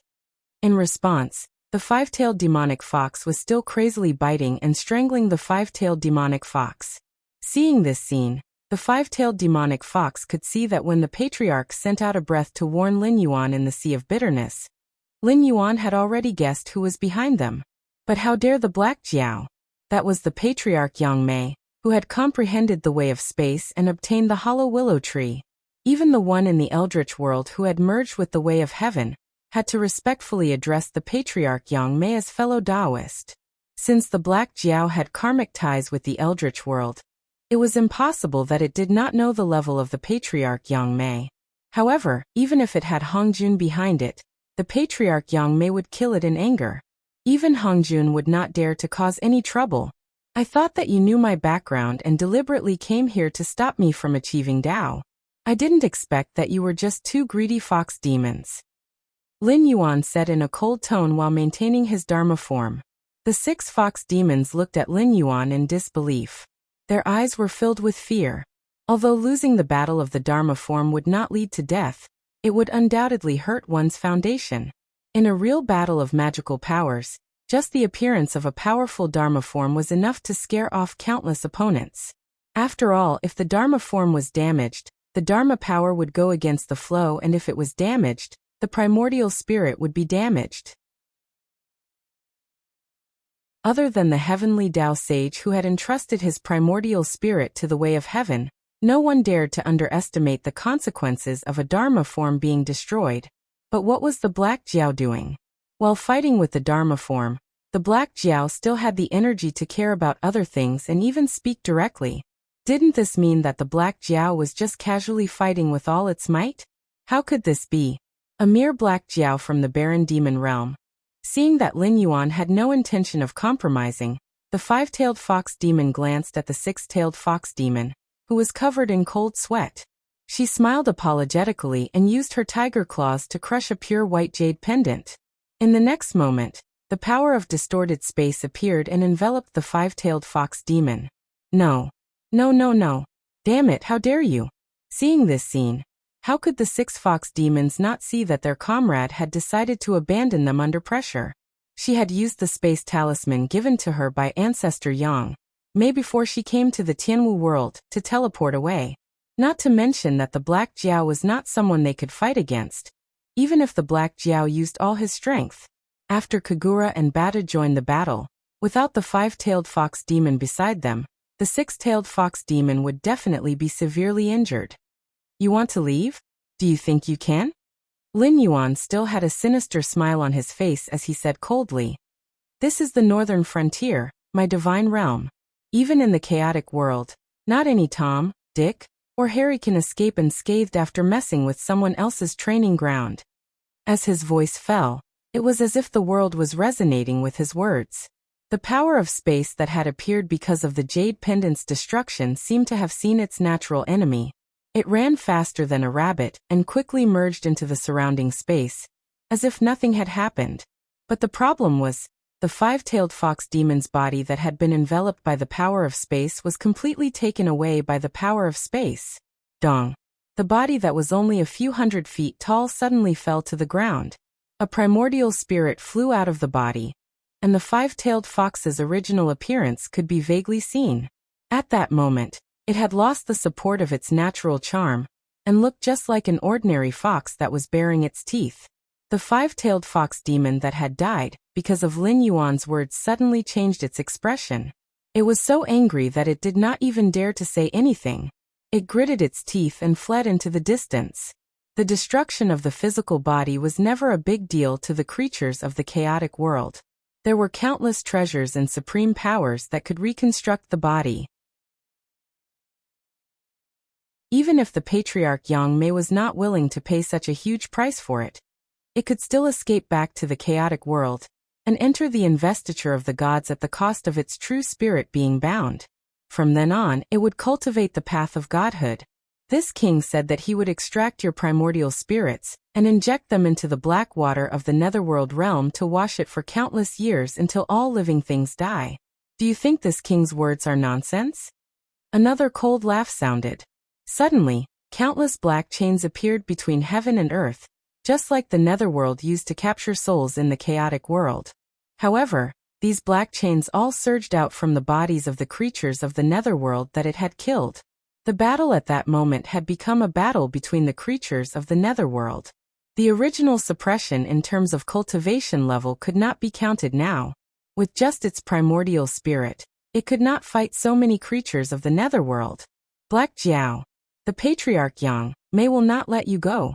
In response, the five-tailed demonic fox was still crazily biting and strangling the five-tailed demonic fox. Seeing this scene, the five-tailed demonic fox could see that when the patriarch sent out a breath to warn Lin Yuan in the Sea of Bitterness, Lin Yuan had already guessed who was behind them. But how dare the Black Jiao? That was the patriarch Yang Mei, who had comprehended the way of space and obtained the hollow willow tree. Even the one in the eldritch world who had merged with the way of heaven had to respectfully address the patriarch Yang Mei as fellow Taoist. Since the Black Jiao had karmic ties with the eldritch world, it was impossible that it did not know the level of the patriarch Yang Mei. However, even if it had Hongjun behind it, the patriarch Yang Mei would kill it in anger. Even Hongjun would not dare to cause any trouble. I thought that you knew my background and deliberately came here to stop me from achieving Tao. I didn't expect that you were just two greedy fox demons. Lin Yuan said in a cold tone while maintaining his Dharma form. The 6 fox demons looked at Lin Yuan in disbelief. Their eyes were filled with fear. Although losing the battle of the Dharma form would not lead to death, it would undoubtedly hurt one's foundation. In a real battle of magical powers, just the appearance of a powerful Dharma form was enough to scare off countless opponents. After all, if the Dharma form was damaged, the Dharma power would go against the flow, and if it was damaged, the primordial spirit would be damaged. Other than the heavenly Tao sage who had entrusted his primordial spirit to the way of heaven, no one dared to underestimate the consequences of a Dharma form being destroyed. But what was the Black Jiao doing? While fighting with the Dharma form, the Black Jiao still had the energy to care about other things and even speak directly. Didn't this mean that the Black Jiao was just casually fighting with all its might? How could this be? A mere Black Jiao from the barren demon realm. Seeing that Lin Yuan had no intention of compromising, the 5-tailed fox demon glanced at the 6-tailed fox demon, who was covered in cold sweat. She smiled apologetically and used her tiger claws to crush a pure white jade pendant. In the next moment, the power of distorted space appeared and enveloped the 5-tailed fox demon. No. No, no, no. Damn it, how dare you? Seeing this scene, how could the 6 fox demons not see that their comrade had decided to abandon them under pressure? She had used the space talisman given to her by Ancestor Yang Mei before she came to the Tianwu world to teleport away. Not to mention that the Black Jiao was not someone they could fight against, even if the Black Jiao used all his strength. After Kagura and Bata joined the battle, without the 5-tailed fox demon beside them, the 6-tailed fox demon would definitely be severely injured. You want to leave? Do you think you can? Lin Yuan still had a sinister smile on his face as he said coldly, "This is the northern frontier, my divine realm. Even in the chaotic world, not any Tom, Dick, or Harry can escape unscathed after messing with someone else's training ground." As his voice fell, it was as if the world was resonating with his words. The power of space that had appeared because of the jade pendant's destruction seemed to have seen its natural enemy. It ran faster than a rabbit and quickly merged into the surrounding space, as if nothing had happened. But the problem was, the 5-tailed fox demon's body that had been enveloped by the power of space was completely taken away by the power of space. Dong. The body that was only a few hundred feet tall suddenly fell to the ground. A primordial spirit flew out of the body, and the 5-tailed fox's original appearance could be vaguely seen. At that moment, it had lost the support of its natural charm, and looked just like an ordinary fox that was baring its teeth. The 5-tailed fox demon that had died because of Lin Yuan's words suddenly changed its expression. It was so angry that it did not even dare to say anything. It gritted its teeth and fled into the distance. The destruction of the physical body was never a big deal to the creatures of the chaotic world. There were countless treasures and supreme powers that could reconstruct the body. Even if the patriarch Yang Mei was not willing to pay such a huge price for it, it could still escape back to the chaotic world and enter the investiture of the gods at the cost of its true spirit being bound. From then on, it would cultivate the path of godhood. This king said that he would extract your primordial spirits and inject them into the black water of the netherworld realm to wash it for countless years until all living things die. Do you think this king's words are nonsense? Another cold laugh sounded. Suddenly, countless black chains appeared between heaven and earth, just like the netherworld used to capture souls in the chaotic world. However, these black chains all surged out from the bodies of the creatures of the netherworld that it had killed. The battle at that moment had become a battle between the creatures of the netherworld. The original suppression in terms of cultivation level could not be counted now. With just its primordial spirit, it could not fight so many creatures of the netherworld. Black Jiao, the patriarch Yang Mei will not let you go.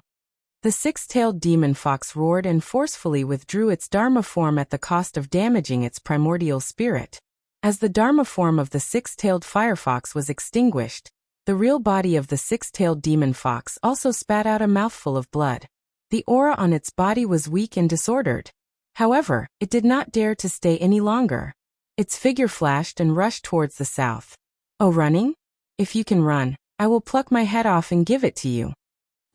The six-tailed demon fox roared and forcefully withdrew its Dharma form at the cost of damaging its primordial spirit. As the Dharma form of the six-tailed firefox was extinguished, the real body of the six-tailed demon fox also spat out a mouthful of blood. The aura on its body was weak and disordered. However, it did not dare to stay any longer. Its figure flashed and rushed towards the south. Oh, running? If you can run, I will pluck my head off and give it to you.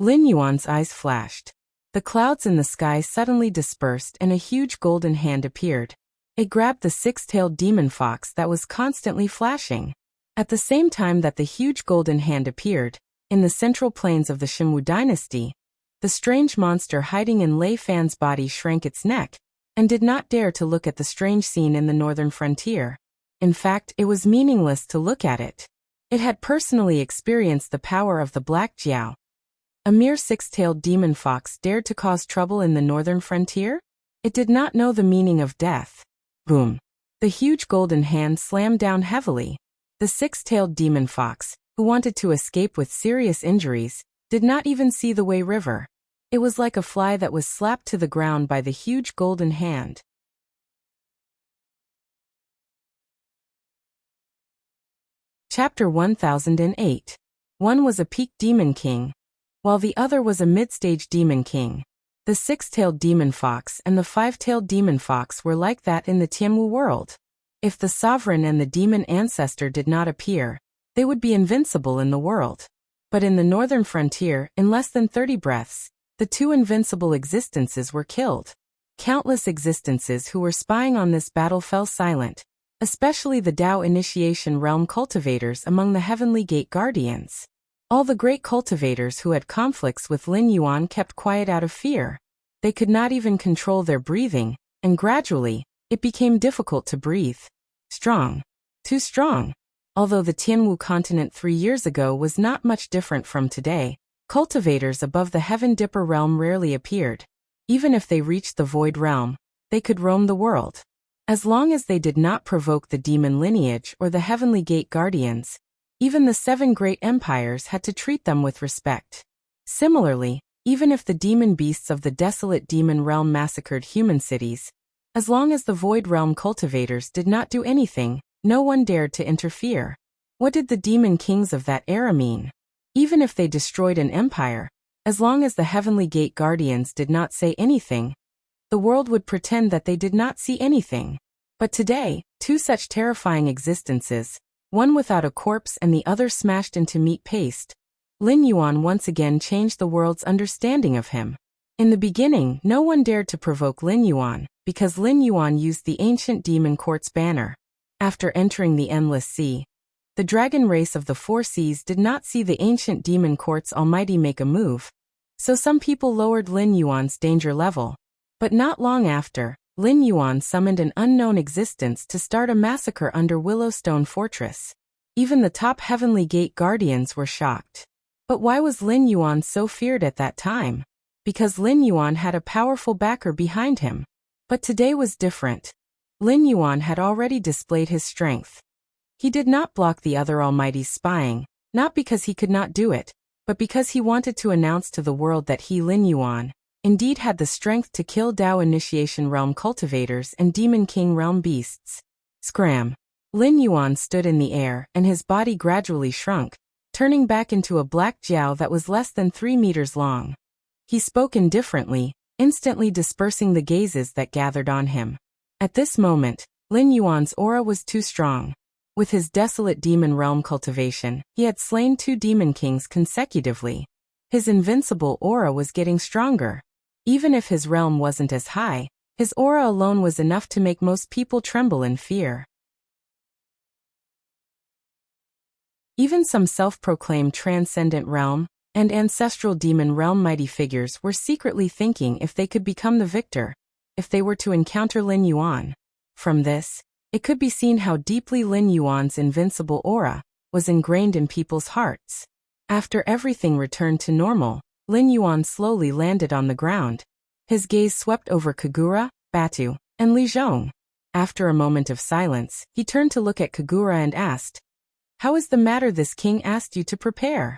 Lin Yuan's eyes flashed. The clouds in the sky suddenly dispersed and a huge golden hand appeared. It grabbed the six-tailed demon fox that was constantly flashing. At the same time that the huge golden hand appeared, in the central plains of the Shenwu dynasty, the strange monster hiding in Lei Fan's body shrank its neck, and did not dare to look at the strange scene in the northern frontier. In fact, it was meaningless to look at it. It had personally experienced the power of the Black Jiao. A mere six-tailed demon fox dared to cause trouble in the northern frontier? It did not know the meaning of death. Boom! The huge golden hand slammed down heavily. The six-tailed demon fox, who wanted to escape with serious injuries, did not even see the Wei River. It was like a fly that was slapped to the ground by the huge golden hand. Chapter 1008. One was a peak demon king, while the other was a mid-stage demon king. The six-tailed demon fox and the five-tailed demon fox were like that in the Tianwu world. If the sovereign and the demon ancestor did not appear, they would be invincible in the world. But in the northern frontier, in less than 30 breaths, the two invincible existences were killed. Countless existences who were spying on this battle fell silent, especially the Dao initiation realm cultivators among the Heavenly Gate Guardians. All the great cultivators who had conflicts with Lin Yuan kept quiet out of fear. They could not even control their breathing, and gradually, it became difficult to breathe. Strong. Too strong. Although the Tianwu continent 3 years ago was not much different from today, cultivators above the Heaven Dipper realm rarely appeared. Even if they reached the Void realm, they could roam the world. As long as they did not provoke the demon lineage or the Heavenly Gate Guardians, even the 7 great empires had to treat them with respect. Similarly, even if the demon beasts of the desolate demon realm massacred human cities, as long as the Void realm cultivators did not do anything, no one dared to interfere. What did the demon kings of that era mean? Even if they destroyed an empire, as long as the Heavenly Gate Guardians did not say anything, the world would pretend that they did not see anything. But today, 2 such terrifying existences, one without a corpse and the other smashed into meat paste, Lin Yuan once again changed the world's understanding of him. In the beginning, no one dared to provoke Lin Yuan, because Lin Yuan used the ancient demon court's banner. After entering the Endless Sea, the dragon race of the 4 seas did not see the ancient demon court's almighty make a move, so some people lowered Lin Yuan's danger level. But not long after, Lin Yuan summoned an unknown existence to start a massacre under Willowstone Fortress. Even the top Heavenly Gate Guardians were shocked. But why was Lin Yuan so feared at that time? Because Lin Yuan had a powerful backer behind him. But today was different. Lin Yuan had already displayed his strength. He did not block the other Almighty's spying, not because he could not do it, but because he wanted to announce to the world that he, Lin Yuan, indeed had the strength to kill Dao Initiation Realm cultivators and Demon King Realm beasts. Scram. Lin Yuan stood in the air and his body gradually shrunk, turning back into a black jiao that was less than 3 meters long. He spoke indifferently, instantly dispersing the gazes that gathered on him. At this moment, Lin Yuan's aura was too strong. With his desolate demon realm cultivation, he had slain 2 demon kings consecutively. His invincible aura was getting stronger. Even if his realm wasn't as high, his aura alone was enough to make most people tremble in fear. Even some self-proclaimed transcendent realm and ancestral demon realm mighty figures were secretly thinking if they could become the victor, if they were to encounter Lin Yuan. From this, it could be seen how deeply Lin Yuan's invincible aura was ingrained in people's hearts. After everything returned to normal, Lin Yuan slowly landed on the ground. His gaze swept over Kagura, Batu, and Li Zhong. After a moment of silence, he turned to look at Kagura and asked, "How is the matter this king asked you to prepare?"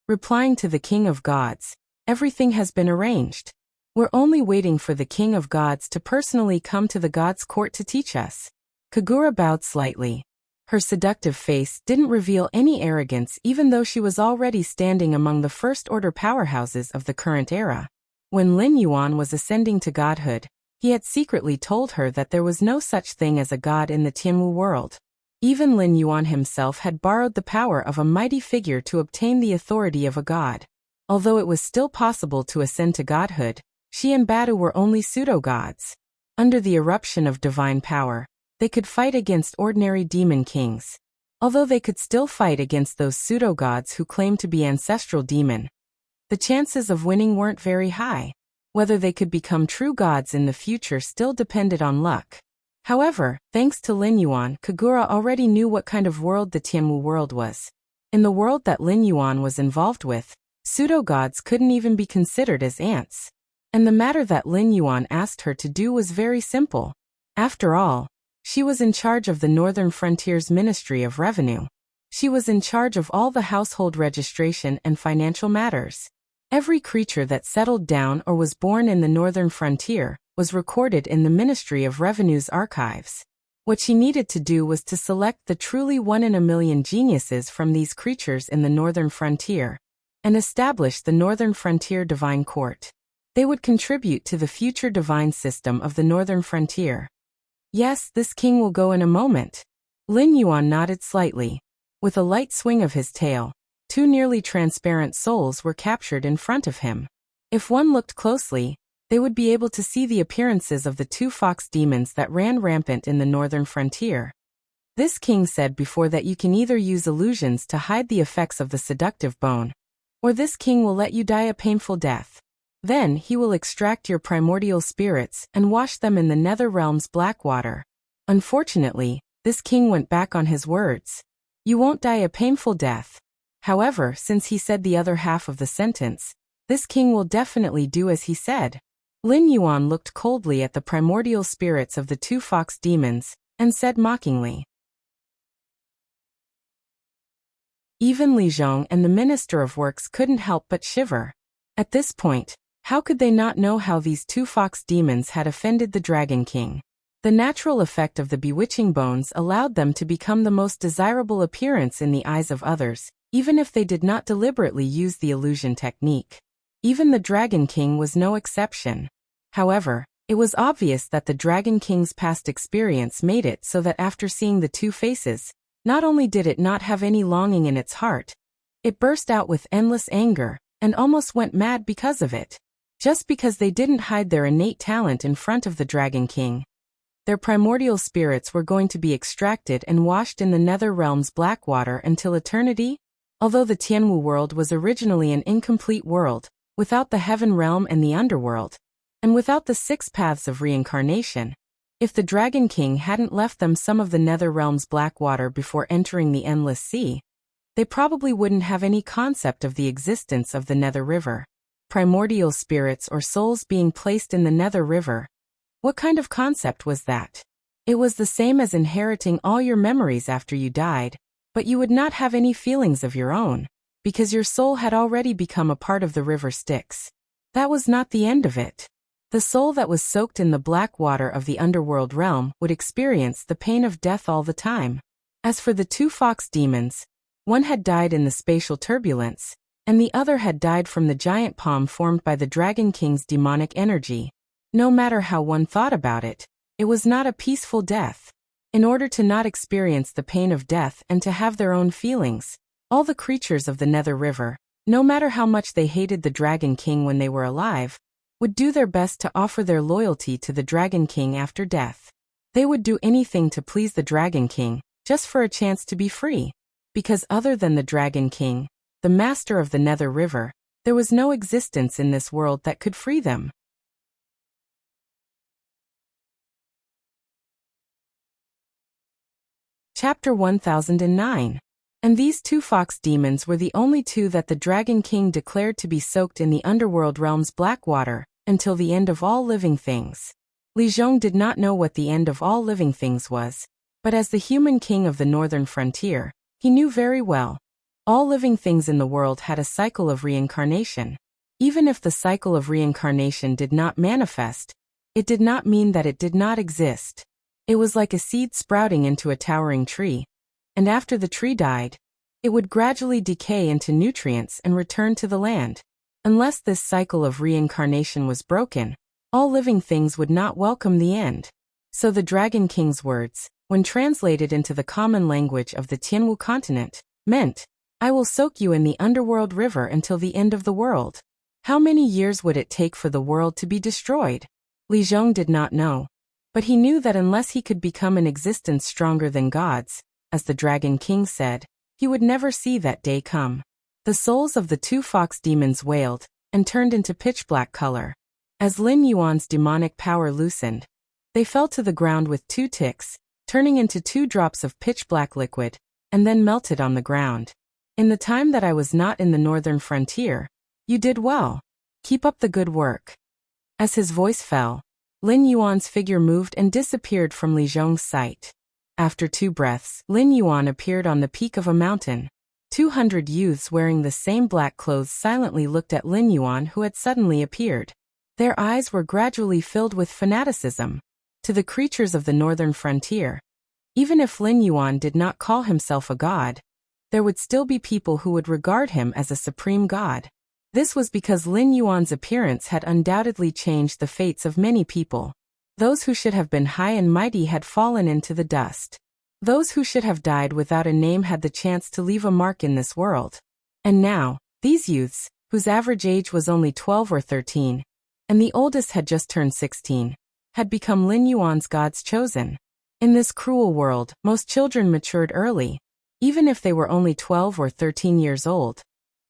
Replying to the King of Gods, "Everything has been arranged. We're only waiting for the King of Gods to personally come to the God's court to teach us." Kagura bowed slightly. Her seductive face didn't reveal any arrogance even though she was already standing among the first-order powerhouses of the current era. When Lin Yuan was ascending to godhood, he had secretly told her that there was no such thing as a god in the Tianwu world. Even Lin Yuan himself had borrowed the power of a mighty figure to obtain the authority of a god. Although it was still possible to ascend to godhood, she and Batu were only pseudo-gods. Under the eruption of divine power, they could fight against ordinary demon kings. Although they could still fight against those pseudo-gods who claimed to be ancestral demon, the chances of winning weren't very high. Whether they could become true gods in the future still depended on luck. However, thanks to Lin Yuan, Kagura already knew what kind of world the Tianwu world was. In the world that Lin Yuan was involved with, pseudo-gods couldn't even be considered as ants. And the matter that Lin Yuan asked her to do was very simple. After all, she was in charge of the Northern Frontier's Ministry of Revenue. She was in charge of all the household registration and financial matters. Every creature that settled down or was born in the Northern Frontier was recorded in the Ministry of Revenue's archives. What she needed to do was to select the truly 1 in a million geniuses from these creatures in the Northern Frontier and establish the Northern Frontier Divine Court. They would contribute to the future divine system of the Northern Frontier. "Yes, this king will go in a moment." Lin Yuan nodded slightly. With a light swing of his tail, 2 nearly transparent souls were captured in front of him. If one looked closely, they would be able to see the appearances of the 2 fox demons that ran rampant in the Northern Frontier. This king said before that you can either use illusions to hide the effects of the seductive bone, or this king will let you die a painful death. Then he will extract your primordial spirits and wash them in the nether realm's black water. Unfortunately, this king went back on his words. You won't die a painful death. However, since he said the other half of the sentence, this king will definitely do as he said. Lin Yuan looked coldly at the primordial spirits of the 2 fox demons and said mockingly. Even Li Zhong and the Minister of Works couldn't help but shiver. At this point, how could they not know how these 2 fox demons had offended the Dragon King? The natural effect of the bewitching bones allowed them to become the most desirable appearance in the eyes of others, even if they did not deliberately use the illusion technique. Even the Dragon King was no exception. However, it was obvious that the Dragon King's past experience made it so that after seeing the 2 faces, not only did it not have any longing in its heart, it burst out with endless anger and almost went mad because of it. Just because they didn't hide their innate talent in front of the Dragon King, their primordial spirits were going to be extracted and washed in the nether realm's black water until eternity? Although the Tianwu world was originally an incomplete world, without the heaven realm and the underworld, and without the 6 paths of reincarnation, if the Dragon King hadn't left them some of the nether realm's black water before entering the endless sea, they probably wouldn't have any concept of the existence of the nether river. Primordial spirits or souls being placed in the nether river What kind of concept was that? It was the same as inheriting all your memories after you died, but you would not have any feelings of your own, because your soul had already become a part of the river Styx. That was not the end of it. The soul that was soaked in the black water of the underworld realm would experience the pain of death all the time. As for the two fox demons, one had died in the spatial turbulence, and the other had died from the giant palm formed by the Dragon King's demonic energy. No matter how one thought about it, it was not a peaceful death. In order to not experience the pain of death and to have their own feelings, all the creatures of the Nether River, no matter how much they hated the Dragon King when they were alive, would do their best to offer their loyalty to the Dragon King after death. They would do anything to please the Dragon King, just for a chance to be free. Because other than the Dragon King, the master of the Nether River, there was no existence in this world that could free them. Chapter 1009. And these two fox demons were the only two that the Dragon King declared to be soaked in the underworld realm's black water, until the end of all living things. Li Zhong did not know what the end of all living things was, but as the human king of the northern frontier, he knew very well. All living things in the world had a cycle of reincarnation. Even if the cycle of reincarnation did not manifest, it did not mean that it did not exist. It was like a seed sprouting into a towering tree, and after the tree died, it would gradually decay into nutrients and return to the land. Unless this cycle of reincarnation was broken, all living things would not welcome the end. So the Dragon King's words, when translated into the common language of the Tianwu continent, meant, "I will soak you in the underworld river until the end of the world." How many years would it take for the world to be destroyed? Li Zhong did not know. But he knew that unless he could become an existence stronger than gods, as the Dragon King said, he would never see that day come. The souls of the two fox demons wailed, and turned into pitch-black color. As Lin Yuan's demonic power loosened, they fell to the ground with two ticks, turning into 2 drops of pitch-black liquid, and then melted on the ground. In the time that I was not in the northern frontier, you did well. Keep up the good work. As his voice fell, Lin Yuan's figure moved and disappeared from Li Zhong's sight. After 2 breaths, Lin Yuan appeared on the peak of a mountain. 200 youths wearing the same black clothes silently looked at Lin Yuan, who had suddenly appeared. Their eyes were gradually filled with fanaticism. To the creatures of the northern frontier, even if Lin Yuan did not call himself a god, there would still be people who would regard him as a supreme god. This was because Lin Yuan's appearance had undoubtedly changed the fates of many people. Those who should have been high and mighty had fallen into the dust. Those who should have died without a name had the chance to leave a mark in this world. And now, these youths, whose average age was only 12 or 13, and the oldest had just turned 16, had become Lin Yuan's gods chosen. In this cruel world, most children matured early. Even if they were only 12 or 13 years old,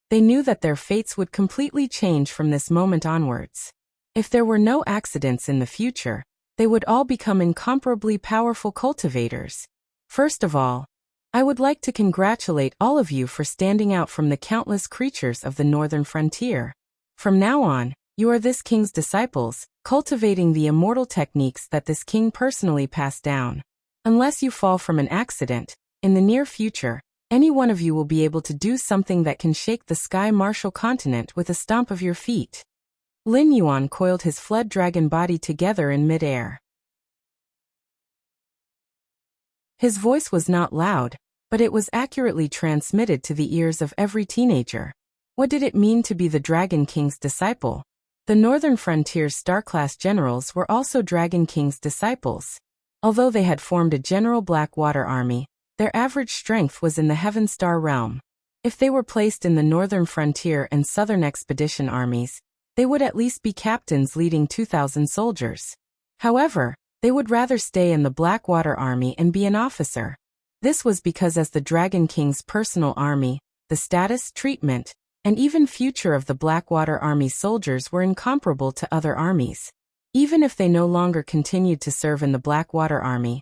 they knew that their fates would completely change from this moment onwards. If there were no accidents in the future, they would all become incomparably powerful cultivators. First of all, I would like to congratulate all of you for standing out from the countless creatures of the northern frontier. From now on, you are this king's disciples, cultivating the immortal techniques that this king personally passed down. Unless you fall from an accident, in the near future, any one of you will be able to do something that can shake the sky martial continent with a stomp of your feet. Lin Yuan coiled his flood dragon body together in mid-air. His voice was not loud, but it was accurately transmitted to the ears of every teenager. What did it mean to be the Dragon King's disciple? The Northern Frontier's star-class generals were also Dragon King's disciples. Although they had formed a general Blackwater army, their average strength was in the Heaven Star realm. If they were placed in the Northern Frontier and Southern Expedition armies, they would at least be captains leading 2,000 soldiers. However, they would rather stay in the Blackwater army and be an officer. This was because as the Dragon King's personal army, the status, treatment, and even future of the Blackwater army soldiers were incomparable to other armies. Even if they no longer continued to serve in the Blackwater army,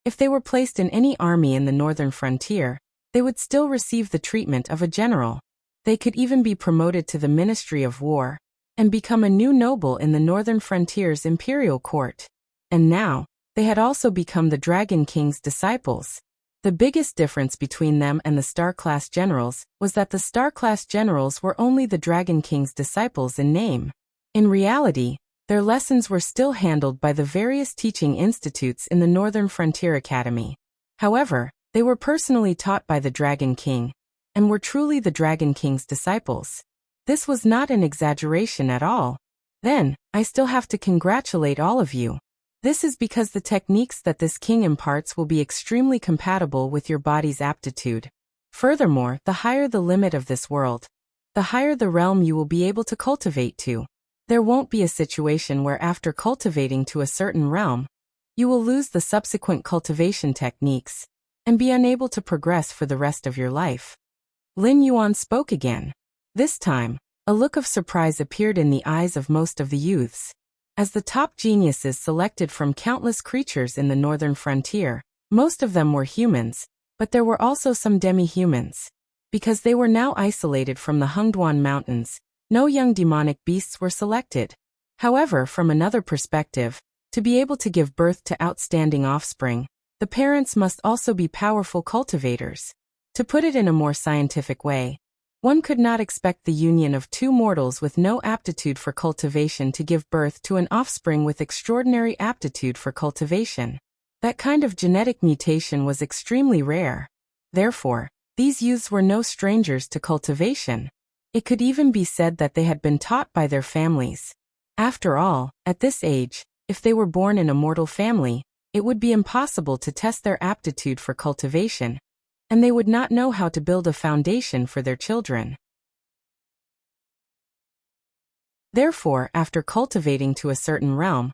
if they were placed in any army in the Northern Frontier, they would still receive the treatment of a general. They could even be promoted to the Ministry of War, and become a new noble in the Northern Frontier's imperial court. And now, they had also become the Dragon King's disciples. The biggest difference between them and the Star-class generals was that the Star-class generals were only the Dragon King's disciples in name. In reality, their lessons were still handled by the various teaching institutes in the Northern Frontier Academy. However, they were personally taught by the Dragon King, and were truly the Dragon King's disciples. This was not an exaggeration at all. Then, I still have to congratulate all of you. This is because the techniques that this king imparts will be extremely compatible with your body's aptitude. Furthermore, the higher the limit of this world, the higher the realm you will be able to cultivate to. There won't be a situation where after cultivating to a certain realm, you will lose the subsequent cultivation techniques and be unable to progress for the rest of your life. Lin Yuan spoke again. This time, a look of surprise appeared in the eyes of most of the youths. As the top geniuses selected from countless creatures in the northern frontier, most of them were humans, but there were also some demi-humans. Because they were now isolated from the Hengduan Mountains, no young demonic beasts were selected. However, from another perspective, to be able to give birth to outstanding offspring, the parents must also be powerful cultivators. To put it in a more scientific way, one could not expect the union of two mortals with no aptitude for cultivation to give birth to an offspring with extraordinary aptitude for cultivation. That kind of genetic mutation was extremely rare. Therefore, these youths were no strangers to cultivation. It could even be said that they had been taught by their families. After all, at this age, if they were born in a mortal family, it would be impossible to test their aptitude for cultivation, and they would not know how to build a foundation for their children. Therefore, after cultivating to a certain realm,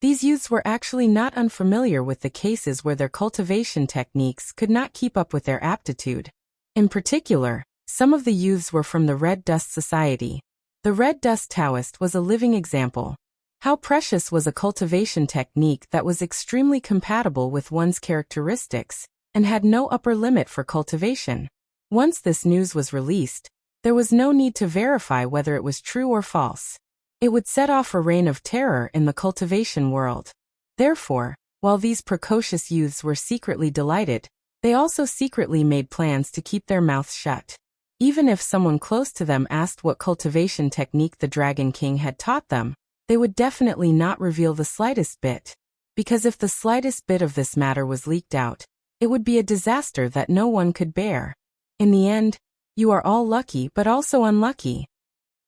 these youths were actually not unfamiliar with the cases where their cultivation techniques could not keep up with their aptitude. In particular, some of the youths were from the Red Dust Society. The Red Dust Taoist was a living example. How precious was a cultivation technique that was extremely compatible with one's characteristics, and had no upper limit for cultivation. Once this news was released, there was no need to verify whether it was true or false. It would set off a reign of terror in the cultivation world. Therefore, while these precocious youths were secretly delighted, they also secretly made plans to keep their mouths shut. Even if someone close to them asked what cultivation technique the Dragon King had taught them, they would definitely not reveal the slightest bit. Because if the slightest bit of this matter was leaked out, it would be a disaster that no one could bear. In the end, you are all lucky but also unlucky.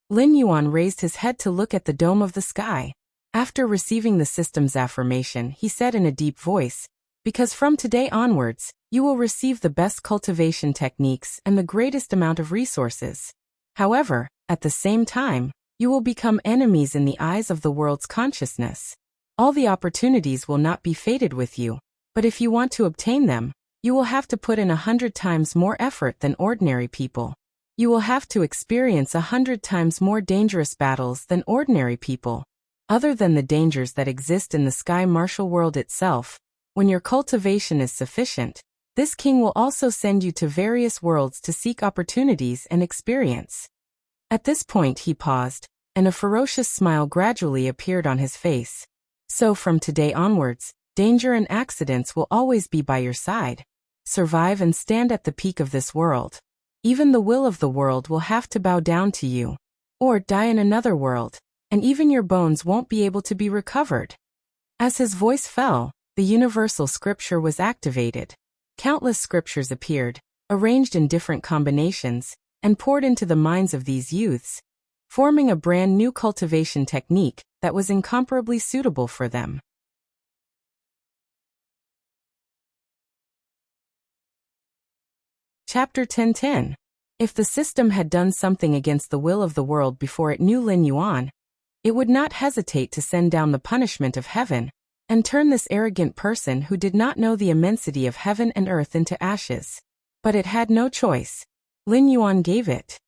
Lin Yuan raised his head to look at the dome of the sky. After receiving the system's affirmation, he said in a deep voice, "Because from today onwards, you will receive the best cultivation techniques and the greatest amount of resources. However, at the same time, you will become enemies in the eyes of the world's consciousness. All the opportunities will not be fated with you, but if you want to obtain them, you will have to put in 100 times more effort than ordinary people. You will have to experience 100 times more dangerous battles than ordinary people. Other than the dangers that exist in the sky martial world itself, when your cultivation is sufficient, this king will also send you to various worlds to seek opportunities and experience." At this point he paused, and a ferocious smile gradually appeared on his face. "So from today onwards, danger and accidents will always be by your side. Survive and stand at the peak of this world. Even the will of the world will have to bow down to you, or die in another world, and even your bones won't be able to be recovered." As his voice fell, the universal scripture was activated. Countless scriptures appeared, arranged in different combinations, and poured into the minds of these youths, forming a brand new cultivation technique that was incomparably suitable for them. Chapter 10:10. If the system had done something against the will of the world before it knew Lin Yuan, it would not hesitate to send down the punishment of heaven, and turn this arrogant person who did not know the immensity of heaven and earth into ashes. But it had no choice. Lin Yuan gave it.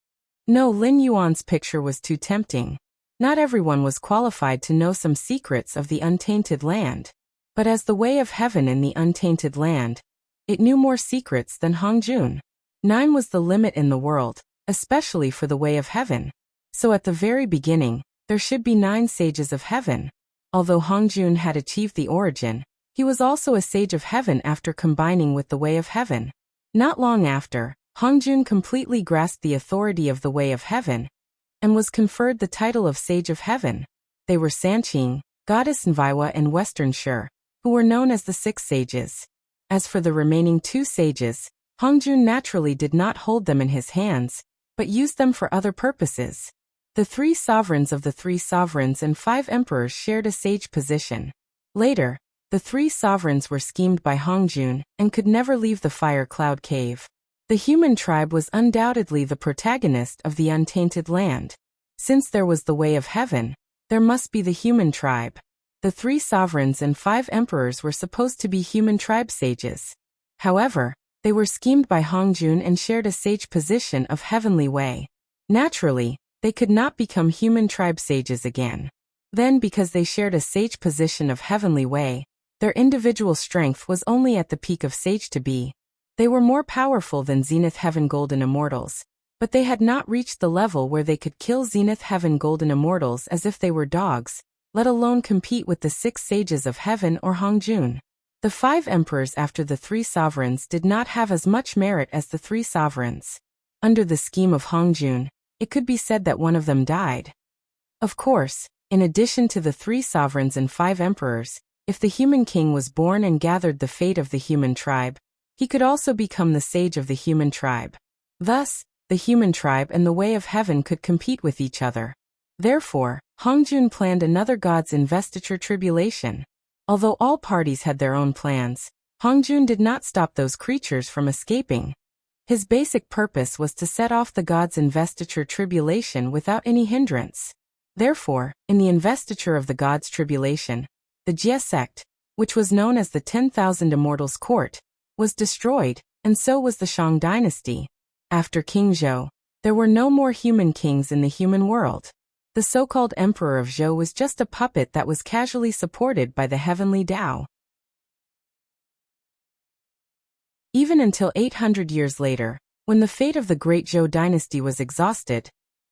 No, Lin Yuan's picture was too tempting. Not everyone was qualified to know some secrets of the untainted land. But as the way of heaven in the untainted land, it knew more secrets than Hongjun. 9 was the limit in the world, especially for the way of heaven. So at the very beginning, there should be 9 sages of heaven. Although Hongjun had achieved the origin, he was also a sage of heaven after combining with the way of heaven. Not long after, Hongjun completely grasped the authority of the way of heaven and was conferred the title of Sage of Heaven. They were Sanqing, Goddess Nviwa and Western Shur, who were known as the Six Sages. As for the remaining two sages, Hongjun naturally did not hold them in his hands, but used them for other purposes. The three sovereigns of the three sovereigns and five emperors shared a sage position. Later, the three sovereigns were schemed by Hongjun and could never leave the fire cloud cave. The human tribe was undoubtedly the protagonist of the untainted land. Since there was the way of heaven, there must be the human tribe. The three sovereigns and five emperors were supposed to be human tribe sages. However, they were schemed by Hongjun and shared a sage position of heavenly way. Naturally, they could not become human tribe sages again. Then, because they shared a sage position of heavenly way, their individual strength was only at the peak of sage to be. They were more powerful than Zenith Heaven Golden Immortals, but they had not reached the level where they could kill Zenith Heaven Golden Immortals as if they were dogs, let alone compete with the six sages of heaven or Hongjun. The five emperors after the three sovereigns did not have as much merit as the three sovereigns. Under the scheme of Hongjun, it could be said that one of them died. Of course, in addition to the three sovereigns and five emperors, if the human king was born and gathered the fate of the human tribe, he could also become the sage of the human tribe. Thus, the human tribe and the way of heaven could compete with each other. Therefore, Hongjun planned another god's investiture tribulation. Although all parties had their own plans, Hongjun did not stop those creatures from escaping. His basic purpose was to set off the god's investiture tribulation without any hindrance. Therefore, in the investiture of the god's tribulation, the Jie sect, which was known as the 10,000 Immortals Court, was destroyed, and so was the Shang dynasty. After King Zhou, there were no more human kings in the human world. The so-called Emperor of Zhou was just a puppet that was casually supported by the heavenly Tao. Even until 800 years later, when the fate of the Great Zhou dynasty was exhausted,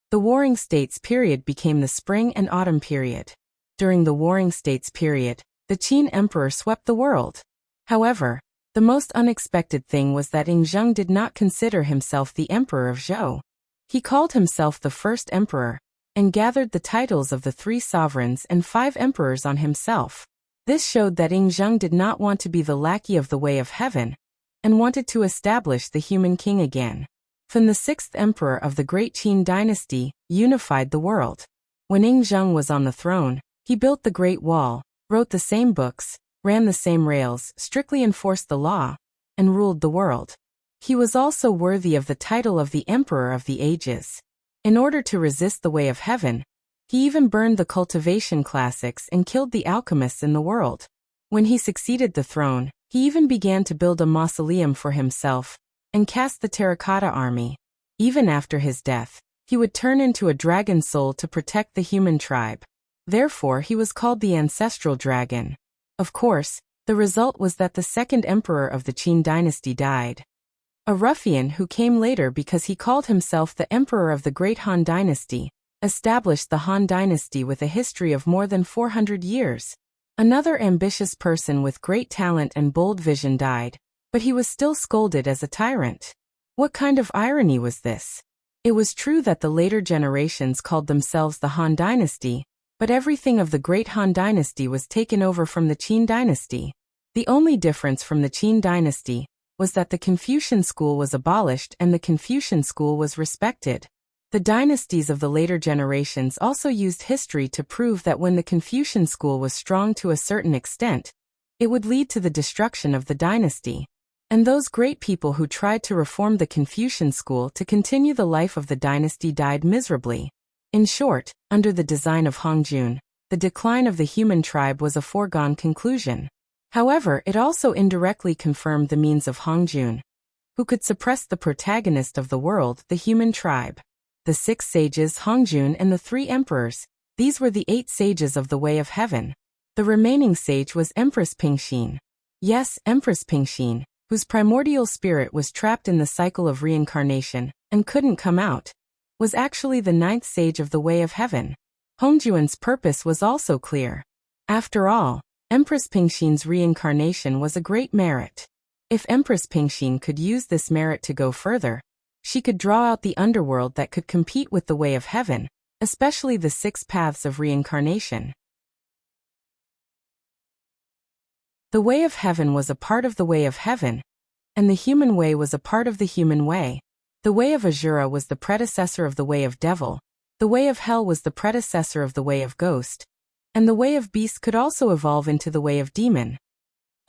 the Warring States period became the Spring and Autumn period. During the Warring States period, the Qin Emperor swept the world. However, the most unexpected thing was that Yingzheng did not consider himself the Emperor of Zhou. He called himself the First Emperor, and gathered the titles of the three sovereigns and five emperors on himself. This showed that Yingzheng did not want to be the lackey of the way of heaven, and wanted to establish the human king again. Sun, the sixth emperor of the Great Qin dynasty, unified the world. When Yingzheng was on the throne, he built the Great Wall, wrote the same books, ran the same rails, strictly enforced the law, and ruled the world. He was also worthy of the title of the Emperor of the Ages. In order to resist the way of heaven, he even burned the cultivation classics and killed the alchemists in the world. When he succeeded the throne, he even began to build a mausoleum for himself, and cast the terracotta army. Even after his death, he would turn into a dragon soul to protect the human tribe. Therefore he was called the ancestral dragon. Of course, the result was that the second emperor of the Qin dynasty died. A ruffian who came later because he called himself the emperor of the Great Han dynasty, established the Han dynasty with a history of more than 400 years. Another ambitious person with great talent and bold vision died, but he was still scolded as a tyrant. What kind of irony was this? It was true that the later generations called themselves the Han dynasty, but everything of the Great Han dynasty was taken over from the Qin dynasty. The only difference from the Qin dynasty was that the Confucian school was abolished and the Confucian school was respected. The dynasties of the later generations also used history to prove that when the Confucian school was strong to a certain extent, it would lead to the destruction of the dynasty. And those great people who tried to reform the Confucian school to continue the life of the dynasty died miserably. In short, under the design of Hongjun, the decline of the human tribe was a foregone conclusion. However, it also indirectly confirmed the means of Hongjun, who could suppress the protagonist of the world, the human tribe. The six sages Hongjun and the three emperors, these were the 8 sages of the way of heaven. The remaining sage was Empress Pingxin. Yes, Empress Pingxin, whose primordial spirit was trapped in the cycle of reincarnation and couldn't come out, was actually the 9th sage of the way of heaven. Hongjuan's purpose was also clear. After all, Empress Pingxin's reincarnation was a great merit. If Empress Pingxin could use this merit to go further, she could draw out the underworld that could compete with the way of heaven, especially the 6 paths of reincarnation. The way of heaven was a part of the way of heaven, and the human way was a part of the human way. The way of Asura was the predecessor of the way of devil, the way of hell was the predecessor of the way of ghost, and the way of beast could also evolve into the way of demon.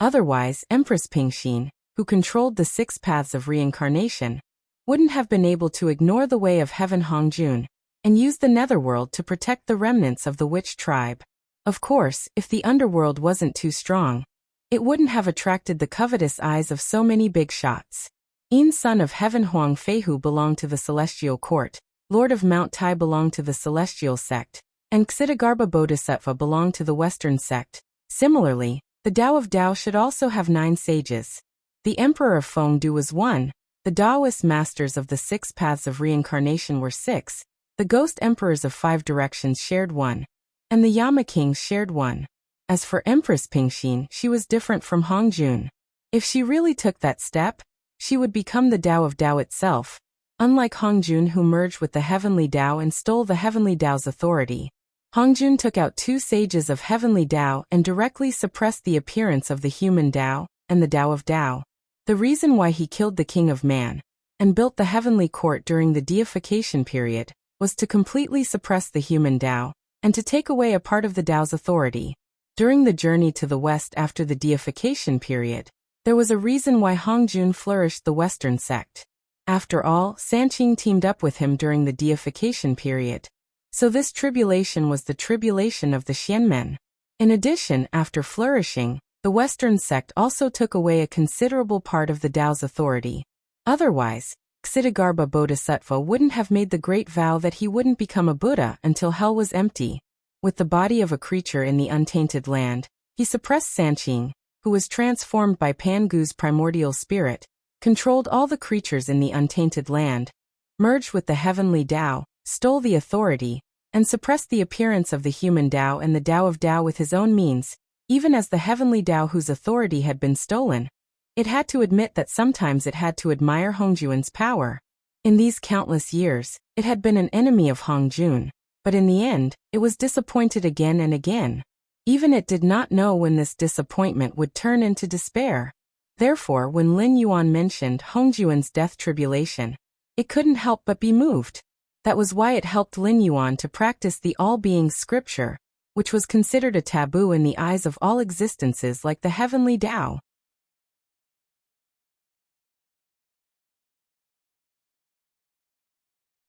Otherwise, Empress Pingxin, who controlled the 6 paths of reincarnation, wouldn't have been able to ignore the way of heaven Hongjun and use the netherworld to protect the remnants of the witch tribe. Of course, if the underworld wasn't too strong, it wouldn't have attracted the covetous eyes of so many big shots. Yin, son of heaven Huang Feihu, belonged to the celestial court, Lord of Mount Tai belonged to the celestial sect, and Ksitigarbha Bodhisattva belonged to the western sect. Similarly, the Tao of Tao should also have 9 sages. The Emperor of Fengdu was 1, the Taoist masters of the 6 paths of reincarnation were 6, the ghost emperors of 5 directions shared 1, and the Yama kings shared 1. As for Empress Pingxin, she was different from Hongjun. If she really took that step, she would become the Tao of Tao itself, unlike Hongjun, who merged with the heavenly Tao and stole the heavenly Tao's authority. Hongjun took out 2 sages of heavenly Tao and directly suppressed the appearance of the human Tao and the Tao of Tao. The reason why he killed the king of man and built the heavenly court during the deification period was to completely suppress the human Tao and to take away a part of the Tao's authority. During the journey to the west after the deification period, there was a reason why Hongjun flourished the western sect. After all, Sanqing teamed up with him during the deification period. So this tribulation was the tribulation of the Xianmen. In addition, after flourishing, the western sect also took away a considerable part of the Tao's authority. Otherwise, Ksitigarbha Bodhisattva wouldn't have made the great vow that he wouldn't become a Buddha until hell was empty. With the body of a creature in the untainted land, he suppressed Sanqing, who was transformed by Pangu's primordial spirit, controlled all the creatures in the untainted land, merged with the heavenly Tao, stole the authority, and suppressed the appearance of the human Tao and the Tao of Tao with his own means. Even as the heavenly Tao whose authority had been stolen, it had to admit that sometimes it had to admire Hongjuan's power. In these countless years, it had been an enemy of Hongjun, but in the end, it was disappointed again and again. Even it did not know when this disappointment would turn into despair. Therefore, when Lin Yuan mentioned Hongjuan's death tribulation, it couldn't help but be moved. That was why it helped Lin Yuan to practice the all-being scripture, which was considered a taboo in the eyes of all existences like the heavenly Tao.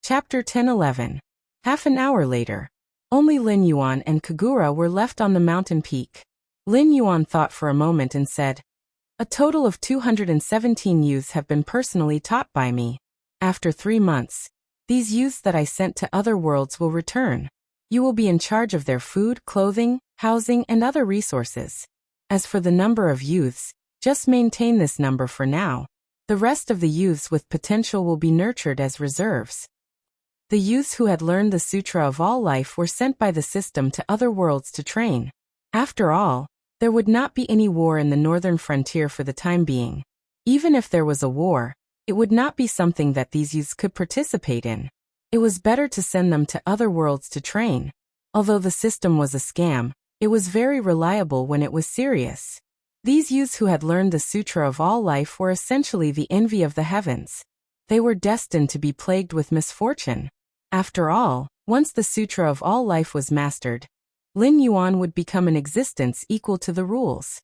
Chapter 10-11. Half an hour later, only Lin Yuan and Kagura were left on the mountain peak. Lin Yuan thought for a moment and said, "A total of 217 youths have been personally taught by me. After 3 months, these youths that I sent to other worlds will return. You will be in charge of their food, clothing, housing, and other resources. As for the number of youths, just maintain this number for now. The rest of the youths with potential will be nurtured as reserves." The youths who had learned the Sutra of All Life were sent by the system to other worlds to train. After all, there would not be any war in the northern frontier for the time being. Even if there was a war, it would not be something that these youths could participate in. It was better to send them to other worlds to train. Although the system was a scam, it was very reliable when it was serious. These youths who had learned the Sutra of All Life were essentially the envy of the heavens. They were destined to be plagued with misfortune. After all, once the Sutra of All Life was mastered, Lin Yuan would become an existence equal to the rules.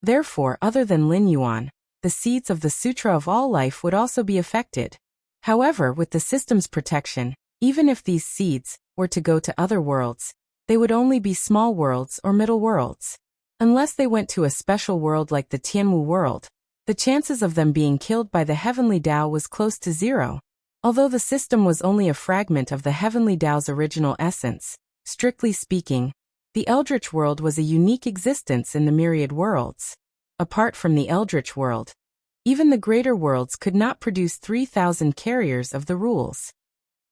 Therefore, other than Lin Yuan, the seeds of the Sutra of All Life would also be affected. However, with the system's protection, even if these seeds were to go to other worlds, they would only be small worlds or middle worlds. Unless they went to a special world like the Tianwu world, the chances of them being killed by the heavenly Tao was close to 0. Although the system was only a fragment of the heavenly Tao's original essence, strictly speaking, the Eldritch world was a unique existence in the myriad worlds. Apart from the Eldritch world, even the greater worlds could not produce 3,000 carriers of the rules.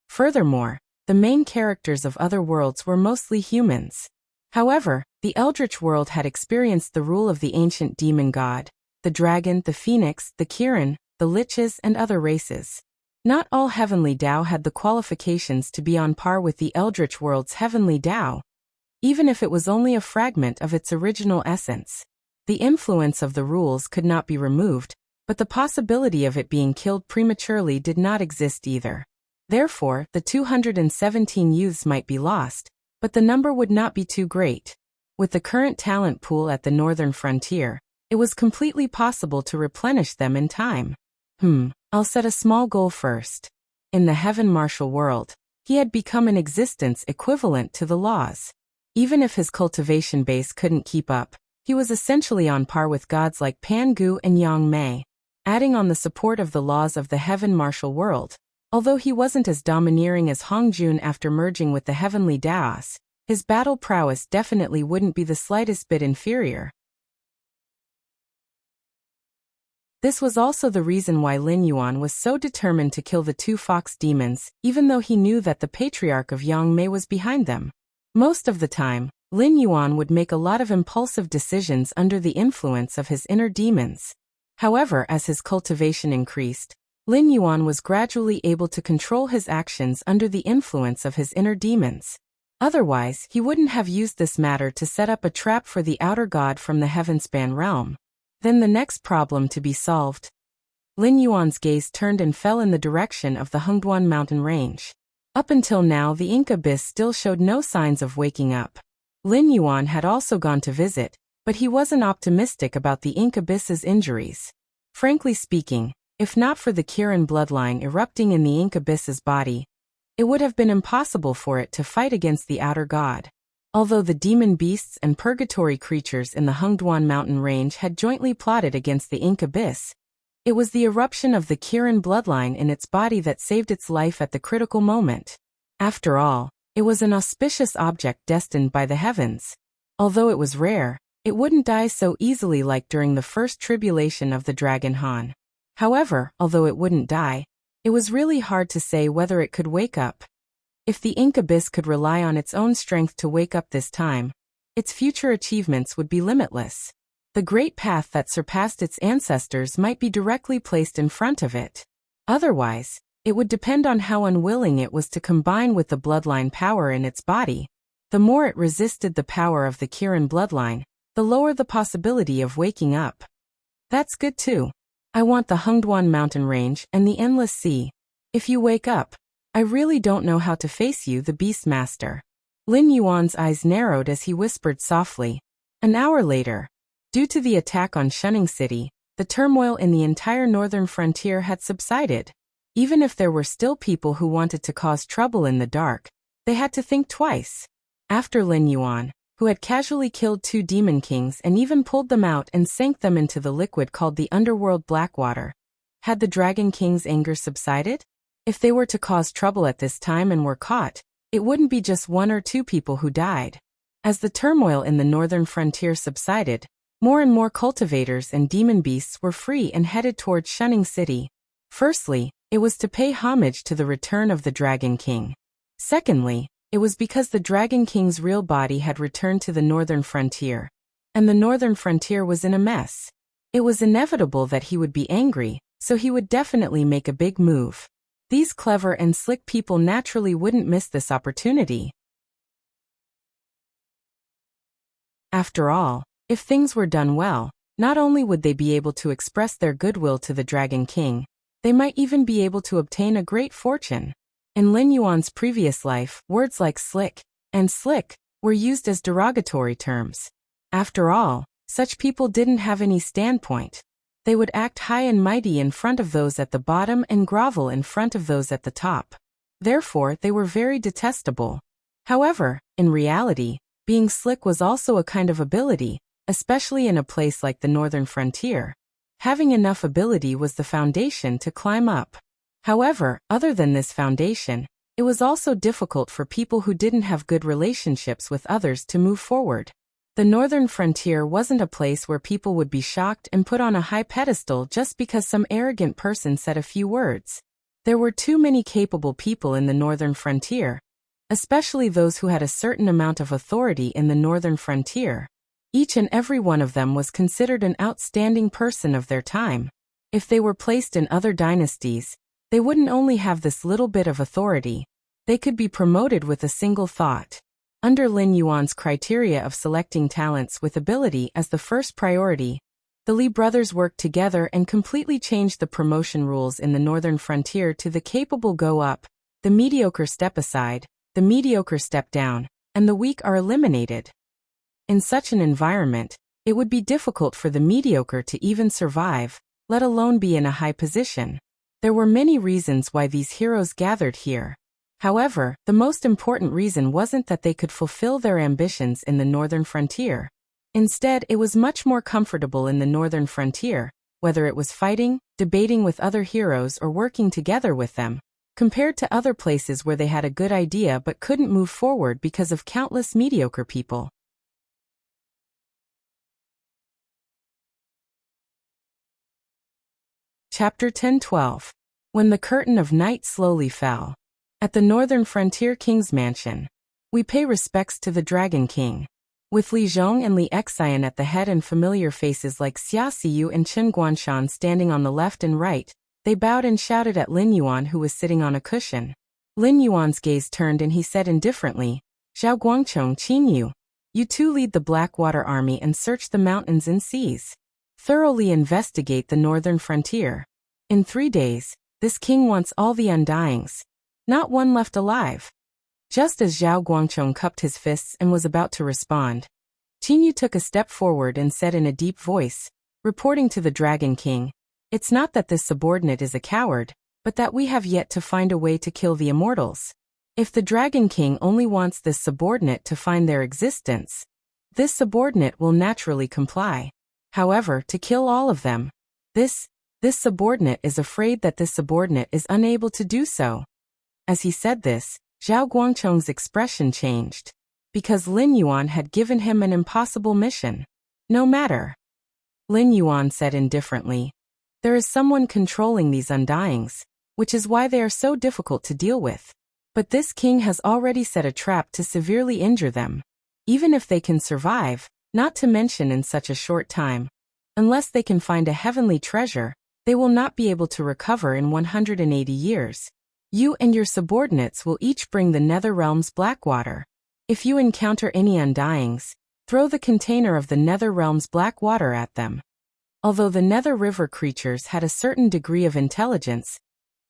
Furthermore, the main characters of other worlds were mostly humans. However, The eldritch world had experienced the rule of the ancient demon god, the dragon, the phoenix, the Kirin, the liches, and other races. Not all heavenly Tao had the qualifications to be on par with the eldritch world's heavenly Tao, even if it was only a fragment of its original essence. The influence of the rules could not be removed, but the possibility of it being killed prematurely did not exist either. Therefore, the 217 youths might be lost, but the number would not be too great. With the current talent pool at the northern frontier, it was completely possible to replenish them in time. I'll set a small goal first. In the heaven martial world, he had become an existence equivalent to the laws. Even if his cultivation base couldn't keep up, he was essentially on par with gods like Pan Gu and Yang Mei. Adding on the support of the laws of the heaven martial world, although he wasn't as domineering as Hong Jun after merging with the heavenly Daos, his battle prowess definitely wouldn't be the slightest bit inferior. This was also the reason why Lin Yuan was so determined to kill the two fox demons, even though he knew that the patriarch of Yang Mei was behind them. Most of the time, Lin Yuan would make a lot of impulsive decisions under the influence of his inner demons. However, as his cultivation increased, Lin Yuan was gradually able to control his actions under the influence of his inner demons. Otherwise, he wouldn't have used this matter to set up a trap for the outer god from the Heavenspan realm. Then the next problem to be solved. Lin Yuan's gaze turned and fell in the direction of the Hengduan mountain range. Up until now, the ink abyss still showed no signs of waking up. Lin Yuan had also gone to visit, but he wasn't optimistic about the ink abyss's injuries. Frankly speaking, if not for the Kirin bloodline erupting in the ink abyss's body, it would have been impossible for it to fight against the outer god. Although the demon beasts and purgatory creatures in the Hengduan mountain range had jointly plotted against the ink abyss, it was the eruption of the Kirin bloodline in its body that saved its life at the critical moment. After all, it was an auspicious object destined by the heavens. Although it was rare, it wouldn't die so easily like during the first tribulation of the Dragon Han. However, although it wouldn't die, it was really hard to say whether it could wake up. If the ink abyss could rely on its own strength to wake up this time, its future achievements would be limitless. The great path that surpassed its ancestors might be directly placed in front of it. Otherwise, it would depend on how unwilling it was to combine with the bloodline power in its body. The more it resisted the power of the Kirin bloodline, the lower the possibility of waking up. That's good too. I want the Hengduan mountain range and the endless sea. If you wake up, I really don't know how to face you, the Beastmaster. Lin Yuan's eyes narrowed as he whispered softly. An hour later, due to the attack on Shunning City, the turmoil in the entire northern frontier had subsided. Even if there were still people who wanted to cause trouble in the dark, they had to think twice. After Lin Yuan, who had casually killed two demon kings and even pulled them out and sank them into the liquid called the underworld Blackwater, had the Dragon King's anger subsided? If they were to cause trouble at this time and were caught, it wouldn't be just one or two people who died. As the turmoil in the northern frontier subsided, more and more cultivators and demon beasts were free and headed towards Shunning City. Firstly, it was to pay homage to the return of the Dragon King. Secondly, it was because the Dragon King's real body had returned to the northern frontier, and the northern frontier was in a mess. It was inevitable that he would be angry, so he would definitely make a big move. These clever and slick people naturally wouldn't miss this opportunity. After all, if things were done well, not only would they be able to express their goodwill to the Dragon King, they might even be able to obtain a great fortune. In Lin Yuan's previous life, words like slick and slick were used as derogatory terms. After all, such people didn't have any standpoint. They would act high and mighty in front of those at the bottom and grovel in front of those at the top. Therefore, they were very detestable. However, in reality, being slick was also a kind of ability, especially in a place like the northern frontier. Having enough ability was the foundation to climb up. However, other than this foundation, it was also difficult for people who didn't have good relationships with others to move forward. The northern frontier wasn't a place where people would be shocked and put on a high pedestal just because some arrogant person said a few words. There were too many capable people in the northern frontier, especially those who had a certain amount of authority in the northern frontier. Each and every one of them was considered an outstanding person of their time. If they were placed in other dynasties, they wouldn't only have this little bit of authority, they could be promoted with a single thought. Under Lin Yuan's criteria of selecting talents with ability as the first priority, the Li brothers worked together and completely changed the promotion rules in the northern frontier to the capable go up, the mediocre step aside, the mediocre step down, and the weak are eliminated. In such an environment, it would be difficult for the mediocre to even survive, let alone be in a high position. There were many reasons why these heroes gathered here. However, the most important reason wasn't that they could fulfill their ambitions in the northern frontier. Instead, it was much more comfortable in the northern frontier, whether it was fighting, debating with other heroes or working together with them, compared to other places where they had a good idea but couldn't move forward because of countless mediocre people. Chapter 10-12. When the curtain of night slowly fell. At the northern frontier king's mansion, we pay respects to the Dragon King. With Li Zhong and Li Xian at the head and familiar faces like Xia Xiyu and Chen Guanshan standing on the left and right, they bowed and shouted at Lin Yuan, who was sitting on a cushion. Lin Yuan's gaze turned and he said indifferently, "Zhao Guangchong Qin Yu, you two lead the Blackwater army and search the mountains and seas. Thoroughly investigate the northern frontier. In 3 days, this king wants all the undyings. Not one left alive." Just as Zhao Guangchong cupped his fists and was about to respond, Qin Yu took a step forward and said in a deep voice, reporting to the Dragon King, "It's not that this subordinate is a coward, but that we have yet to find a way to kill the immortals. If the Dragon King only wants this subordinate to find their existence, this subordinate will naturally comply. However, to kill all of them, this subordinate is afraid that this subordinate is unable to do so." As he said this, Zhao Guangchong's expression changed, because Lin Yuan had given him an impossible mission. "No matter," Lin Yuan said indifferently. "There is someone controlling these undyings, which is why they are so difficult to deal with. But this king has already set a trap to severely injure them. Even if they can survive, not to mention in such a short time, unless they can find a heavenly treasure, they will not be able to recover in 180 years. You and your subordinates will each bring the Nether Realm's Blackwater. If you encounter any undyings, throw the container of the Nether Realm's Blackwater at them." Although the Nether River creatures had a certain degree of intelligence,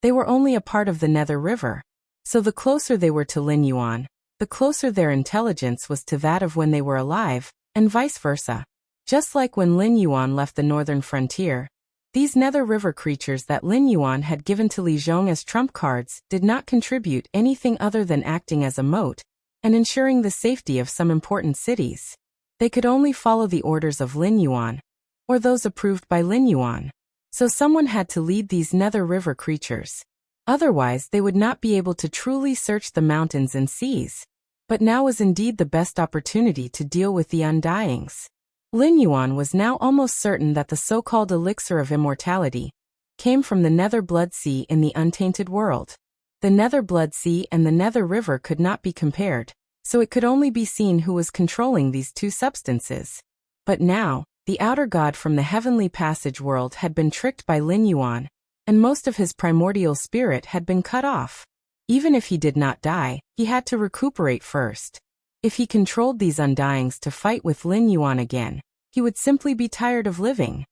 they were only a part of the Nether River. So the closer they were to Lin Yuan, the closer their intelligence was to that of when they were alive, and vice versa. Just like when Lin Yuan left the northern frontier, these Nether River creatures that Lin Yuan had given to Li Zhong as trump cards did not contribute anything other than acting as a moat and ensuring the safety of some important cities. They could only follow the orders of Lin Yuan, or those approved by Lin Yuan. So someone had to lead these Nether River creatures. Otherwise, they would not be able to truly search the mountains and seas. But now was indeed the best opportunity to deal with the undyings. Lin Yuan was now almost certain that the so-called elixir of immortality came from the Nether Blood Sea in the untainted world. The Nether Blood Sea and the Nether River could not be compared, so it could only be seen who was controlling these two substances. But now, the outer god from the heavenly passage world had been tricked by Lin Yuan, and most of his primordial spirit had been cut off. Even if he did not die, he had to recuperate first. If he controlled these undyings to fight with Lin Yuan again, he would simply be tired of living.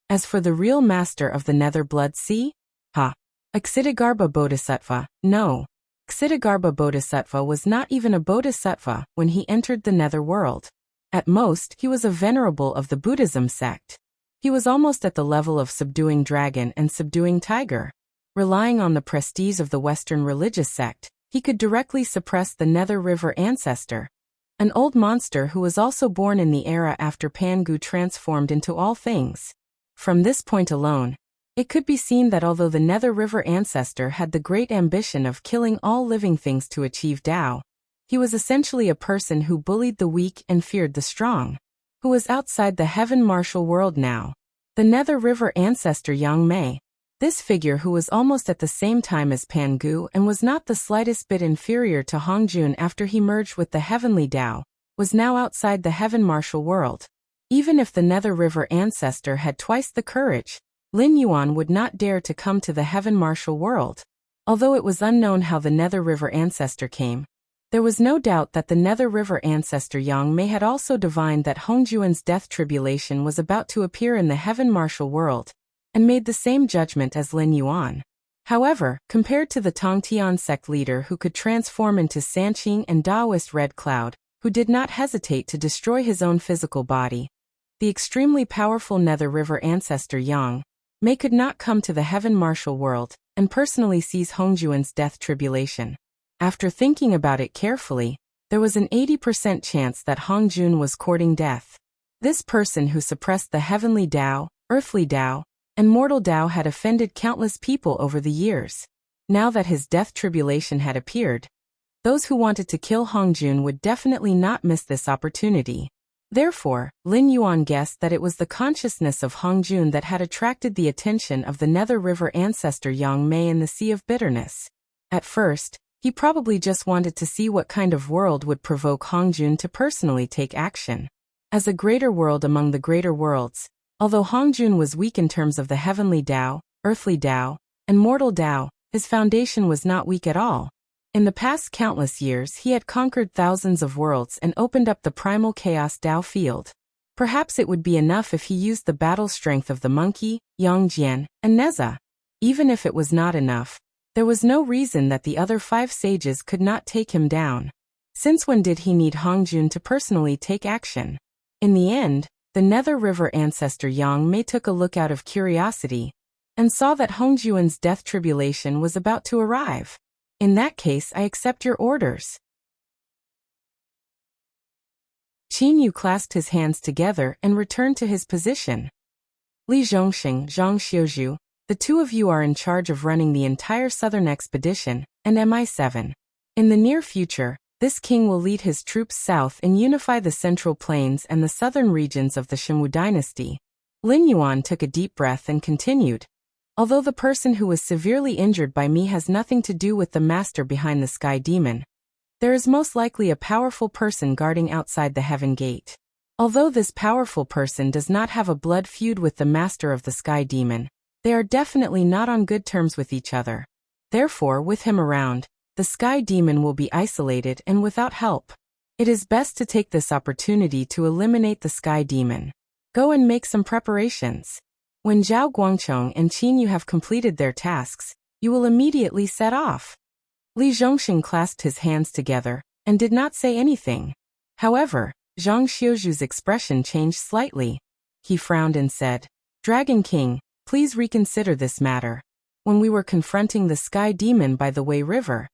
As for the real master of the Nether Blood Sea? Ksitigarbha Bodhisattva, no. Ksitigarbha Bodhisattva was not even a bodhisattva when he entered the nether world. At most, he was a venerable of the Buddhism sect. He was almost at the level of subduing dragon and subduing tiger. Relying on the prestige of the Western religious sect, he could directly suppress the Nether River ancestor, an old monster who was also born in the era after Pangu transformed into all things. From this point alone, it could be seen that although the Nether River ancestor had the great ambition of killing all living things to achieve Tao, he was essentially a person who bullied the weak and feared the strong, who was outside the heaven martial world now. The Nether River ancestor Yang Mei. This figure, who was almost at the same time as Pan Gu and was not the slightest bit inferior to Hong Jun after he merged with the heavenly Tao, was now outside the heaven martial world. Even if the Nether River ancestor had twice the courage, Lin Yuan would not dare to come to the heaven martial world. Although it was unknown how the Nether River ancestor came, there was no doubt that the Nether River ancestor Yang Mei had also divined that Hong Juan's death tribulation was about to appear in the heaven martial world, and made the same judgment as Lin Yuan. However, compared to the Tongtian sect leader who could transform into Sanqing and Taoist Red Cloud, who did not hesitate to destroy his own physical body, the extremely powerful Nether River ancestor Yang Mei could not come to the heaven martial world and personally seize Hong Juan's death tribulation. After thinking about it carefully, there was an 80% chance that Hong Jun was courting death. This person who suppressed the heavenly Tao, earthly Tao, and mortal Tao had offended countless people over the years. Now that his death tribulation had appeared, those who wanted to kill Hong Jun would definitely not miss this opportunity. Therefore, Lin Yuan guessed that it was the consciousness of Hong Jun that had attracted the attention of the Nether River ancestor Yang Mei in the Sea of Bitterness. At first, he probably just wanted to see what kind of world would provoke Hong Jun to personally take action. As a greater world among the greater worlds, although Hong Jun was weak in terms of the heavenly Tao, earthly Tao, and mortal Tao, his foundation was not weak at all. In the past countless years he had conquered thousands of worlds and opened up the primal chaos Tao field. Perhaps it would be enough if he used the battle strength of the monkey, Yangjian, and Neza. Even if it was not enough, there was no reason that the other 5 sages could not take him down. Since when did he need Hong Jun to personally take action? In the end, the Nether River ancestor Yang Mei took a look out of curiosity, and saw that Hong Juan's death tribulation was about to arrive. In that case, I accept your orders. Qin Yu clasped his hands together and returned to his position. Li Zhongxing, Zhang Xiuzhu, the two of you are in charge of running the entire southern expedition, and MI7. In the near future, this king will lead his troops south and unify the central plains and the southern regions of the Shenwu dynasty. Lin Yuan took a deep breath and continued. Although the person who was severely injured by me has nothing to do with the master behind the Sky Demon, there is most likely a powerful person guarding outside the Heaven Gate. Although this powerful person does not have a blood feud with the master of the Sky Demon, they are definitely not on good terms with each other. Therefore, with him around, the Sky Demon will be isolated and without help. It is best to take this opportunity to eliminate the Sky Demon. Go and make some preparations. When Zhao Guangchong and Qin Yu have completed their tasks, you will immediately set off. Li Zhongxing clasped his hands together and did not say anything. However, Zhang Xiuzhu's expression changed slightly. He frowned and said, Dragon King, please reconsider this matter. When we were confronting the Sky Demon by the Wei River,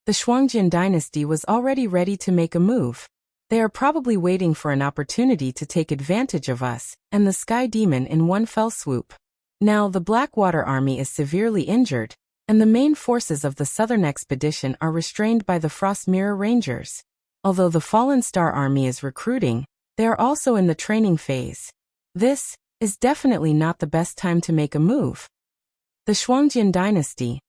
the Shuangjian dynasty was already ready to make a move. They are probably waiting for an opportunity to take advantage of us and the Sky Demon in one fell swoop. Now the Blackwater army is severely injured, and the main forces of the southern expedition are restrained by the Frost Mirror Rangers. Although the Fallen Star army is recruiting, they are also in the training phase. This is definitely not the best time to make a move. The Shuangjian dynasty.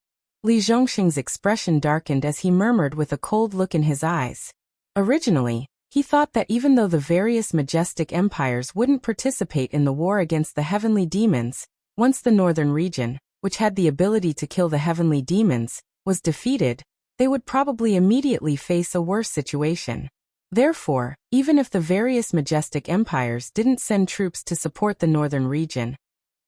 Li Zhongxing's expression darkened as he murmured with a cold look in his eyes. Originally, he thought that even though the various majestic empires wouldn't participate in the war against the heavenly demons, once the northern region, which had the ability to kill the heavenly demons, was defeated, they would probably immediately face a worse situation. Therefore, even if the various majestic empires didn't send troops to support the northern region,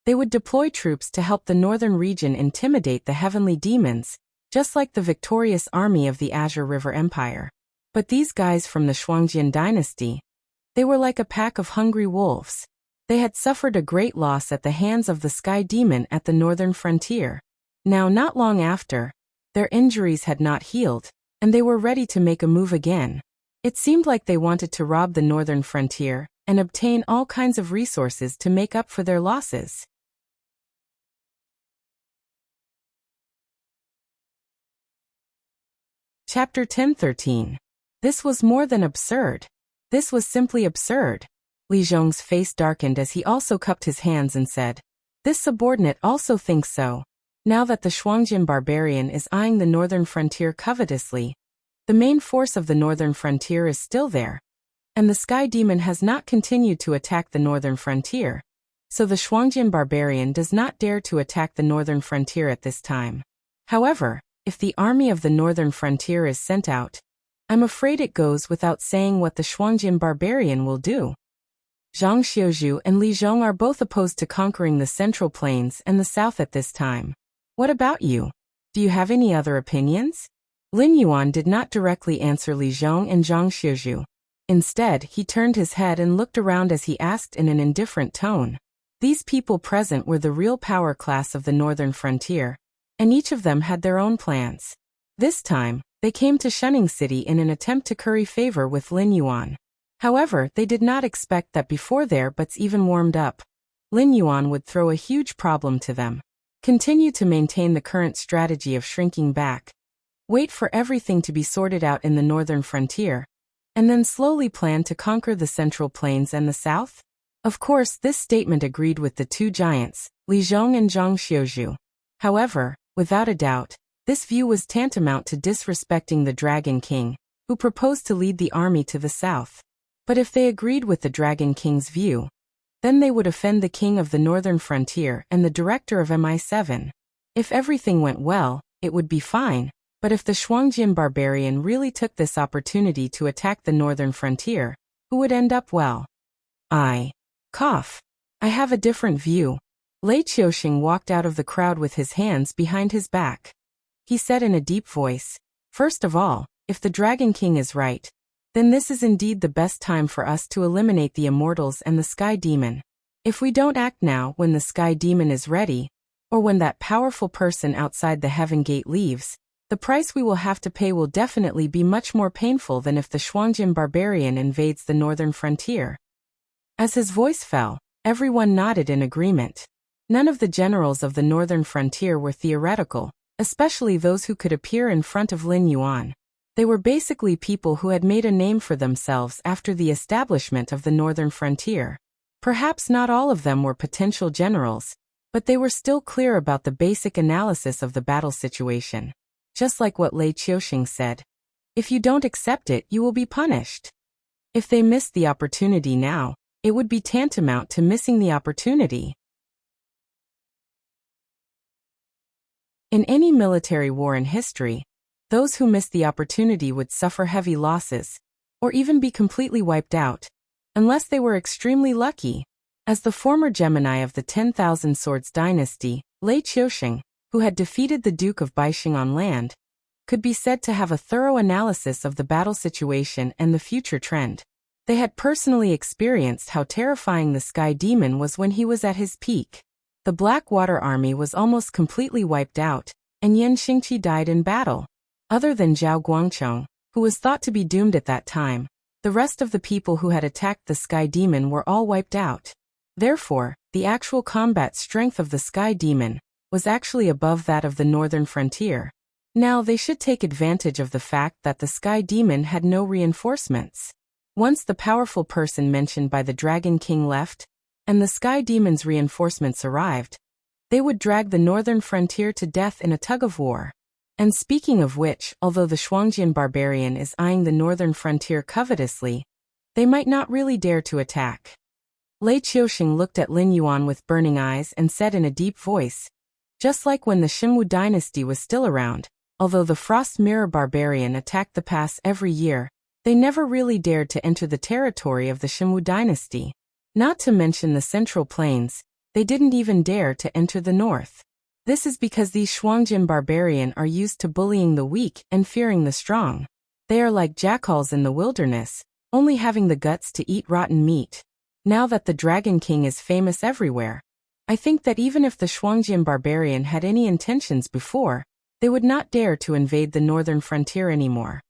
they would deploy troops to help the northern region intimidate the heavenly demons, just like the victorious army of the Azure River Empire. But these guys from the Shuangjian dynasty, they were like a pack of hungry wolves. They had suffered a great loss at the hands of the Sky Demon at the northern frontier. Now, not long after, their injuries had not healed, and they were ready to make a move again. It seemed like they wanted to rob the northern frontier and obtain all kinds of resources to make up for their losses. Chapter 10:13. This was more than absurd. This was simply absurd. Li Zhong's face darkened as he also cupped his hands and said, This subordinate also thinks so. Now that the Shuangjin barbarian is eyeing the northern frontier covetously, the main force of the northern frontier is still there, and the sky demon has not continued to attack the northern frontier, so the Shuangjin barbarian does not dare to attack the northern frontier at this time. However, if the army of the northern frontier is sent out, I'm afraid it goes without saying what the Shuangjin barbarian will do. Zhang Xiuzhu and Li Zhong are both opposed to conquering the central plains and the south at this time. What about you? Do you have any other opinions? Lin Yuan did not directly answer Li Zhong and Zhang Xiuzhu. Instead, he turned his head and looked around as he asked in an indifferent tone. These people present were the real power class of the northern frontier, and each of them had their own plans. This time, they came to Shunning City in an attempt to curry favor with Lin Yuan. However, they did not expect that before their butts even warmed up, Lin Yuan would throw a huge problem to them. Continue to maintain the current strategy of shrinking back. Wait for everything to be sorted out in the northern frontier, and then slowly plan to conquer the central plains and the south? Of course, this statement agreed with the two giants, Li Zhong and Zhang Xiuzhu. However, without a doubt, this view was tantamount to disrespecting the Dragon King, who proposed to lead the army to the south. But if they agreed with the Dragon King's view, then they would offend the king of the northern frontier and the director of MI7. If everything went well, it would be fine, but if the Shuangjin barbarian really took this opportunity to attack the northern frontier, who would end up well? I have a different view. Lei Qiuxing walked out of the crowd with his hands behind his back. He said in a deep voice, "First of all, if the Dragon King is right, then this is indeed the best time for us to eliminate the immortals and the Sky Demon. If we don't act now when the Sky Demon is ready, or when that powerful person outside the Heaven Gate leaves, the price we will have to pay will definitely be much more painful than if the Shuangjin barbarian invades the northern frontier." As his voice fell, everyone nodded in agreement. None of the generals of the northern frontier were theoretical, especially those who could appear in front of Lin Yuan. They were basically people who had made a name for themselves after the establishment of the northern frontier. Perhaps not all of them were potential generals, but they were still clear about the basic analysis of the battle situation. Just like what Lei Qiuxing said, if you don't accept it, you will be punished. If they missed the opportunity now, it would be tantamount to missing the opportunity. In any military war in history, those who missed the opportunity would suffer heavy losses, or even be completely wiped out, unless they were extremely lucky. As the former Gemini of the 10,000 Swords dynasty, Lei Qiuxing, who had defeated the Duke of Baixing on land, could be said to have a thorough analysis of the battle situation and the future trend. They had personally experienced how terrifying the Sky Demon was when he was at his peak. The Blackwater army was almost completely wiped out, and Yan Xingqi died in battle. Other than Zhao Guangchong, who was thought to be doomed at that time, the rest of the people who had attacked the Sky Demon were all wiped out. Therefore, the actual combat strength of the Sky Demon was actually above that of the northern frontier. Now they should take advantage of the fact that the Sky Demon had no reinforcements. Once the powerful person mentioned by the Dragon King left, and the Sky Demon's reinforcements arrived, they would drag the northern frontier to death in a tug-of-war. And speaking of which, although the Shuangjin barbarian is eyeing the northern frontier covetously, they might not really dare to attack. Lei Qiuxing looked at Lin Yuan with burning eyes and said in a deep voice, "Just like when the Xinwu dynasty was still around, although the Frost Mirror barbarian attacked the pass every year, they never really dared to enter the territory of the Xinwu dynasty. Not to mention the central plains, they didn't even dare to enter the north. This is because these Shuangjin barbarian are used to bullying the weak and fearing the strong. They are like jackals in the wilderness, only having the guts to eat rotten meat. Now that the Dragon King is famous everywhere, I think that even if the Shuangjin barbarian had any intentions before, they would not dare to invade the northern frontier anymore."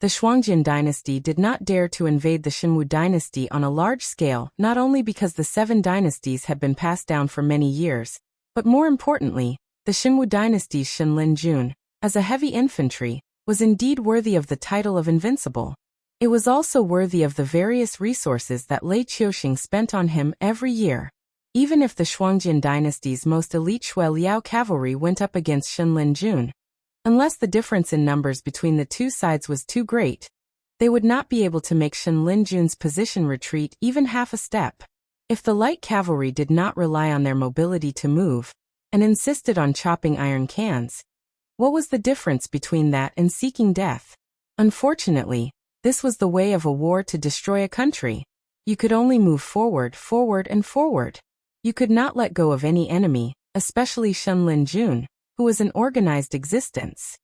The Shuangjin dynasty did not dare to invade the Xinwu dynasty on a large scale, not only because the 7 dynasties had been passed down for many years, but more importantly, the Xinwu dynasty's Shenlin Jun, as a heavy infantry, was indeed worthy of the title of invincible. It was also worthy of the various resources that Lei Qiuxing spent on him every year. Even if the Shuangjian dynasty's most elite Shui Liao cavalry went up against Shenlin Jun, unless the difference in numbers between the two sides was too great, they would not be able to make Shenlin Jun's position retreat even half a step. If the light cavalry did not rely on their mobility to move, and insisted on chopping iron cans, what was the difference between that and seeking death? Unfortunately, this was the way of a war to destroy a country. You could only move forward, forward, and forward. You could not let go of any enemy, especially Shenlin Jun, who was an organized existence.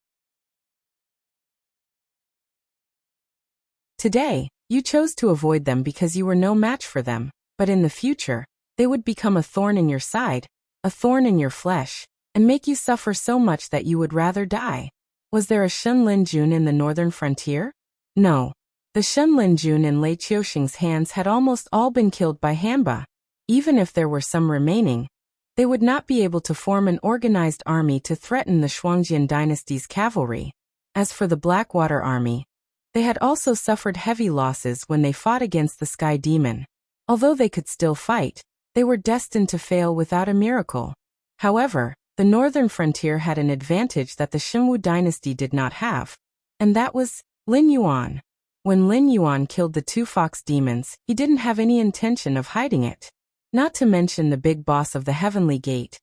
Today, you chose to avoid them because you were no match for them, but in the future, they would become a thorn in your side, a thorn in your flesh, and make you suffer so much that you would rather die. Was there a Shenlin Jun in the northern frontier? No. The Shenlin Jun in Lei Qiuxing's hands had almost all been killed by Hanba. Even if there were some remaining, they would not be able to form an organized army to threaten the Shuangjian dynasty's cavalry. As for the Blackwater army, they had also suffered heavy losses when they fought against the Sky Demon. Although they could still fight, they were destined to fail without a miracle. However, the northern frontier had an advantage that the Xinwu dynasty did not have, and that was Lin Yuan. When Lin Yuan killed the two fox demons, he didn't have any intention of hiding it. Not to mention the big boss of the Heavenly Gate.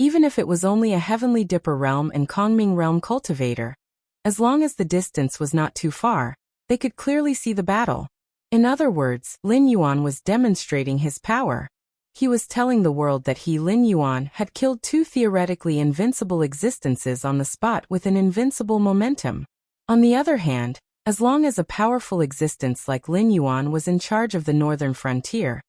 Even if it was only a Heavenly Dipper realm and Kongming realm cultivator, as long as the distance was not too far, they could clearly see the battle. In other words, Lin Yuan was demonstrating his power. He was telling the world that he, Lin Yuan, had killed two theoretically invincible existences on the spot with an invincible momentum. On the other hand, as long as a powerful existence like Lin Yuan was in charge of the northern frontier,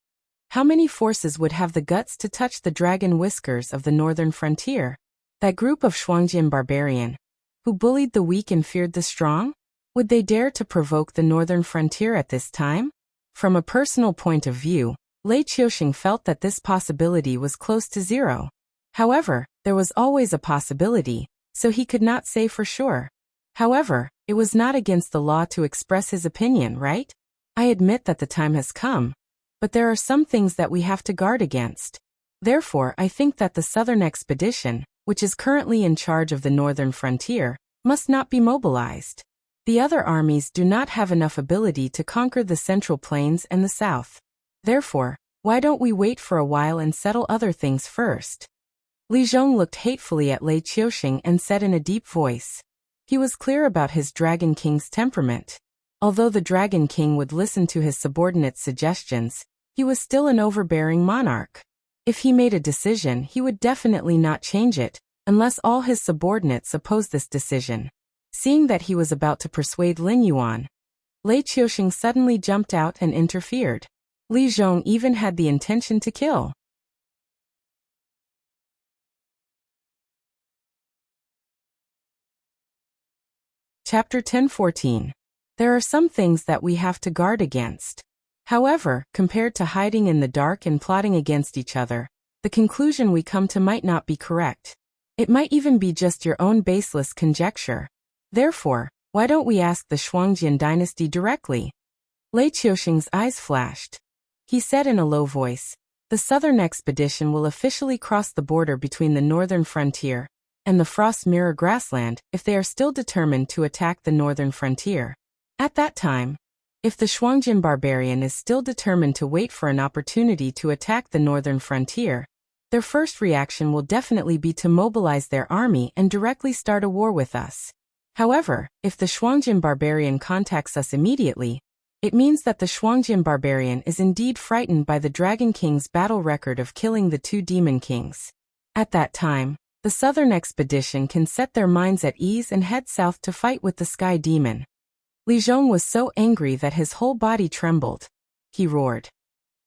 how many forces would have the guts to touch the dragon whiskers of the northern frontier? That group of Shuangjian barbarian, who bullied the weak and feared the strong? Would they dare to provoke the northern frontier at this time? From a personal point of view, Lei Qiuxing felt that this possibility was close to zero. However, there was always a possibility, so he could not say for sure. However, it was not against the law to express his opinion, right? I admit that the time has come, but there are some things that we have to guard against. Therefore, I think that the Southern Expedition, which is currently in charge of the northern frontier, must not be mobilized. The other armies do not have enough ability to conquer the Central Plains and the South. Therefore, why don't we wait for a while and settle other things first? Li Zhong looked hatefully at Lei Qiuxing and said in a deep voice. He was clear about his Dragon King's temperament. Although the Dragon King would listen to his subordinates' suggestions, he was still an overbearing monarch. If he made a decision, he would definitely not change it, unless all his subordinates opposed this decision. Seeing that he was about to persuade Lin Yuan, Lei Qiuxing suddenly jumped out and interfered. Li Zhong even had the intention to kill. Chapter 10:14. There are some things that we have to guard against. However, compared to hiding in the dark and plotting against each other, the conclusion we come to might not be correct. It might even be just your own baseless conjecture. Therefore, why don't we ask the Shuangjian dynasty directly? Lei Qiuxing's eyes flashed. He said in a low voice, the Southern Expedition will officially cross the border between the northern frontier and the Frost Mirror grassland if they are still determined to attack the northern frontier. At that time, if the Shuangjian barbarian is still determined to wait for an opportunity to attack the northern frontier, their first reaction will definitely be to mobilize their army and directly start a war with us. However, if the Shuangjian barbarian contacts us immediately, it means that the Shuangjian barbarian is indeed frightened by the Dragon King's battle record of killing the two demon kings. At that time, the Southern Expedition can set their minds at ease and head south to fight with the Sky Demon. Li Zhong was so angry that his whole body trembled. He roared.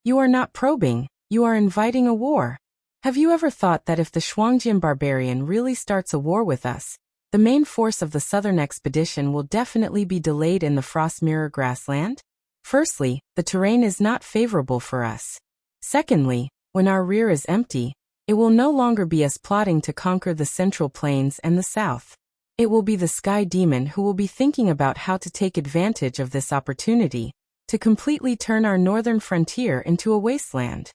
You are not probing, you are inviting a war. Have you ever thought that if the Shuangjian barbarian really starts a war with us, the main force of the Southern Expedition will definitely be delayed in the Frost Mirror grassland? Firstly, the terrain is not favorable for us. Secondly, when our rear is empty, it will no longer be us plotting to conquer the Central Plains and the South. It will be the Sky Demon who will be thinking about how to take advantage of this opportunity to completely turn our northern frontier into a wasteland.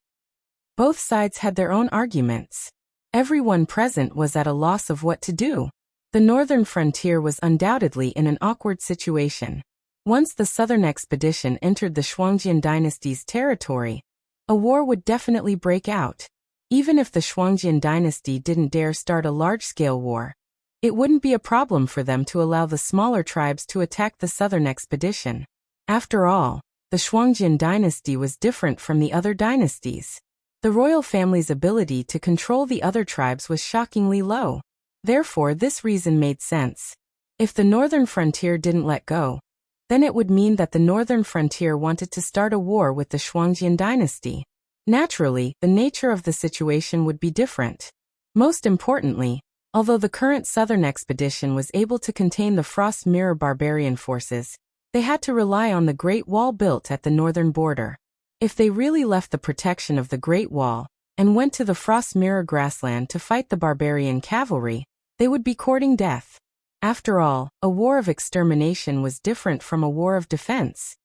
Both sides had their own arguments. Everyone present was at a loss of what to do. The northern frontier was undoubtedly in an awkward situation. Once the southern expedition entered the Shuangjian dynasty's territory, a war would definitely break out. Even if the Shuangjian dynasty didn't dare start a large-scale war, it wouldn't be a problem for them to allow the smaller tribes to attack the southern expedition. After all, the Shuangjian dynasty was different from the other dynasties. The royal family's ability to control the other tribes was shockingly low. Therefore, this reason made sense. If the northern frontier didn't let go, then it would mean that the northern frontier wanted to start a war with the Shuangjian dynasty. Naturally, the nature of the situation would be different. Most importantly, although the current southern expedition was able to contain the Frost Mirror barbarian forces, they had to rely on the Great Wall built at the northern border. If they really left the protection of the Great Wall and went to the Frost Mirror grassland to fight the barbarian cavalry, they would be courting death. After all, a war of extermination was different from a war of defense.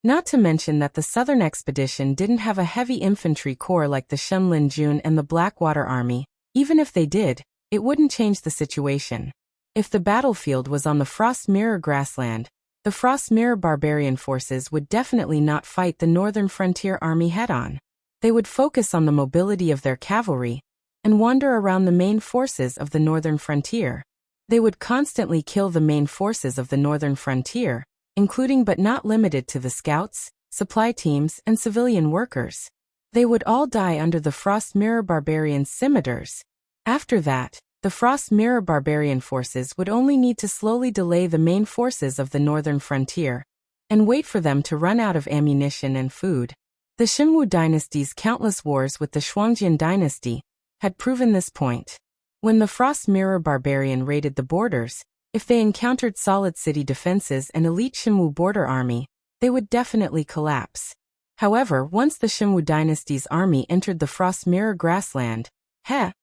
Not to mention that the southern expedition didn't have a heavy infantry corps like the Shenlin Jun and the Blackwater Army. Even if they did, it wouldn't change the situation. If the battlefield was on the Frost Mirror grassland, the Frost Mirror barbarian forces would definitely not fight the northern frontier army head-on. They would focus on the mobility of their cavalry and wander around the main forces of the northern frontier. They would constantly kill the main forces of the northern frontier, including but not limited to the scouts, supply teams, and civilian workers. They would all die under the Frost Mirror barbarian scimitars. After that, the Frost Mirror barbarian forces would only need to slowly delay the main forces of the northern frontier and wait for them to run out of ammunition and food. The Xinwu dynasty's countless wars with the Shuangjian dynasty had proven this point. When the Frost Mirror barbarian raided the borders, if they encountered solid city defenses and elite Xinwu border army, they would definitely collapse. However, once the Xinwu dynasty's army entered the Frost Mirror grassland,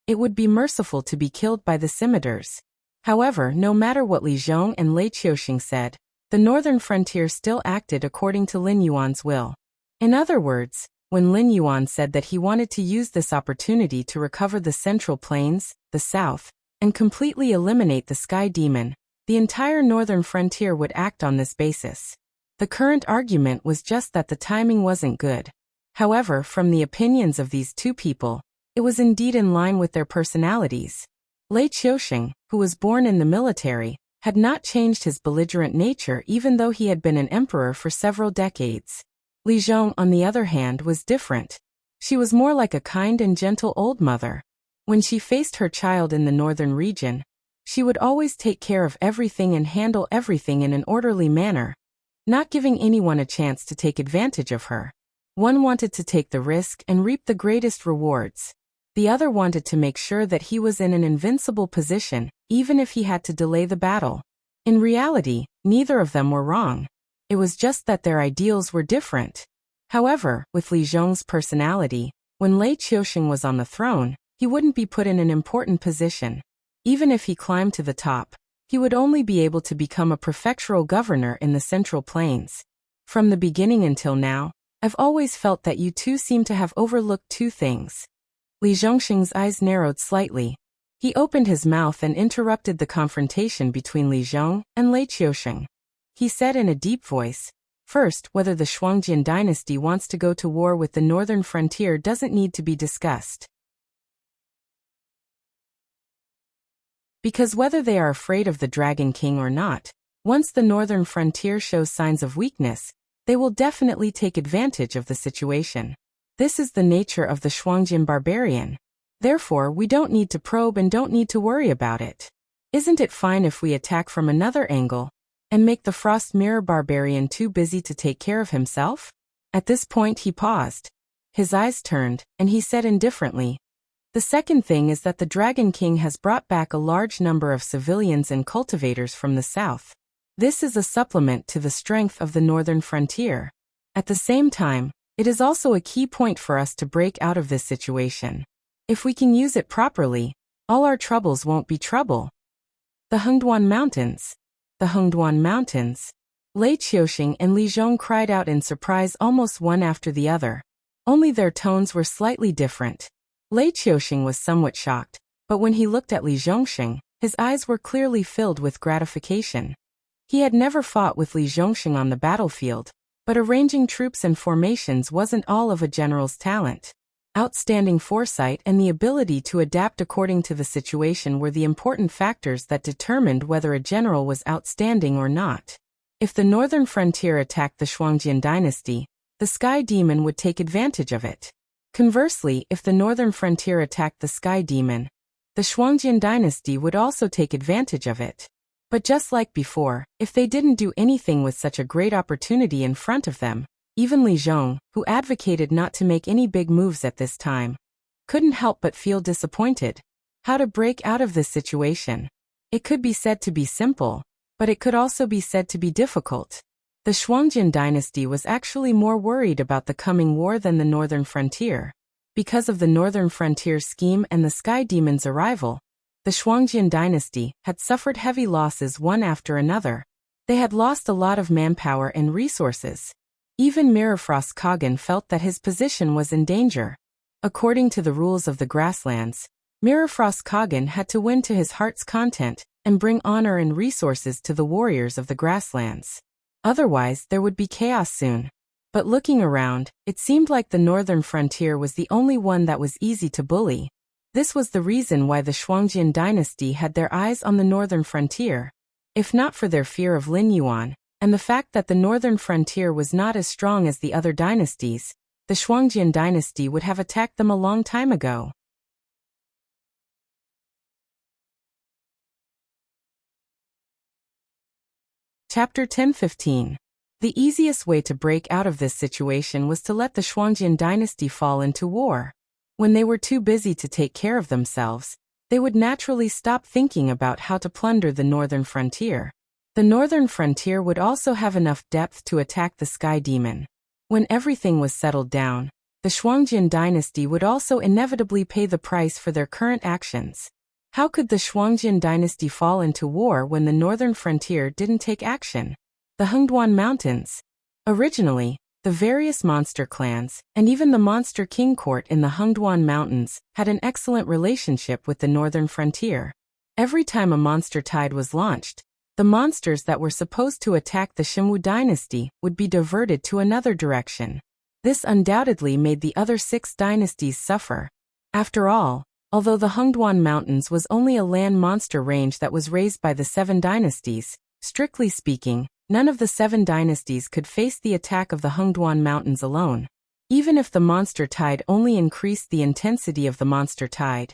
it would be merciful to be killed by the scimitars. However, no matter what Li Zhong and Lei Qiuxing said, the northern frontier still acted according to Lin Yuan's will. In other words, when Lin Yuan said that he wanted to use this opportunity to recover the central plains, the south, and completely eliminate the sky demon, the entire northern frontier would act on this basis. The current argument was just that the timing wasn't good. However, from the opinions of these two people, it was indeed in line with their personalities. Lei Qiuxing, who was born in the military, had not changed his belligerent nature even though he had been an emperor for several decades. Li Zhong, on the other hand, was different. She was more like a kind and gentle old mother. When she faced her child in the northern region, she would always take care of everything and handle everything in an orderly manner, not giving anyone a chance to take advantage of her. One wanted to take the risk and reap the greatest rewards. The other wanted to make sure that he was in an invincible position, even if he had to delay the battle. In reality, neither of them were wrong. It was just that their ideals were different. However, with Li Zhong's personality, when Lei Qiuxing was on the throne, he wouldn't be put in an important position. Even if he climbed to the top, he would only be able to become a prefectural governor in the Central Plains. From the beginning until now, I've always felt that you two seem to have overlooked two things. Li Zhongxing's eyes narrowed slightly. He opened his mouth and interrupted the confrontation between Li Zhong and Lei Qiuxing. He said in a deep voice, "First, whether the Shuangjian dynasty wants to go to war with the northern frontier doesn't need to be discussed. Because whether they are afraid of the Dragon King or not, once the northern frontier shows signs of weakness, they will definitely take advantage of the situation. This is the nature of the Shuangjian barbarian. Therefore, we don't need to probe and don't need to worry about it. Isn't it fine if we attack from another angle and make the Frost Mirror barbarian too busy to take care of himself?" At this point he paused. His eyes turned, and he said indifferently, "The second thing is that the Dragon King has brought back a large number of civilians and cultivators from the south. This is a supplement to the strength of the northern frontier. At the same time, it is also a key point for us to break out of this situation. If we can use it properly, all our troubles won't be trouble." The Hengduan Mountains. The Hengduan Mountains. Lei Qiuxing and Li Zhong cried out in surprise almost one after the other. Only their tones were slightly different. Lei Qiuxing was somewhat shocked, but when he looked at Li Zhongxing, his eyes were clearly filled with gratification. He had never fought with Li Zhongxing on the battlefield, but arranging troops and formations wasn't all of a general's talent. Outstanding foresight and the ability to adapt according to the situation were the important factors that determined whether a general was outstanding or not. If the northern frontier attacked the Shuangjian dynasty, the Sky Demon would take advantage of it. Conversely, if the northern frontier attacked the Sky Demon, the Shuangjian dynasty would also take advantage of it. But just like before, if they didn't do anything with such a great opportunity in front of them, even Li Zhong, who advocated not to make any big moves at this time, couldn't help but feel disappointed. How to break out of this situation? It could be said to be simple, but it could also be said to be difficult. The Shuangjian dynasty was actually more worried about the coming war than the northern frontier. Because of the northern frontier scheme and the Sky Demon's arrival, the Shuangjian dynasty had suffered heavy losses one after another. They had lost a lot of manpower and resources. Even Mirafrost Kagan felt that his position was in danger. According to the rules of the grasslands, Mirafrost Kagan had to win to his heart's content and bring honor and resources to the warriors of the grasslands. Otherwise, there would be chaos soon. But looking around, it seemed like the northern frontier was the only one that was easy to bully. This was the reason why the Shuangjian dynasty had their eyes on the northern frontier. If not for their fear of Lin Yuan, and the fact that the northern frontier was not as strong as the other dynasties, the Shuangjian dynasty would have attacked them a long time ago. Chapter 10-15. The easiest way to break out of this situation was to let the Shuangjian dynasty fall into war. When they were too busy to take care of themselves, they would naturally stop thinking about how to plunder the northern frontier. The northern frontier would also have enough depth to attack the Sky Demon. When everything was settled down, the Shuangjian dynasty would also inevitably pay the price for their current actions. How could the Shuangjian dynasty fall into war when the northern frontier didn't take action? The Hengduan Mountains. Originally, the various monster clans, and even the Monster King Court in the Hengduan Mountains, had an excellent relationship with the northern frontier. Every time a monster tide was launched, the monsters that were supposed to attack the Xinwu dynasty would be diverted to another direction. This undoubtedly made the other 6 dynasties suffer. After all, although the Hengduan Mountains was only a land monster range that was raised by the 7 dynasties, strictly speaking, none of the 7 dynasties could face the attack of the Hengduan Mountains alone. Even if the monster tide only increased the intensity of the monster tide,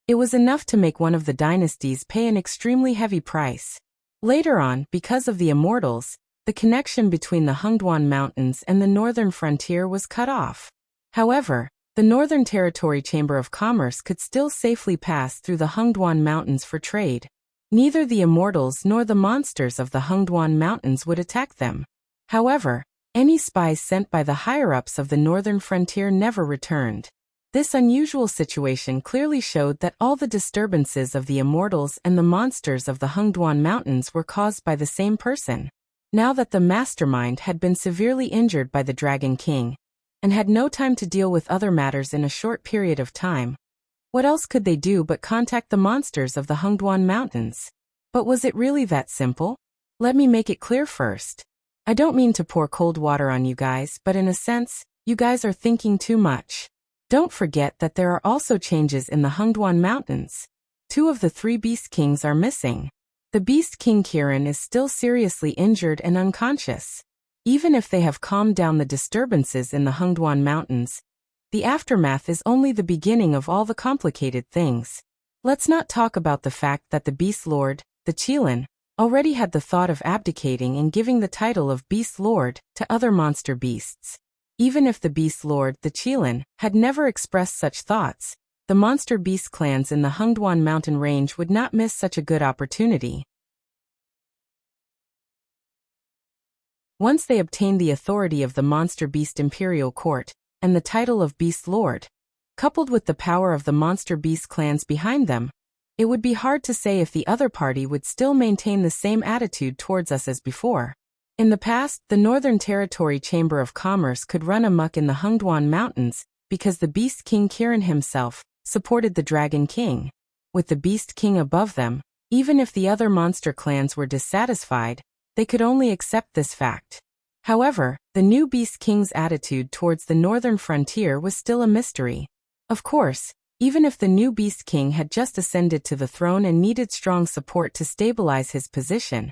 it was enough to make one of the dynasties pay an extremely heavy price. Later on, because of the immortals, the connection between the Hengduan Mountains and the northern frontier was cut off. However, the Northern Territory Chamber of Commerce could still safely pass through the Hengduan Mountains for trade. Neither the immortals nor the monsters of the Hengduan Mountains would attack them. However, any spies sent by the higher-ups of the northern frontier never returned. This unusual situation clearly showed that all the disturbances of the immortals and the monsters of the Hengduan Mountains were caused by the same person. Now that the mastermind had been severely injured by the Dragon King, and had no time to deal with other matters in a short period of time, what else could they do but contact the monsters of the Hengduan Mountains? But was it really that simple? Let me make it clear first. I don't mean to pour cold water on you guys, but in a sense, you guys are thinking too much. Don't forget that there are also changes in the Hengduan Mountains. 2 of the 3 Beast Kings are missing. The Beast King Kirin is still seriously injured and unconscious. Even if they have calmed down the disturbances in the Hengduan Mountains, the aftermath is only the beginning of all the complicated things. Let's not talk about the fact that the Beast Lord, the Qilin, already had the thought of abdicating and giving the title of Beast Lord to other monster beasts. Even if the Beast Lord, the Qilin, had never expressed such thoughts, the monster beast clans in the Hengduan mountain range would not miss such a good opportunity. Once they obtained the authority of the Monster Beast Imperial Court, and the title of Beast Lord, coupled with the power of the monster beast clans behind them, it would be hard to say if the other party would still maintain the same attitude towards us as before. In the past, the Northern Territory Chamber of Commerce could run amok in the Hungduan Mountains because the Beast King Kirin himself supported the Dragon King. With the Beast King above them, even if the other monster clans were dissatisfied, they could only accept this fact. However, the new Beast King's attitude towards the northern frontier was still a mystery. Of course, even if the new Beast King had just ascended to the throne and needed strong support to stabilize his position,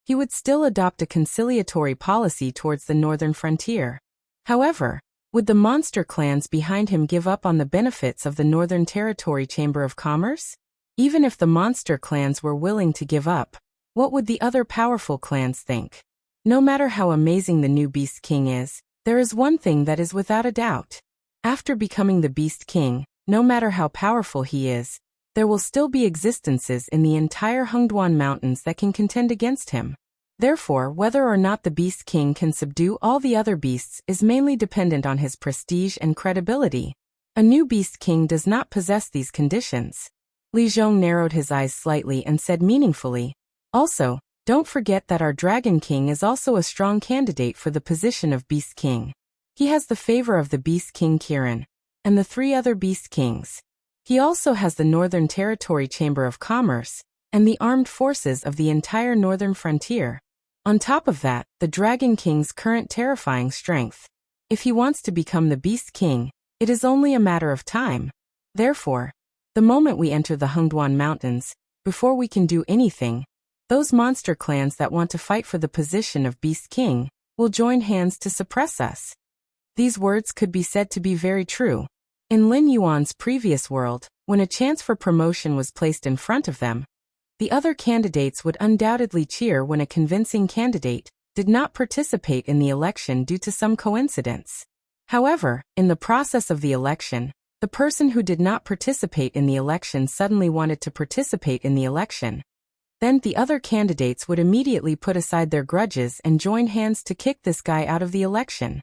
he would still adopt a conciliatory policy towards the northern frontier. However, would the monster clans behind him give up on the benefits of the Northern Territory Chamber of Commerce? Even if the monster clans were willing to give up, what would the other powerful clans think? No matter how amazing the new Beast King is, there is one thing that is without a doubt. After becoming the Beast King, no matter how powerful he is, there will still be existences in the entire Hungduan Mountains that can contend against him. Therefore, whether or not the Beast King can subdue all the other beasts is mainly dependent on his prestige and credibility. A new Beast King does not possess these conditions. Li Zhong narrowed his eyes slightly and said meaningfully, "Also, don't forget that our Dragon King is also a strong candidate for the position of Beast King. He has the favor of the Beast King Kirin and the 3 other Beast Kings. He also has the Northern Territory Chamber of Commerce and the armed forces of the entire northern frontier. On top of that, the Dragon King's current terrifying strength. If he wants to become the Beast King, it is only a matter of time. Therefore, the moment we enter the Hungduan Mountains, before we can do anything, those monster clans that want to fight for the position of Beast King will join hands to suppress us." These words could be said to be very true. In Lin Yuan's previous world, when a chance for promotion was placed in front of them, the other candidates would undoubtedly cheer when a convincing candidate did not participate in the election due to some coincidence. However, in the process of the election, the person who did not participate in the election suddenly wanted to participate in the election. Then the other candidates would immediately put aside their grudges and join hands to kick this guy out of the election.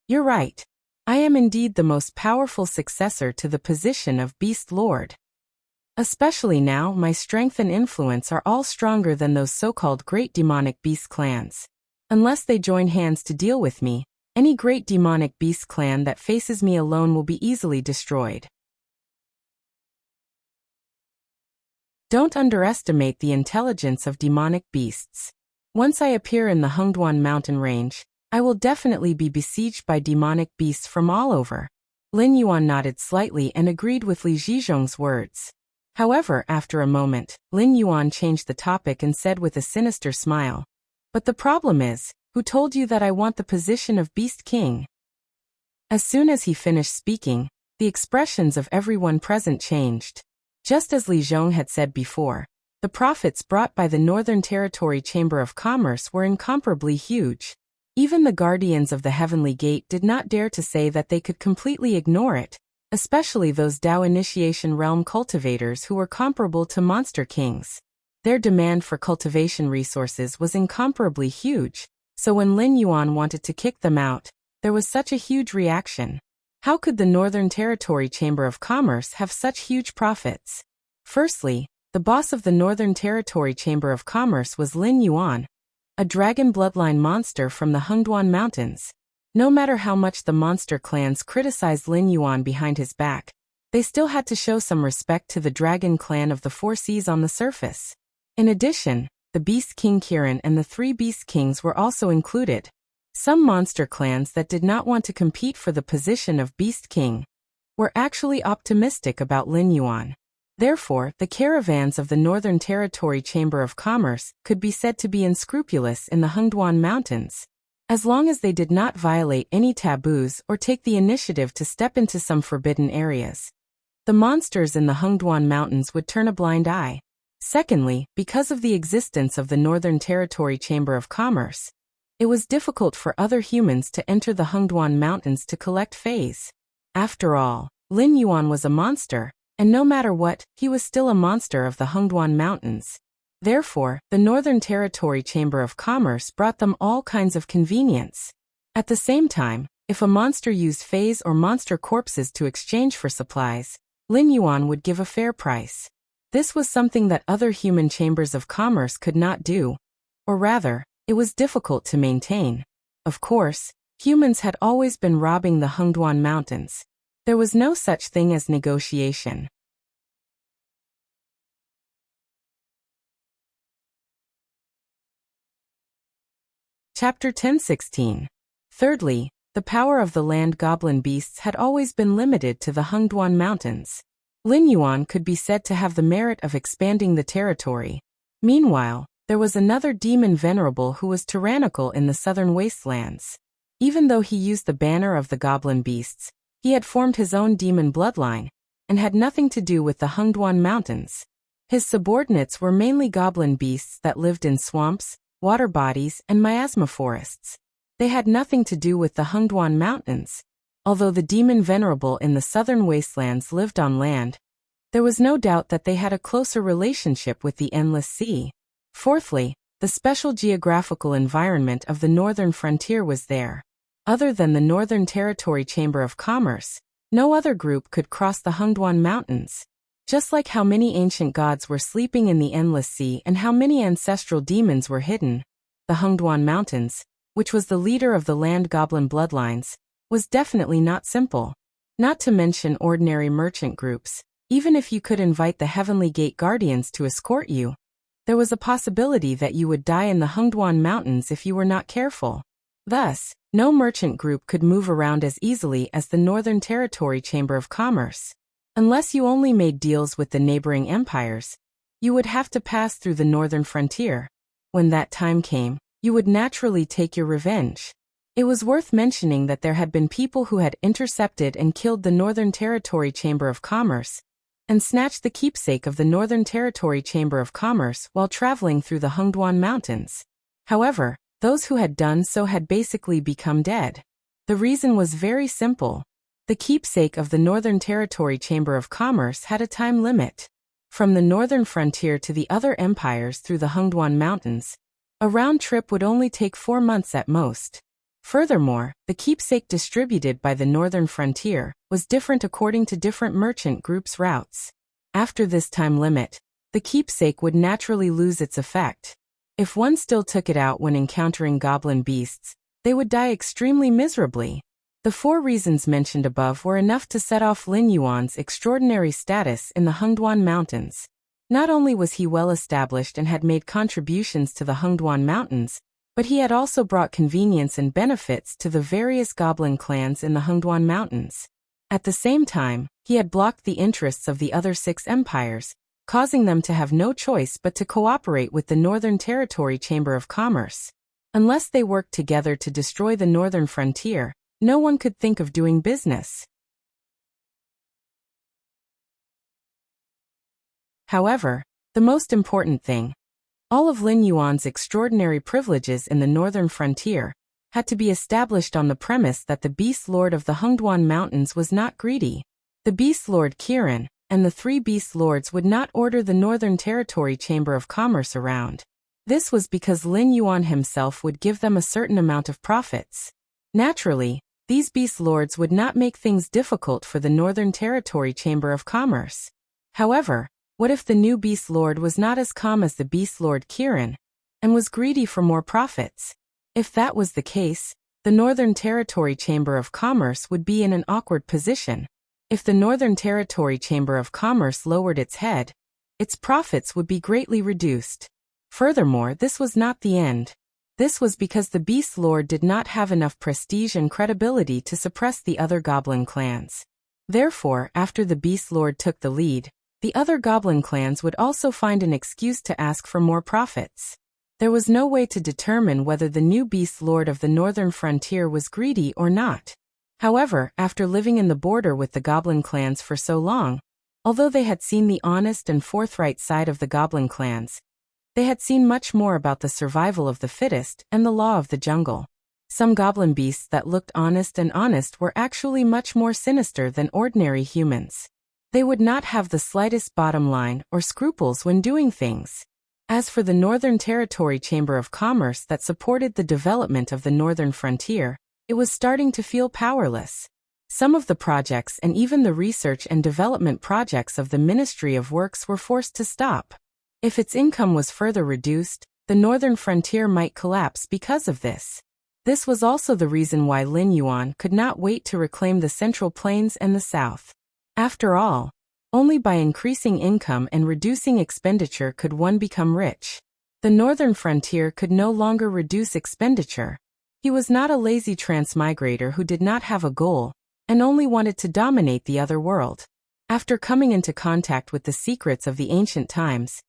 You're right. I am indeed the most powerful successor to the position of Beast Lord. Especially now, my strength and influence are all stronger than those so-called great demonic beast clans. Unless they join hands to deal with me, any great demonic beast clan that faces me alone will be easily destroyed. Don't underestimate the intelligence of demonic beasts. Once I appear in the Hungduan mountain range, I will definitely be besieged by demonic beasts from all over. Lin Yuan nodded slightly and agreed with Li Zhizhong's words. However, after a moment, Lin Yuan changed the topic and said with a sinister smile, "But the problem is, who told you that I want the position of Beast King?" As soon as he finished speaking, the expressions of everyone present changed. Just as Li Zhong had said before, the profits brought by the Northern Territory Chamber of Commerce were incomparably huge. Even the guardians of the Heavenly Gate did not dare to say that they could completely ignore it, especially those Dao Initiation Realm cultivators who were comparable to monster kings. Their demand for cultivation resources was incomparably huge, so when Lin Yuan wanted to kick them out, there was such a huge reaction. How could the Northern Territory Chamber of Commerce have such huge profits? Firstly, the boss of the Northern Territory Chamber of Commerce was Lin Yuan, a dragon bloodline monster from the Hungduan Mountains. No matter how much the monster clans criticized Lin Yuan behind his back, they still had to show some respect to the dragon clan of the 4 seas on the surface. In addition, the Beast King Kirin and the 3 Beast Kings were also included. Some monster clans that did not want to compete for the position of Beast King were actually optimistic about Lin Yuan. Therefore, the caravans of the Northern Territory Chamber of Commerce could be said to be unscrupulous in the Hungduan Mountains. As long as they did not violate any taboos or take the initiative to step into some forbidden areas, the monsters in the Hungduan Mountains would turn a blind eye. Secondly, because of the existence of the Northern Territory Chamber of Commerce, it was difficult for other humans to enter the Hungduan Mountains to collect phase. After all, Lin Yuan was a monster, and no matter what, he was still a monster of the Hungduan Mountains. Therefore, the Northern Territory Chamber of Commerce brought them all kinds of convenience. At the same time, if a monster used phase or monster corpses to exchange for supplies, Lin Yuan would give a fair price. This was something that other human chambers of commerce could not do. Or rather, It was difficult to maintain. Of course, humans had always been robbing the Hengduan Mountains. There was no such thing as negotiation. Chapter 10:16. Thirdly, the power of the land goblin beasts had always been limited to the Hengduan Mountains. Lin Yuan could be said to have the merit of expanding the territory. Meanwhile, there was another demon venerable who was tyrannical in the southern wastelands. Even though he used the banner of the goblin beasts, he had formed his own demon bloodline, and had nothing to do with the Hengduan Mountains. His subordinates were mainly goblin beasts that lived in swamps, water bodies, and miasma forests. They had nothing to do with the Hengduan Mountains. Although the demon venerable in the southern wastelands lived on land, there was no doubt that they had a closer relationship with the endless sea. Fourthly, the special geographical environment of the northern frontier was there. Other than the Northern Territory Chamber of Commerce, no other group could cross the Hengduan Mountains. Just like how many ancient gods were sleeping in the endless sea and how many ancestral demons were hidden, the Hengduan Mountains, which was the leader of the land goblin bloodlines, was definitely not simple. Not to mention ordinary merchant groups. Even if you could invite the Heavenly Gate Guardians to escort you, there was a possibility that you would die in the Hengduan Mountains if you were not careful. Thus, no merchant group could move around as easily as the Northern Territory Chamber of Commerce. Unless you only made deals with the neighboring empires, you would have to pass through the northern frontier. When that time came, you would naturally take your revenge. It was worth mentioning that there had been people who had intercepted and killed the Northern Territory Chamber of Commerce, and snatched the keepsake of the Northern Territory Chamber of Commerce while traveling through the Hengduan Mountains. However, those who had done so had basically become dead. The reason was very simple. The keepsake of the Northern Territory Chamber of Commerce had a time limit. From the northern frontier to the other empires through the Hengduan Mountains, a round trip would only take 4 months at most. Furthermore, the keepsake distributed by the northern frontier was different according to different merchant groups' routes. After this time limit, the keepsake would naturally lose its effect. If one still took it out when encountering goblin beasts, they would die extremely miserably. The 4 reasons mentioned above were enough to set off Lin Yuan's extraordinary status in the Hengduan Mountains. Not only was he well established and had made contributions to the Hengduan Mountains, but he had also brought convenience and benefits to the various goblin clans in the Hengduan Mountains. At the same time, he had blocked the interests of the other 6 empires, causing them to have no choice but to cooperate with the Northern Territory Chamber of Commerce. Unless they worked together to destroy the northern frontier, no one could think of doing business. However, the most important thing, all of Lin Yuan's extraordinary privileges in the northern frontier, had to be established on the premise that the Beast Lord of the Hengduan Mountains was not greedy. The Beast Lord Kirin and the 3 Beast Lords would not order the Northern Territory Chamber of Commerce around. This was because Lin Yuan himself would give them a certain amount of profits. Naturally, these Beast Lords would not make things difficult for the Northern Territory Chamber of Commerce. However, what if the new Beast Lord was not as calm as the Beast Lord Kirin, and was greedy for more profits? If that was the case, the Northern Territory Chamber of Commerce would be in an awkward position. If the Northern Territory Chamber of Commerce lowered its head, its profits would be greatly reduced. Furthermore, this was not the end. This was because the Beast Lord did not have enough prestige and credibility to suppress the other goblin clans. Therefore, after the Beast Lord took the lead, the other goblin clans would also find an excuse to ask for more profits. There was no way to determine whether the new Beast Lord of the northern frontier was greedy or not. However, after living in the border with the goblin clans for so long, although they had seen the honest and forthright side of the goblin clans, they had seen much more about the survival of the fittest and the law of the jungle. Some goblin beasts that looked honest were actually much more sinister than ordinary humans. They would not have the slightest bottom line or scruples when doing things. As for the Northern Territory Chamber of Commerce that supported the development of the northern frontier, it was starting to feel powerless. Some of the projects and even the research and development projects of the Ministry of Works were forced to stop. If its income was further reduced, the northern frontier might collapse because of this. This was also the reason why Lin Yuan could not wait to reclaim the Central Plains and the south. After all, only by increasing income and reducing expenditure could one become rich. The northern frontier could no longer reduce expenditure. He was not a lazy transmigrator who did not have a goal and only wanted to dominate the other world. After coming into contact with the secrets of the ancient times,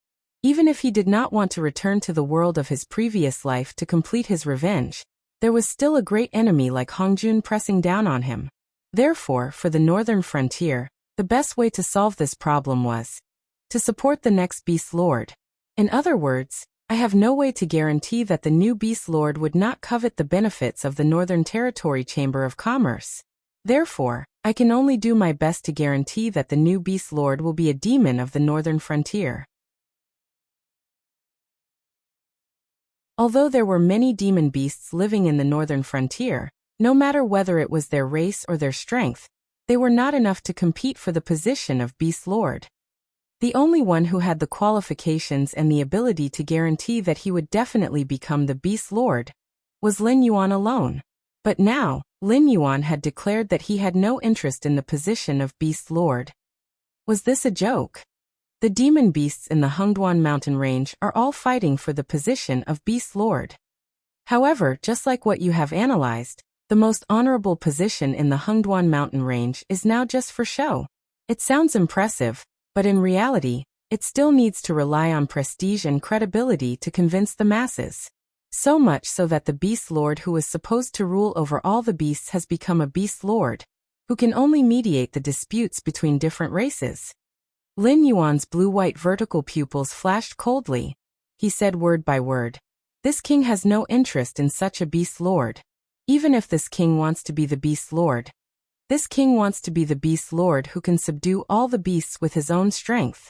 even if he did not want to return to the world of his previous life to complete his revenge, there was still a great enemy like Hongjun pressing down on him. Therefore, for the northern frontier, the best way to solve this problem was to support the next Beast Lord. In other words, I have no way to guarantee that the new Beast Lord would not covet the benefits of the Northern Territory Chamber of Commerce. Therefore, I can only do my best to guarantee that the new Beast Lord will be a demon of the northern frontier. Although there were many demon beasts living in the northern frontier, no matter whether it was their race or their strength, they were not enough to compete for the position of Beast Lord. The only one who had the qualifications and the ability to guarantee that he would definitely become the Beast Lord was Lin Yuan alone. But now, Lin Yuan had declared that he had no interest in the position of Beast Lord. Was this a joke? The demon beasts in the Hengduan mountain range are all fighting for the position of Beast Lord. However, just like what you have analyzed, the most honorable position in the Hengduan mountain range is now just for show. It sounds impressive, but in reality, it still needs to rely on prestige and credibility to convince the masses. So much so that the Beast Lord who was supposed to rule over all the beasts has become a Beast Lord, who can only mediate the disputes between different races. Lin Yuan's blue-white vertical pupils flashed coldly. He said word by word, "This king has no interest in such a Beast Lord. Even if this king wants to be the Beast Lord, this king wants to be the Beast Lord who can subdue all the beasts with his own strength.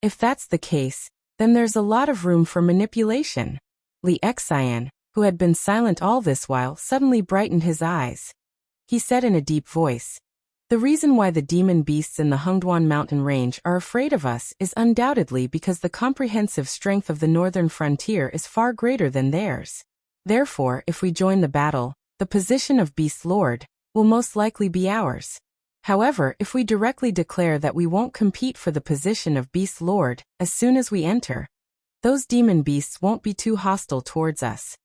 If that's the case, then there's a lot of room for manipulation." Li Xian, who had been silent all this while, suddenly brightened his eyes. He said in a deep voice, "The reason why the demon beasts in the Hengduan mountain range are afraid of us is undoubtedly because the comprehensive strength of the northern frontier is far greater than theirs. Therefore, if we join the battle, the position of Beast Lord will most likely be ours. However, if we directly declare that we won't compete for the position of Beast Lord as soon as we enter, those demon beasts won't be too hostile towards us."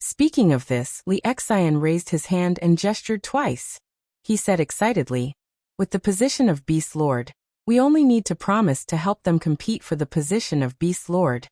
Speaking of this, Li Xian raised his hand and gestured twice. He said excitedly, "With the position of Beast Lord, we only need to promise to help them compete for the position of Beast Lord,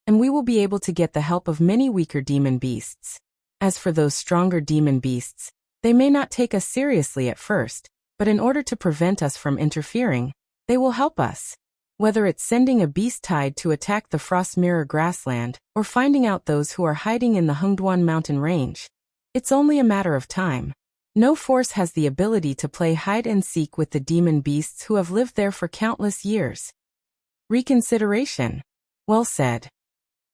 and we will be able to get the help of many weaker demon beasts. As for those stronger demon beasts, they may not take us seriously at first, but in order to prevent us from interfering, they will help us. Whether it's sending a beast tide to attack the Frost Mirror grassland, or finding out those who are hiding in the Hengduan mountain range, it's only a matter of time. No force has the ability to play hide and seek with the demon beasts who have lived there for countless years." Reconsideration. Well said.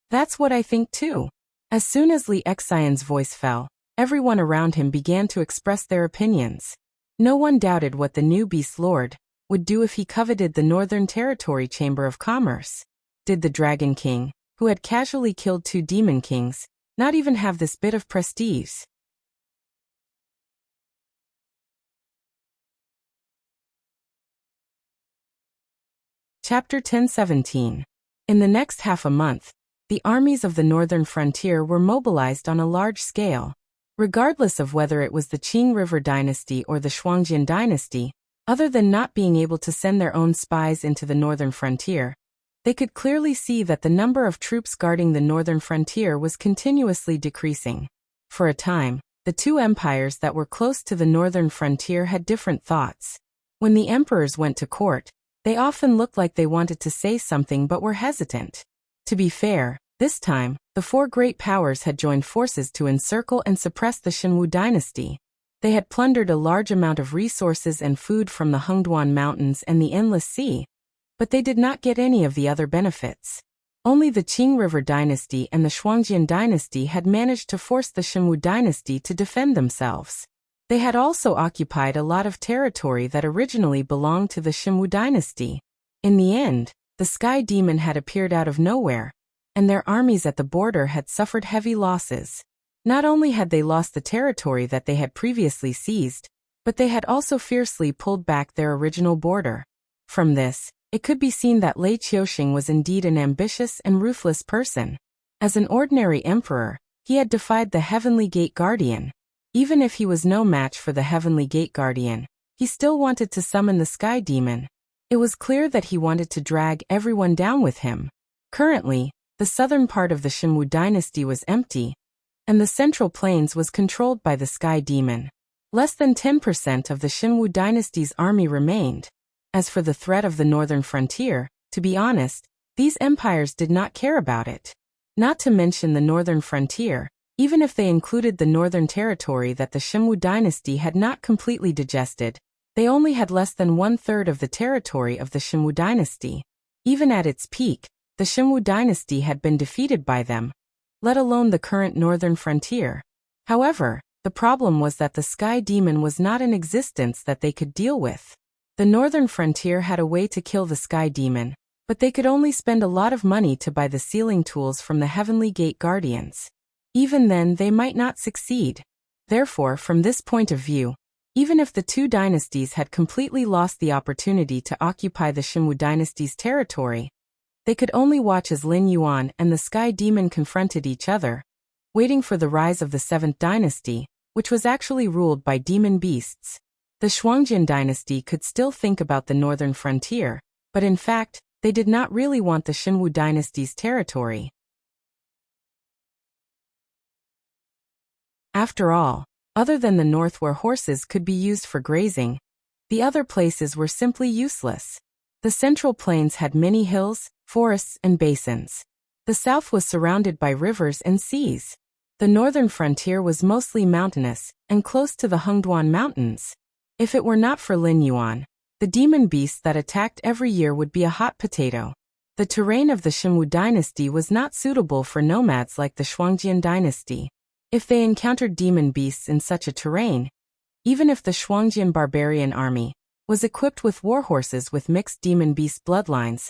That's what I think too. As soon as Li Xian's voice fell, everyone around him began to express their opinions. No one doubted what the new Beast Lord would do if he coveted the Northern Territory Chamber of Commerce. Did the Dragon King, who had casually killed 2 demon kings, not even have this bit of prestige? Chapter 10:17. In the next half a month, the armies of the northern frontier were mobilized on a large scale. Regardless of whether it was the Qing River dynasty or the Shuangjin dynasty, other than not being able to send their own spies into the northern frontier, they could clearly see that the number of troops guarding the northern frontier was continuously decreasing. For a time, the 2 empires that were close to the northern frontier had different thoughts. When the emperors went to court, they often looked like they wanted to say something but were hesitant. To be fair, this time, the 4 great powers had joined forces to encircle and suppress the Shenwu dynasty. They had plundered a large amount of resources and food from the Hengduan Mountains and the Endless Sea, but they did not get any of the other benefits. Only the Qing River dynasty and the Shuangjin dynasty had managed to force the Shenwu dynasty to defend themselves. They had also occupied a lot of territory that originally belonged to the Shenwu dynasty. In the end, the Sky Demon had appeared out of nowhere, and their armies at the border had suffered heavy losses. Not only had they lost the territory that they had previously seized, but they had also fiercely pulled back their original border. From this, it could be seen that Lei Qiuxing was indeed an ambitious and ruthless person. As an ordinary emperor, he had defied the Heavenly Gate Guardian. Even if he was no match for the Heavenly Gate Guardian, he still wanted to summon the Sky Demon. It was clear that he wanted to drag everyone down with him. Currently, the southern part of the Xinwu dynasty was empty, and the central plains was controlled by the Sky Demon. Less than 10% of the Xinwu dynasty's army remained. As for the threat of the northern frontier, to be honest, these empires did not care about it. Not to mention the northern frontier, even if they included the northern territory that the Xinwu dynasty had not completely digested, they only had less than 1/3 of the territory of the Xinwu dynasty. Even at its peak, the Xinwu dynasty had been defeated by them, let alone the current northern frontier. However, the problem was that the Sky Demon was not in existence that they could deal with. The northern frontier had a way to kill the Sky Demon, but they could only spend a lot of money to buy the sealing tools from the Heavenly Gate Guardians. Even then, they might not succeed. Therefore, from this point of view, even if the two dynasties had completely lost the opportunity to occupy the Xinwu dynasty's territory, they could only watch as Lin Yuan and the Sky Demon confronted each other, waiting for the rise of the 7th dynasty, which was actually ruled by demon beasts. The Shuangjian dynasty could still think about the northern frontier, but in fact, they did not really want the Xinwu dynasty's territory. After all, other than the north where horses could be used for grazing, the other places were simply useless. The central plains had many hills, forests, and basins. The south was surrounded by rivers and seas. The northern frontier was mostly mountainous and close to the Hengduan Mountains. If it were not for Lin Yuan, the demon beasts that attacked every year would be a hot potato. The terrain of the Xinwu dynasty was not suitable for nomads like the Shuangjian dynasty. If they encountered demon beasts in such a terrain, even if the Shuangjian barbarian army was equipped with warhorses with mixed demon beast bloodlines,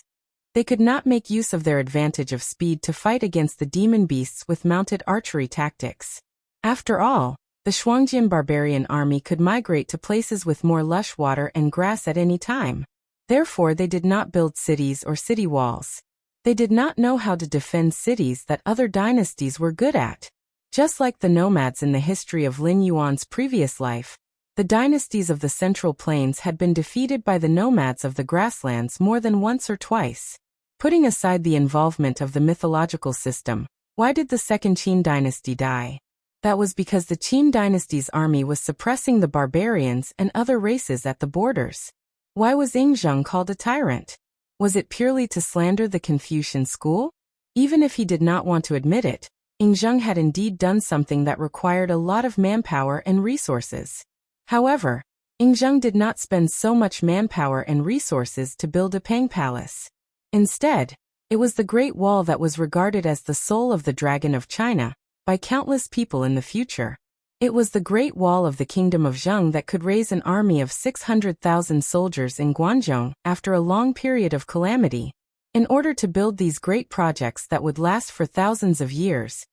they could not make use of their advantage of speed to fight against the demon beasts with mounted archery tactics. After all, the Shuangjian barbarian army could migrate to places with more lush water and grass at any time. Therefore, they did not build cities or city walls. They did not know how to defend cities that other dynasties were good at. Just like the nomads in the history of Lin Yuan's previous life, the dynasties of the Central Plains had been defeated by the nomads of the grasslands more than once or twice. Putting aside the involvement of the mythological system, why did the Second Qin dynasty die? That was because the Qin dynasty's army was suppressing the barbarians and other races at the borders. Why was Yingzheng called a tyrant? Was it purely to slander the Confucian school? Even if he did not want to admit it, Yingzheng had indeed done something that required a lot of manpower and resources. However, Yingzheng did not spend so much manpower and resources to build a Pang Palace. Instead, it was the Great Wall that was regarded as the soul of the Dragon of China by countless people in the future. It was the Great Wall of the Kingdom of Zheng that could raise an army of 600,000 soldiers in Guangzhou after a long period of calamity. In order to build these great projects that would last for thousands of years,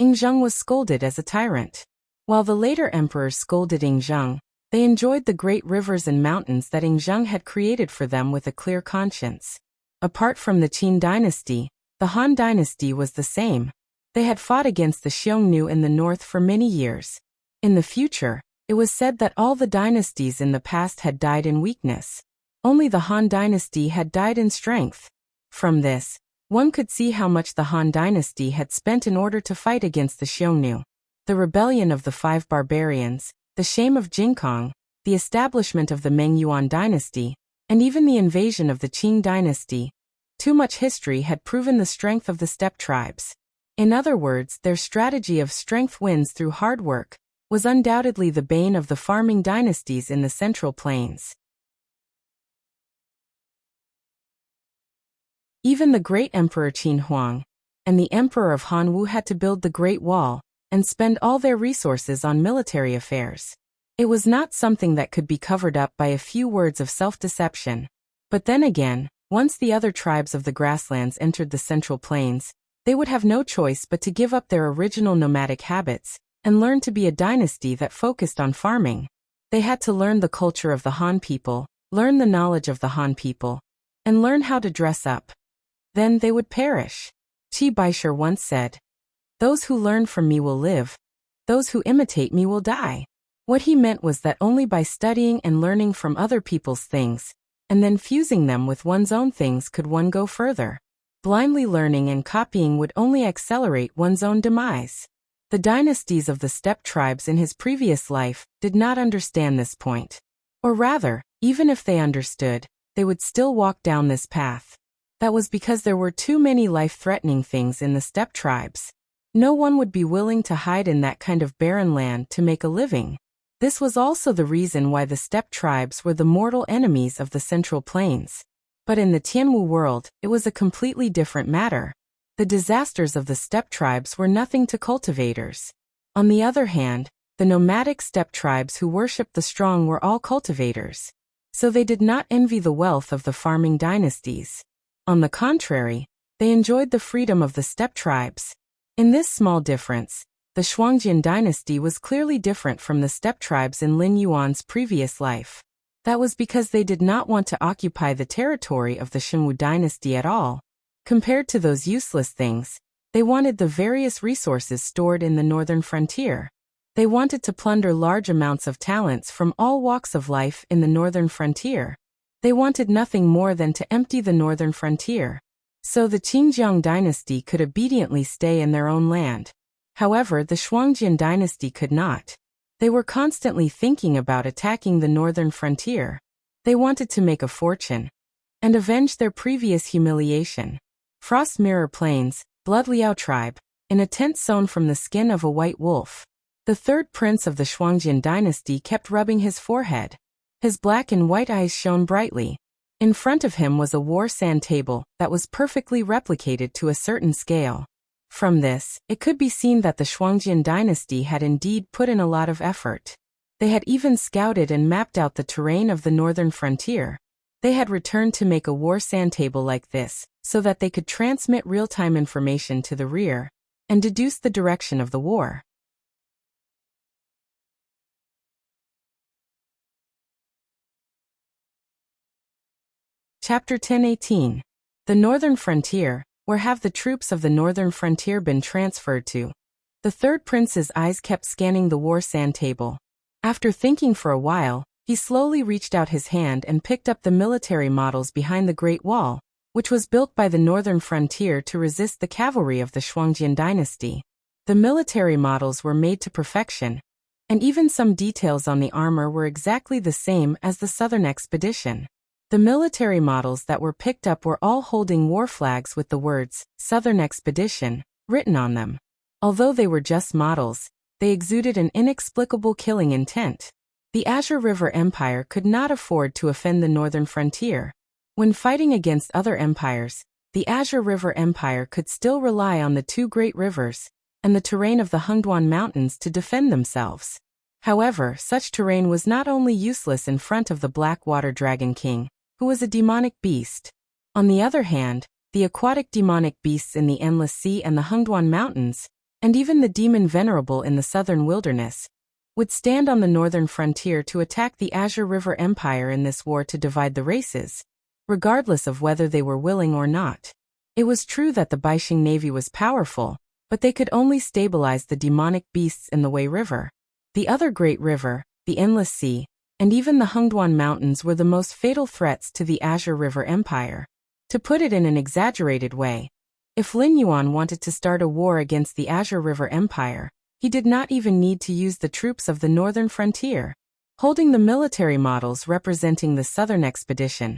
Yingzheng was scolded as a tyrant. While the later emperors scolded Yingzheng, they enjoyed the great rivers and mountains that Yingzheng had created for them with a clear conscience. Apart from the Qin dynasty, the Han dynasty was the same. They had fought against the Xiongnu in the north for many years. In the future, it was said that all the dynasties in the past had died in weakness. Only the Han dynasty had died in strength. From this, one could see how much the Han dynasty had spent in order to fight against the Xiongnu. The rebellion of the 5 barbarians, the shame of Jingkong, the establishment of the Meng Yuan dynasty, and even the invasion of the Qing dynasty. Too much history had proven the strength of the steppe tribes. In other words, their strategy of strength wins through hard work was undoubtedly the bane of the farming dynasties in the Central Plains. Even the great Emperor Qin Huang and the Emperor of Hanwu had to build the Great Wall and spend all their resources on military affairs. It was not something that could be covered up by a few words of self-deception. But then again, once the other tribes of the grasslands entered the Central Plains, They would have no choice but to give up their original nomadic habits and learn to be a dynasty that focused on farming. They had to learn the culture of the Han people, learn the knowledge of the Han people, and learn how to dress up. Then they would perish. Qi Baisher once said, "Those who learn from me will live. Those who imitate me will die." What he meant was that only by studying and learning from other people's things, and then fusing them with one's own things, could one go further. Blindly learning and copying would only accelerate one's own demise. The dynasties of the steppe tribes in his previous life did not understand this point. Or rather, even if they understood, they would still walk down this path. That was because there were too many life-threatening things in the steppe tribes. No one would be willing to hide in that kind of barren land to make a living. This was also the reason why the steppe tribes were the mortal enemies of the Central Plains. But in the Tianwu world, it was a completely different matter. The disasters of the steppe tribes were nothing to cultivators. On the other hand, the nomadic steppe tribes who worshipped the strong were all cultivators. So they did not envy the wealth of the farming dynasties. On the contrary, they enjoyed the freedom of the steppe tribes. In this small difference, the Shuangjian dynasty was clearly different from the steppe tribes in Lin Yuan's previous life. That was because they did not want to occupy the territory of the Shenwu dynasty at all. Compared to those useless things, they wanted the various resources stored in the northern frontier. They wanted to plunder large amounts of talents from all walks of life in the northern frontier. They wanted nothing more than to empty the northern frontier. So the Qingjiang dynasty could obediently stay in their own land. However, the Shuangjian dynasty could not. They were constantly thinking about attacking the northern frontier. They wanted to make a fortune and avenge their previous humiliation. Frost Mirror Plains, Blood Liao tribe, in a tent sewn from the skin of a white wolf. The third prince of the Shuangjian dynasty kept rubbing his forehead. His black and white eyes shone brightly. In front of him was a war sand table that was perfectly replicated to a certain scale. From this, it could be seen that the Shuangjian dynasty had indeed put in a lot of effort. They had even scouted and mapped out the terrain of the northern frontier. They had returned to make a war sand table like this, so that they could transmit real-time information to the rear and deduce the direction of the war. Chapter 10:18. The Northern Frontier. Where have the troops of the northern frontier been transferred to? The third prince's eyes kept scanning the war sand table. After thinking for a while, he slowly reached out his hand and picked up the military models behind the Great Wall, which was built by the northern frontier to resist the cavalry of the Shuangjian dynasty. The military models were made to perfection, and even some details on the armor were exactly the same as the southern expedition. The military models that were picked up were all holding war flags with the words, "Southern Expedition," written on them. Although they were just models, they exuded an inexplicable killing intent. The Azure River Empire could not afford to offend the northern frontier. When fighting against other empires, the Azure River Empire could still rely on the two great rivers and the terrain of the Hengduan Mountains to defend themselves. However, such terrain was not only useless in front of the Black Water Dragon King, who was a demonic beast. On the other hand, the aquatic demonic beasts in the Endless Sea and the Hengduan Mountains, and even the demon Venerable in the southern wilderness, would stand on the northern frontier to attack the Azure River Empire in this war to divide the races, regardless of whether they were willing or not. It was true that the Baixing Navy was powerful, but they could only stabilize the demonic beasts in the Wei River. The other great river, the Endless Sea, and even the Hengduan Mountains were the most fatal threats to the Azure River Empire. To put it in an exaggerated way, if Lin Yuan wanted to start a war against the Azure River Empire, he did not even need to use the troops of the northern frontier. Holding the military models representing the southern expedition,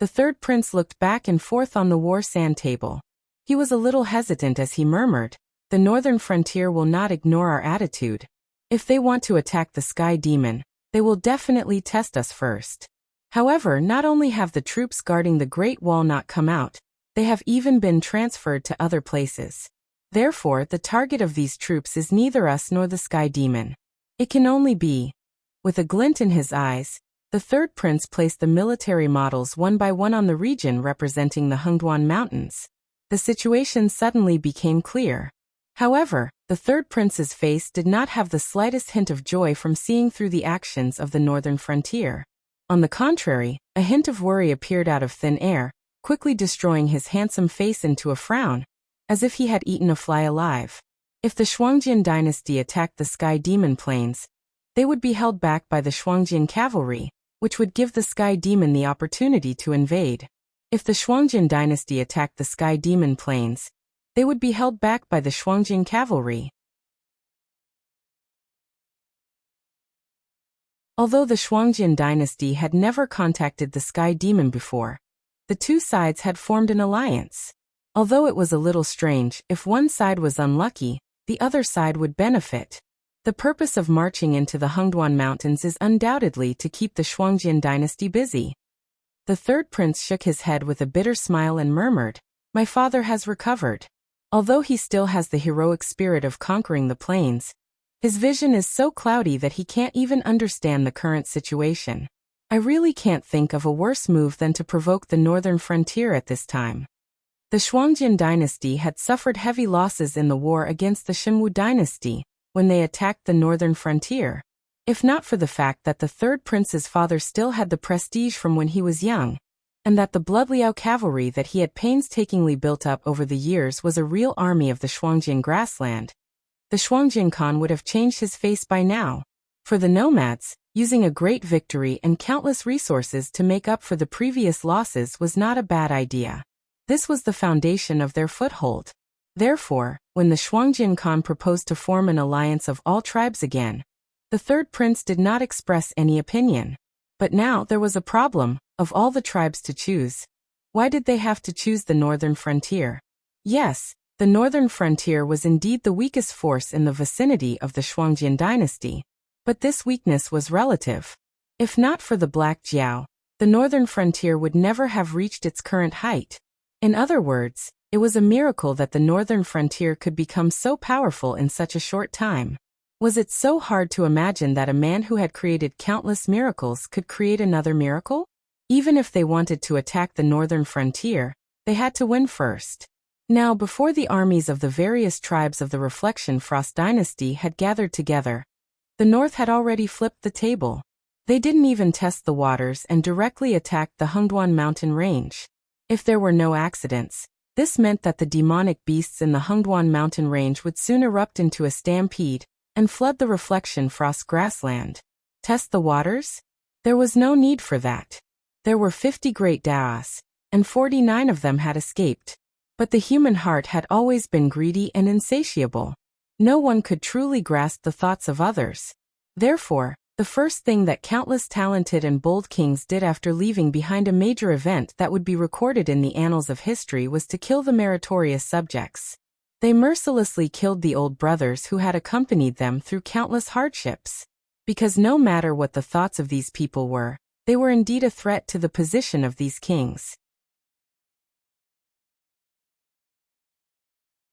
the third prince looked back and forth on the war sand table. He was a little hesitant as he murmured, "The northern frontier will not ignore our attitude. If they want to attack the Sky Demon, they will definitely test us first." However, not only have the troops guarding the Great Wall not come out, they have even been transferred to other places. Therefore, the target of these troops is neither us nor the Sky Demon. It can only be. With a glint in his eyes, the third prince placed the military models one by one on the region representing the Hengduan Mountains. the situation suddenly became clear. However, the third prince's face did not have the slightest hint of joy from seeing through the actions of the northern frontier. On the contrary, a hint of worry appeared out of thin air, quickly destroying his handsome face into a frown, as if he had eaten a fly alive. If the Shuangjian dynasty attacked the Sky Demon Plains, they would be held back by the Shuangjian cavalry, which would give the Sky Demon the opportunity to invade. If the Shuangjian dynasty attacked the Sky Demon Plains, they would be held back by the Shuangjian cavalry. Although the Shuangjian dynasty had never contacted the Sky Demon before, the two sides had formed an alliance. Although it was a little strange, if one side was unlucky, the other side would benefit. The purpose of marching into the Hengduan Mountains is undoubtedly to keep the Shuangjian dynasty busy. The third prince shook his head with a bitter smile and murmured, "My father has recovered. Although he still has the heroic spirit of conquering the plains, his vision is so cloudy that he can't even understand the current situation. I really can't think of a worse move than to provoke the northern frontier at this time." The Shuangjian dynasty had suffered heavy losses in the war against the Xinwu dynasty when they attacked the northern frontier. If not for the fact that the third prince's father still had the prestige from when he was young, and that the Bloodliao cavalry that he had painstakingly built up over the years was a real army of the Shuangjian grassland, the Shuangjian Khan would have changed his face by now. For the nomads, using a great victory and countless resources to make up for the previous losses was not a bad idea. This was the foundation of their foothold. Therefore, when the Shuangjian Khan proposed to form an alliance of all tribes again, the third prince did not express any opinion. But now there was a problem. Of all the tribes to choose, why did they have to choose the northern frontier? Yes, the northern frontier was indeed the weakest force in the vicinity of the Shuangjian dynasty. But this weakness was relative. If not for the Black Jiao, the northern frontier would never have reached its current height. In other words, it was a miracle that the northern frontier could become so powerful in such a short time. Was it so hard to imagine that a man who had created countless miracles could create another miracle? Even if they wanted to attack the northern frontier, they had to win first. Now, before the armies of the various tribes of the Reflection Frost dynasty had gathered together, the north had already flipped the table. They didn't even test the waters and directly attacked the Hengduan mountain range. If there were no accidents, this meant that the demonic beasts in the Hengduan mountain range would soon erupt into a stampede and flood the Reflection Frost grassland. Test the waters? There was no need for that. There were 50 great Daos, and 49 of them had escaped. But the human heart had always been greedy and insatiable. No one could truly grasp the thoughts of others. Therefore, the first thing that countless talented and bold kings did after leaving behind a major event that would be recorded in the annals of history was to kill the meritorious subjects. They mercilessly killed the old brothers who had accompanied them through countless hardships. Because no matter what the thoughts of these people were, they were indeed a threat to the position of these kings.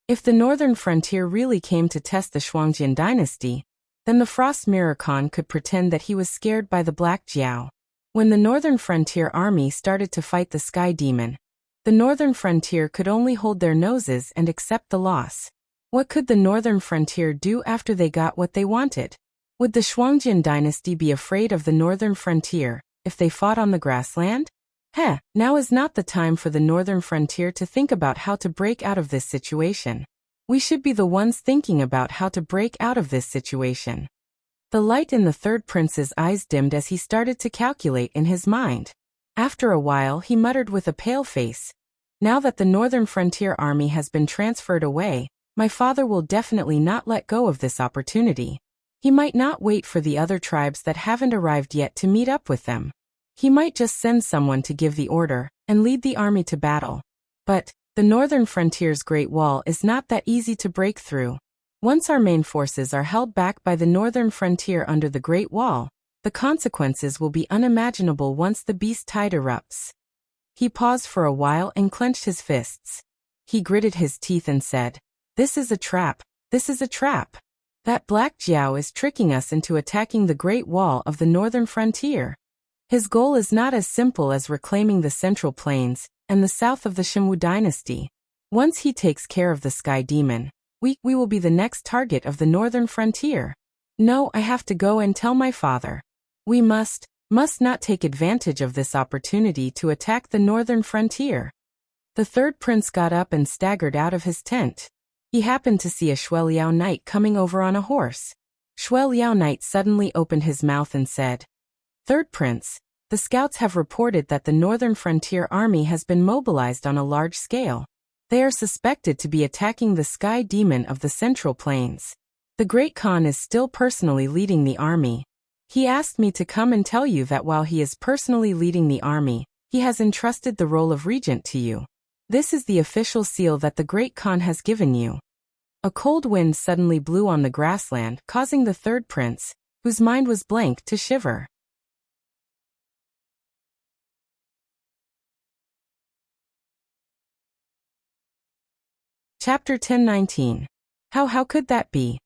If the northern frontier really came to test the Shuangjian dynasty, then the Frost Mirror Khan could pretend that he was scared by the Black Jiao. When the northern frontier army started to fight the Sky Demon, the northern frontier could only hold their noses and accept the loss. What could the northern frontier do after they got what they wanted? Would the Shuangjian dynasty be afraid of the northern frontier if they fought on the grassland? Now is not the time for the northern frontier to think about how to break out of this situation. We should be the ones thinking about how to break out of this situation. The light in the third prince's eyes dimmed as he started to calculate in his mind. After a while he muttered with a pale face, "Now that the northern frontier army has been transferred away, my father will definitely not let go of this opportunity. He might not wait for the other tribes that haven't arrived yet to meet up with them. He might just send someone to give the order and lead the army to battle. But the northern frontier's Great Wall is not that easy to break through. Once our main forces are held back by the northern frontier under the Great Wall, the consequences will be unimaginable once the beast tide erupts." He paused for a while and clenched his fists. He gritted his teeth and said, "This is a trap. This is a trap. That Black Jiao is tricking us into attacking the Great Wall of the northern frontier. His goal is not as simple as reclaiming the Central Plains and the south of the Xinwu dynasty. Once he takes care of the sky demon, we will be the next target of the northern frontier. No, I have to go and tell my father. We must not take advantage of this opportunity to attack the northern frontier. The third prince got up and staggered out of his tent. He happened to see a Shueliao knight coming over on a horse. Shueliao knight suddenly opened his mouth and said, "Third prince, the scouts have reported that the northern frontier army has been mobilized on a large scale. They are suspected to be attacking the sky demon of the Central Plains. The Great Khan is still personally leading the army. He asked me to come and tell you that while he is personally leading the army, he has entrusted the role of regent to you. This is the official seal that the Great Khan has given you." A cold wind suddenly blew on the grassland, causing the third prince, whose mind was blank, to shiver. Chapter 10:19. How could that be?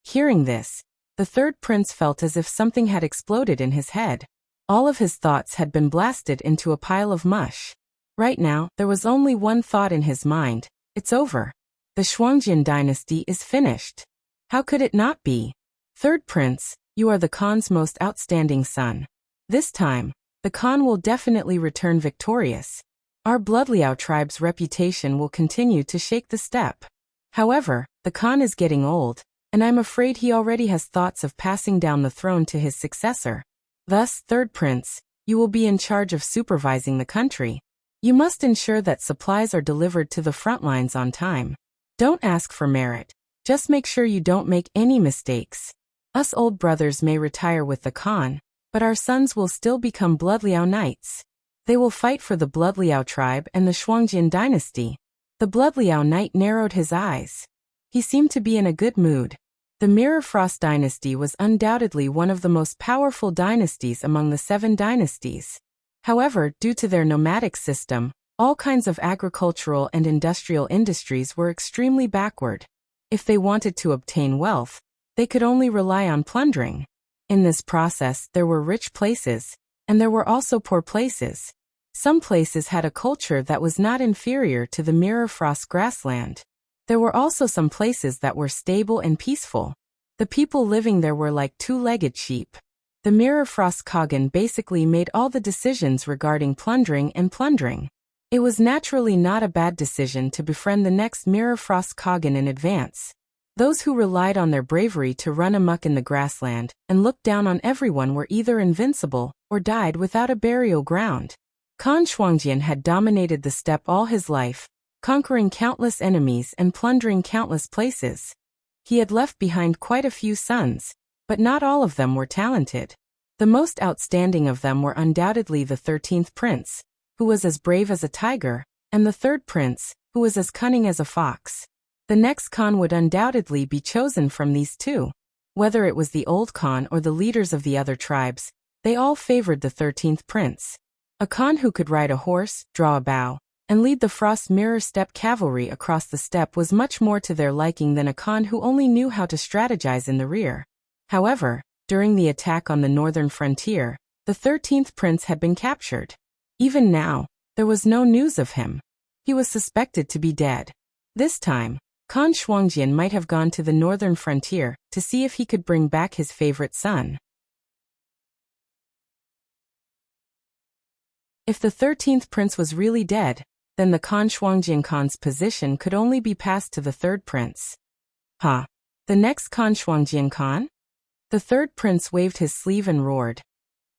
Hearing this, the third prince felt as if something had exploded in his head. All of his thoughts had been blasted into a pile of mush. Right now, there was only one thought in his mind: it's over. The Shuangjian dynasty is finished. How could it not be? Third prince, you are the Khan's most outstanding son. This time, the Khan will definitely return victorious. Our Bloodliao tribe's reputation will continue to shake the steppe. However, the Khan is getting old, and I'm afraid he already has thoughts of passing down the throne to his successor. Thus, third prince, you will be in charge of supervising the country. You must ensure that supplies are delivered to the front lines on time. Don't ask for merit. Just make sure you don't make any mistakes. Us old brothers may retire with the Khan, but our sons will still become Bloodliao knights. They will fight for the Bloodliao tribe and the Shuangjian dynasty. The Bloodliao knight narrowed his eyes. He seemed to be in a good mood. The Mirror Frost dynasty was undoubtedly one of the most powerful dynasties among the 7 dynasties. However, due to their nomadic system, all kinds of agricultural and industrial industries were extremely backward. If they wanted to obtain wealth, they could only rely on plundering. In this process, there were rich places, and there were also poor places. Some places had a culture that was not inferior to the Mirror Frost grassland. There were also some places that were stable and peaceful. The people living there were like two-legged sheep. The Mirror Frost Khagan basically made all the decisions regarding plundering and plundering. It was naturally not a bad decision to befriend the next Mirror Frost Khagan in advance. Those who relied on their bravery to run amok in the grassland and looked down on everyone were either invincible or died without a burial ground. Khan Shuangjian had dominated the steppe all his life, conquering countless enemies and plundering countless places. He had left behind quite a few sons, but not all of them were talented. The most outstanding of them were undoubtedly the 13th prince, who was as brave as a tiger, and the third prince, who was as cunning as a fox. The next Khan would undoubtedly be chosen from these two. Whether it was the old Khan or the leaders of the other tribes, they all favored the 13th prince. A Khan who could ride a horse, draw a bow, and lead the Frost Mirror Steppe cavalry across the steppe was much more to their liking than a Khan who only knew how to strategize in the rear. However, during the attack on the northern frontier, the 13th prince had been captured. Even now, there was no news of him. He was suspected to be dead. This time, Khan Shuangjian might have gone to the northern frontier to see if he could bring back his favorite son. If the 13th prince was really dead, then the Khan Shuangjian Khan's position could only be passed to the third prince. Ha! The next Khan Shuangjian Khan? The third prince waved his sleeve and roared.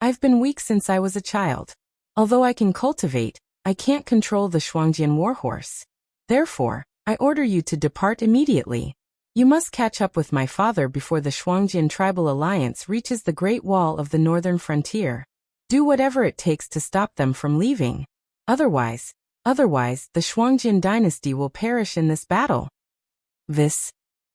I've been weak since I was a child. Although I can cultivate, I can't control the Shuangjian warhorse. Therefore, I order you to depart immediately. You must catch up with my father before the Shuangjian tribal alliance reaches the Great Wall of the northern frontier. Do whatever it takes to stop them from leaving. Otherwise, the Shuangjian dynasty will perish in this battle. This.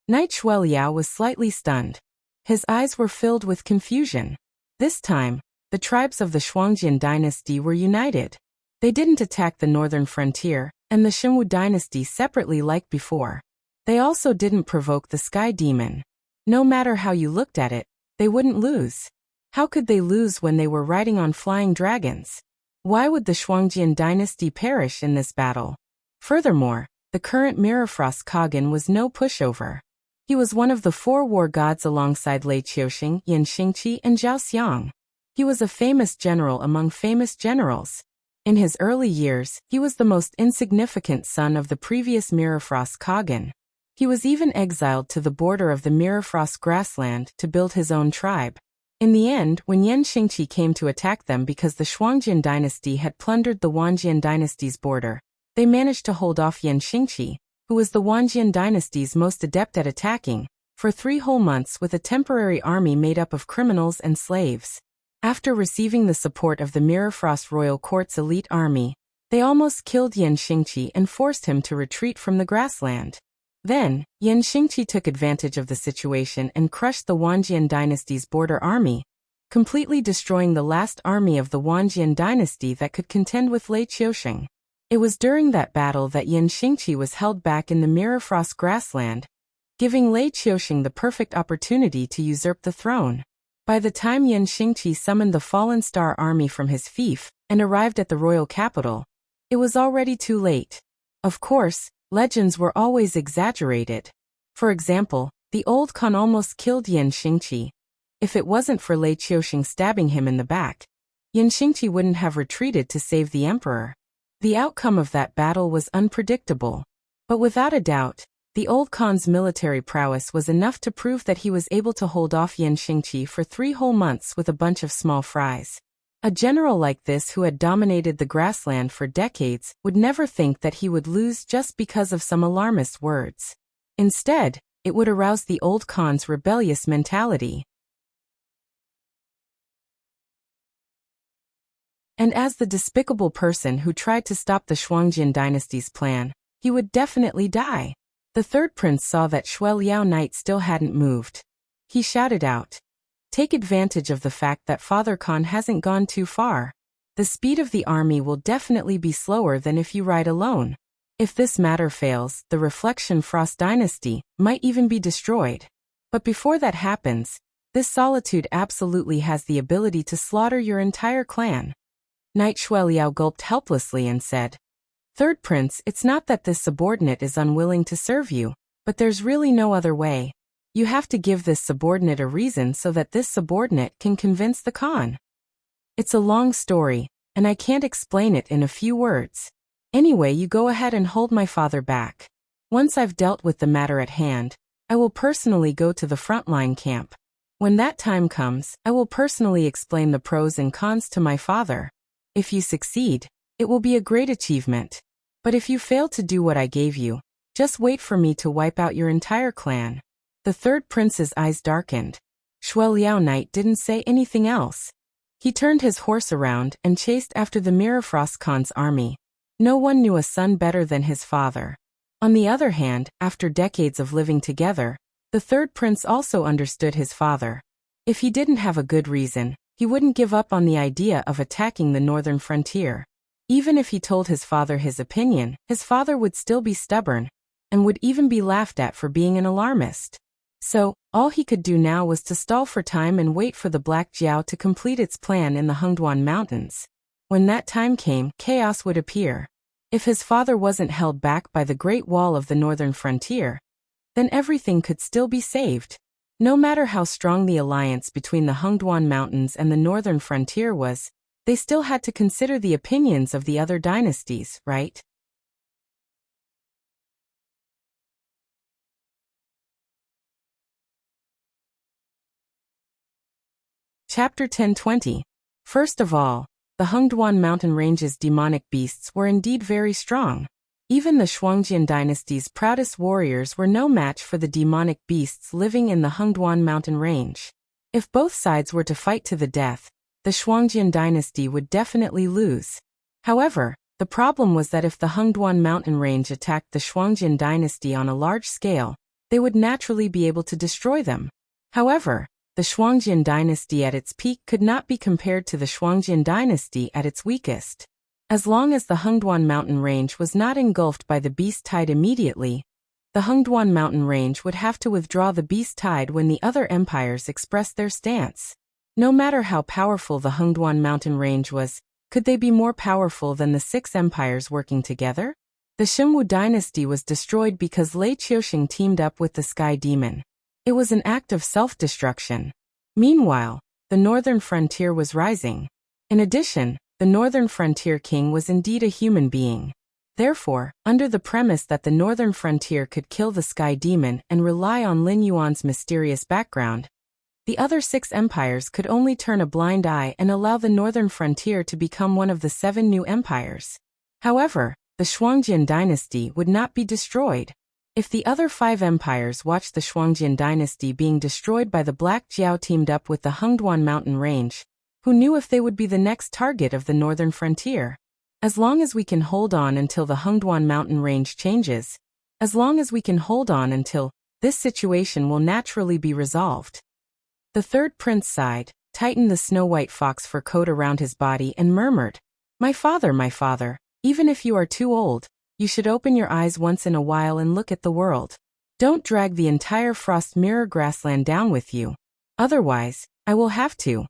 Knight Shueliao was slightly stunned. His eyes were filled with confusion. This time, the tribes of the Shuangjian dynasty were united. They didn't attack the northern frontier and the Xinwu dynasty separately like before. They also didn't provoke the sky demon. No matter how you looked at it, they wouldn't lose. How could they lose when they were riding on flying dragons? Why would the Shuangjian dynasty perish in this battle? Furthermore, the current Mirafrost Kaghan was no pushover. He was one of the 4 war gods alongside Lei Qiuxing, Yan Xingqi, and Zhao Xiang. He was a famous general among famous generals. In his early years, he was the most insignificant son of the previous Mirafrost Kaghan. He was even exiled to the border of the Mirafrost grassland to build his own tribe. In the end, when Yan Xingqi came to attack them because the Shuangjian dynasty had plundered the Wanjian dynasty's border, they managed to hold off Yan Xingqi, who was the Wanjian dynasty's most adept at attacking, for 3 whole months with a temporary army made up of criminals and slaves. After receiving the support of the Mirafrost royal court's elite army, they almost killed Yan Xingqi and forced him to retreat from the grassland. Then, Yan Xingqi took advantage of the situation and crushed the Wanjian dynasty's border army, completely destroying the last army of the Wanjian dynasty that could contend with Lei Qiuxing. It was during that battle that Yan Xingqi was held back in the Mirafrost grassland, giving Lei Qiuxing the perfect opportunity to usurp the throne. By the time Yan Xingqi summoned the Fallen Star army from his fief and arrived at the royal capital, it was already too late. Of course, legends were always exaggerated. For example, the old Khan almost killed Yan Xingqi. If it wasn't for Lei Qiuxing stabbing him in the back, Yan Xingqi wouldn't have retreated to save the emperor. The outcome of that battle was unpredictable. But without a doubt, the old Khan's military prowess was enough to prove that he was able to hold off Yan Xingqi for 3 whole months with a bunch of small fries. A general like this who had dominated the grassland for decades would never think that he would lose just because of some alarmist words. Instead, it would arouse the old Khan's rebellious mentality. And as the despicable person who tried to stop the Shuangjian dynasty's plan, he would definitely die. The 3rd prince saw that Shui Liao Knight still hadn't moved. He shouted out, "Take advantage of the fact that Father Khan hasn't gone too far. The speed of the army will definitely be slower than if you ride alone. If this matter fails, the Reflection Frost dynasty might even be destroyed. But before that happens, this solitude absolutely has the ability to slaughter your entire clan." Knight Shui Liao gulped helplessly and said, "Third prince, it's not that this subordinate is unwilling to serve you, but there's really no other way. You have to give this subordinate a reason so that this subordinate can convince the Khan. It's a long story, and I can't explain it in a few words. Anyway, you go ahead and hold my father back. Once I've dealt with the matter at hand, I will personally go to the frontline camp. When that time comes, I will personally explain the pros and cons to my father. If you succeed, it will be a great achievement. But if you fail to do what I gave you, just wait for me to wipe out your entire clan." The 3rd prince's eyes darkened. Shui Liao Knight didn't say anything else. He turned his horse around and chased after the Mirafrost Khan's army. No one knew a son better than his father. On the other hand, after decades of living together, the 3rd prince also understood his father. If he didn't have a good reason, he wouldn't give up on the idea of attacking the northern frontier. Even if he told his father his opinion, his father would still be stubborn, and would even be laughed at for being an alarmist. So, all he could do now was to stall for time and wait for the Black Jiao to complete its plan in the Hengduan Mountains. When that time came, chaos would appear. If his father wasn't held back by the Great Wall of the northern frontier, then everything could still be saved. No matter how strong the alliance between the Hengduan Mountains and the northern frontier was, they still had to consider the opinions of the other dynasties, right? Chapter 10:20. First of all, the Hengduan mountain range's demonic beasts were indeed very strong. Even the Shuangjian dynasty's proudest warriors were no match for the demonic beasts living in the Hengduan mountain range. If both sides were to fight to the death, the Shuangjian dynasty would definitely lose. However, the problem was that if the Hengduan mountain range attacked the Shuangjian dynasty on a large scale, they would naturally be able to destroy them. However, the Shuangjian dynasty at its peak could not be compared to the Shuangjian dynasty at its weakest. As long as the Hengduan mountain range was not engulfed by the beast tide immediately, the Hengduan mountain range would have to withdraw the beast tide when the other empires expressed their stance. No matter how powerful the Hengduan mountain range was, could they be more powerful than the 6 empires working together? The Shunwu dynasty was destroyed because Lei Qiuxing teamed up with the Sky Demon. It was an act of self-destruction. Meanwhile, the northern frontier was rising. In addition, the northern frontier king was indeed a human being. Therefore, under the premise that the northern frontier could kill the Sky Demon and rely on Lin Yuan's mysterious background, the other 6 empires could only turn a blind eye and allow the northern frontier to become one of the 7 new empires. However, the Shuangjian dynasty would not be destroyed. If the other 5 empires watched the Shuangjian dynasty being destroyed by the Black Jiao teamed up with the Hengduan mountain range, who knew if they would be the next target of the northern frontier? As long as we can hold on until the Hengduan mountain range changes, as long as we can hold on until, this situation will naturally be resolved. The third prince sighed, tightened the snow-white fox fur coat around his body and murmured, my father, even if you are too old, you should open your eyes once in a while and look at the world. Don't drag the entire Frost Mirror grassland down with you. Otherwise, I will have to."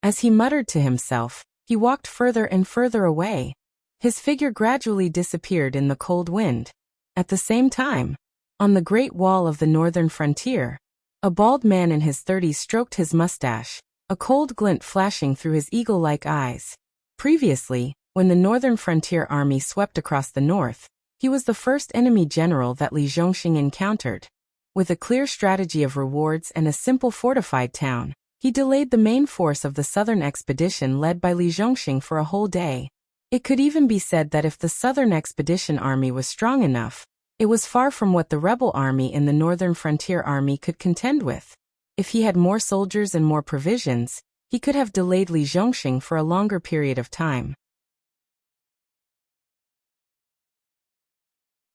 As he muttered to himself, he walked further and further away. His figure gradually disappeared in the cold wind. At the same time, on the Great Wall of the northern frontier, a bald man in his 30s stroked his mustache, a cold glint flashing through his eagle-like eyes. Previously, when the northern frontier army swept across the north, he was the first enemy general that Li Zhongxing encountered. With a clear strategy of rewards and a simple fortified town, he delayed the main force of the southern expedition led by Li Zhongxing for a whole day. It could even be said that if the southern expedition army was strong enough, it was far from what the rebel army in the northern frontier army could contend with. If he had more soldiers and more provisions, he could have delayed Li Zhongxing for a longer period of time.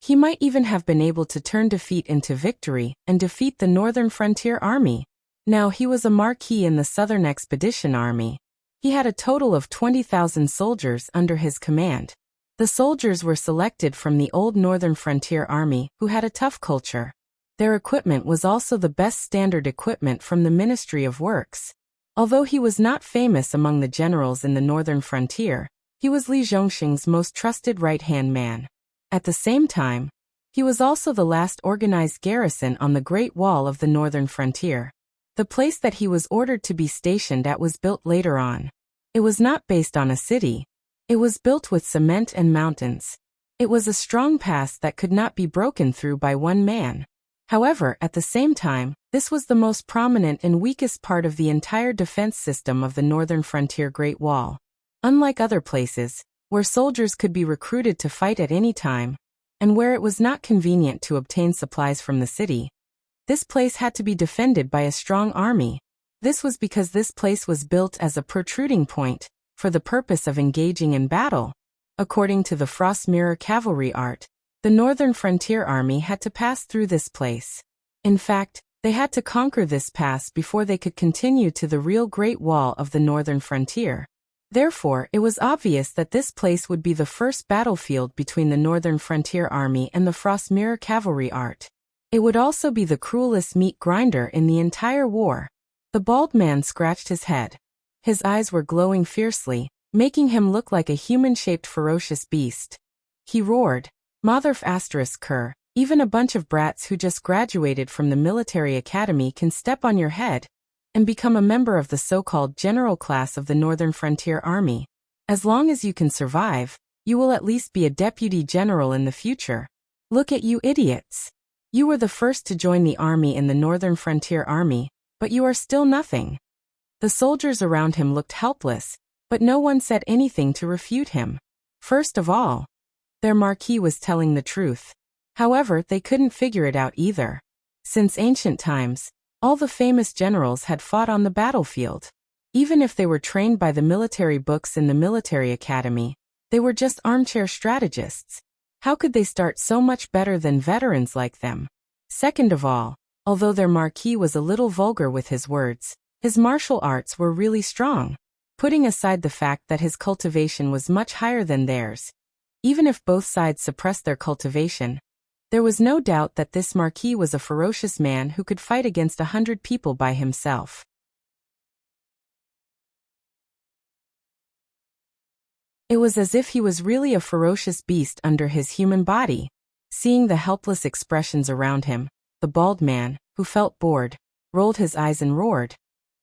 He might even have been able to turn defeat into victory and defeat the northern frontier army. Now he was a marquis in the southern expedition army. He had a total of 20,000 soldiers under his command. The soldiers were selected from the old northern frontier army who had a tough culture. Their equipment was also the best standard equipment from the Ministry of Works. Although he was not famous among the generals in the northern frontier, he was Li Zhongxing's most trusted right-hand man. At the same time, he was also the last organized garrison on the Great Wall of the northern frontier. The place that he was ordered to be stationed at was built later on. It was not based on a city. It was built with cement and mountains. It was a strong pass that could not be broken through by one man. However, at the same time, this was the most prominent and weakest part of the entire defense system of the northern frontier Great Wall. Unlike other places, where soldiers could be recruited to fight at any time, and where it was not convenient to obtain supplies from the city, this place had to be defended by a strong army. This was because this place was built as a protruding point, for the purpose of engaging in battle. According to the Frost Mirror cavalry art, the northern frontier army had to pass through this place. In fact, they had to conquer this pass before they could continue to the real Great Wall of the northern frontier. Therefore, it was obvious that this place would be the first battlefield between the northern frontier army and the Frost Mirror cavalry art. It would also be the cruelest meat grinder in the entire war. The bald man scratched his head. His eyes were glowing fiercely, making him look like a human-shaped ferocious beast. He roared, "Motherf *Ker, even a bunch of brats who just graduated from the military academy can step on your head and become a member of the so-called general class of the northern frontier army. As long as you can survive, you will at least be a deputy general in the future. Look at you idiots. You were the first to join the army in the northern frontier army, but you are still nothing." The soldiers around him looked helpless, but no one said anything to refute him. First of all, their marquis was telling the truth. However, they couldn't figure it out either. Since ancient times, all the famous generals had fought on the battlefield. Even if they were trained by the military books in the military academy, they were just armchair strategists. How could they start so much better than veterans like them? Second of all, although their marquis was a little vulgar with his words, his martial arts were really strong. Putting aside the fact that his cultivation was much higher than theirs, even if both sides suppressed their cultivation, there was no doubt that this marquis was a ferocious man who could fight against 100 people by himself. It was as if he was really a ferocious beast under his human body. Seeing the helpless expressions around him, the bald man, who felt bored, rolled his eyes and roared.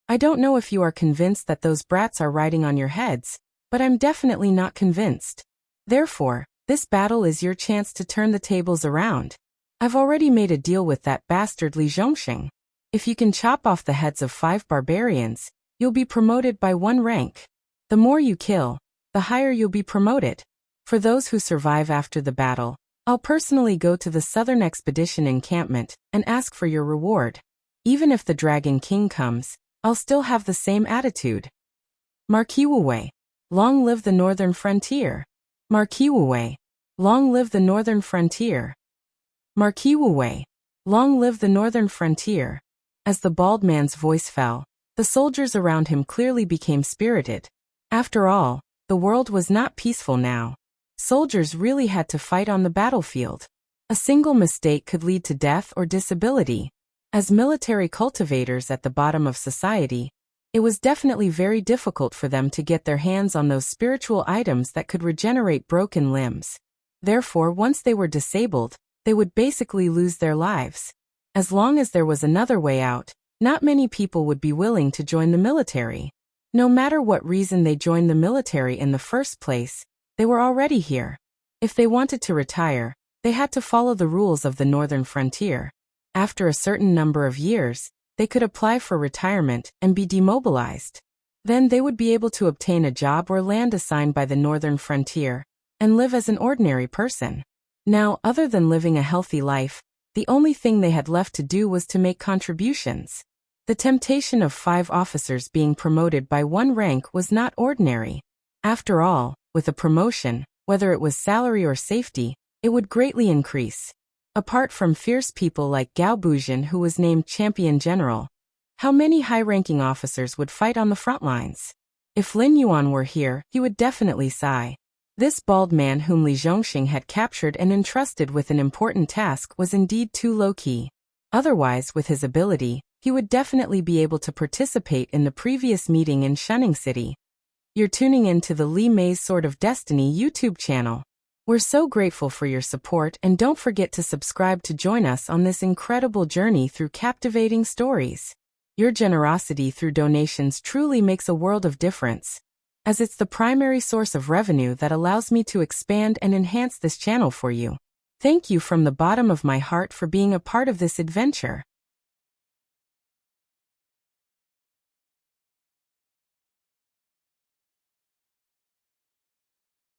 I don't know if you are convinced that those brats are riding on your heads, but I'm definitely not convinced. Therefore, this battle is your chance to turn the tables around. I've already made a deal with that bastard Li Zhongxing. If you can chop off the heads of 5 barbarians, you'll be promoted by 1 rank. The more you kill, the higher you'll be promoted. For those who survive after the battle, I'll personally go to the Southern Expedition encampment and ask for your reward. Even if the Dragon King comes, I'll still have the same attitude. Marquis Wu Wei. Long live the Northern Frontier. Marquis Wu Wei. Long live the Northern Frontier. Marquis Wu Wei. Long live the Northern Frontier. As the bald man's voice fell, the soldiers around him clearly became spirited. After all, the world was not peaceful now. Soldiers really had to fight on the battlefield. A single mistake could lead to death or disability. As military cultivators at the bottom of society, it was definitely very difficult for them to get their hands on those spiritual items that could regenerate broken limbs. Therefore, once they were disabled, they would basically lose their lives. As long as there was another way out, not many people would be willing to join the military. No matter what reason they joined the military in the first place, they were already here. If they wanted to retire, they had to follow the rules of the Northern Frontier. After a certain number of years, they could apply for retirement and be demobilized. Then they would be able to obtain a job or land assigned by the Northern Frontier and live as an ordinary person. Now, other than living a healthy life, the only thing they had left to do was to make contributions. The temptation of 5 officers being promoted by 1 rank was not ordinary. After all, with a promotion, whether it was salary or safety, it would greatly increase. Apart from fierce people like Gao Bujin, who was named Champion General, how many high-ranking officers would fight on the front lines? If Lin Yuan were here, he would definitely sigh. This bald man whom Li Zhongxing had captured and entrusted with an important task was indeed too low-key. Otherwise, with his ability, he would definitely be able to participate in the previous meeting in Shunning City. You're tuning in to the Li Mei's Sword of Destiny YouTube channel. We're so grateful for your support, and don't forget to subscribe to join us on this incredible journey through captivating stories. Your generosity through donations truly makes a world of difference, as it's the primary source of revenue that allows me to expand and enhance this channel for you. Thank you from the bottom of my heart for being a part of this adventure.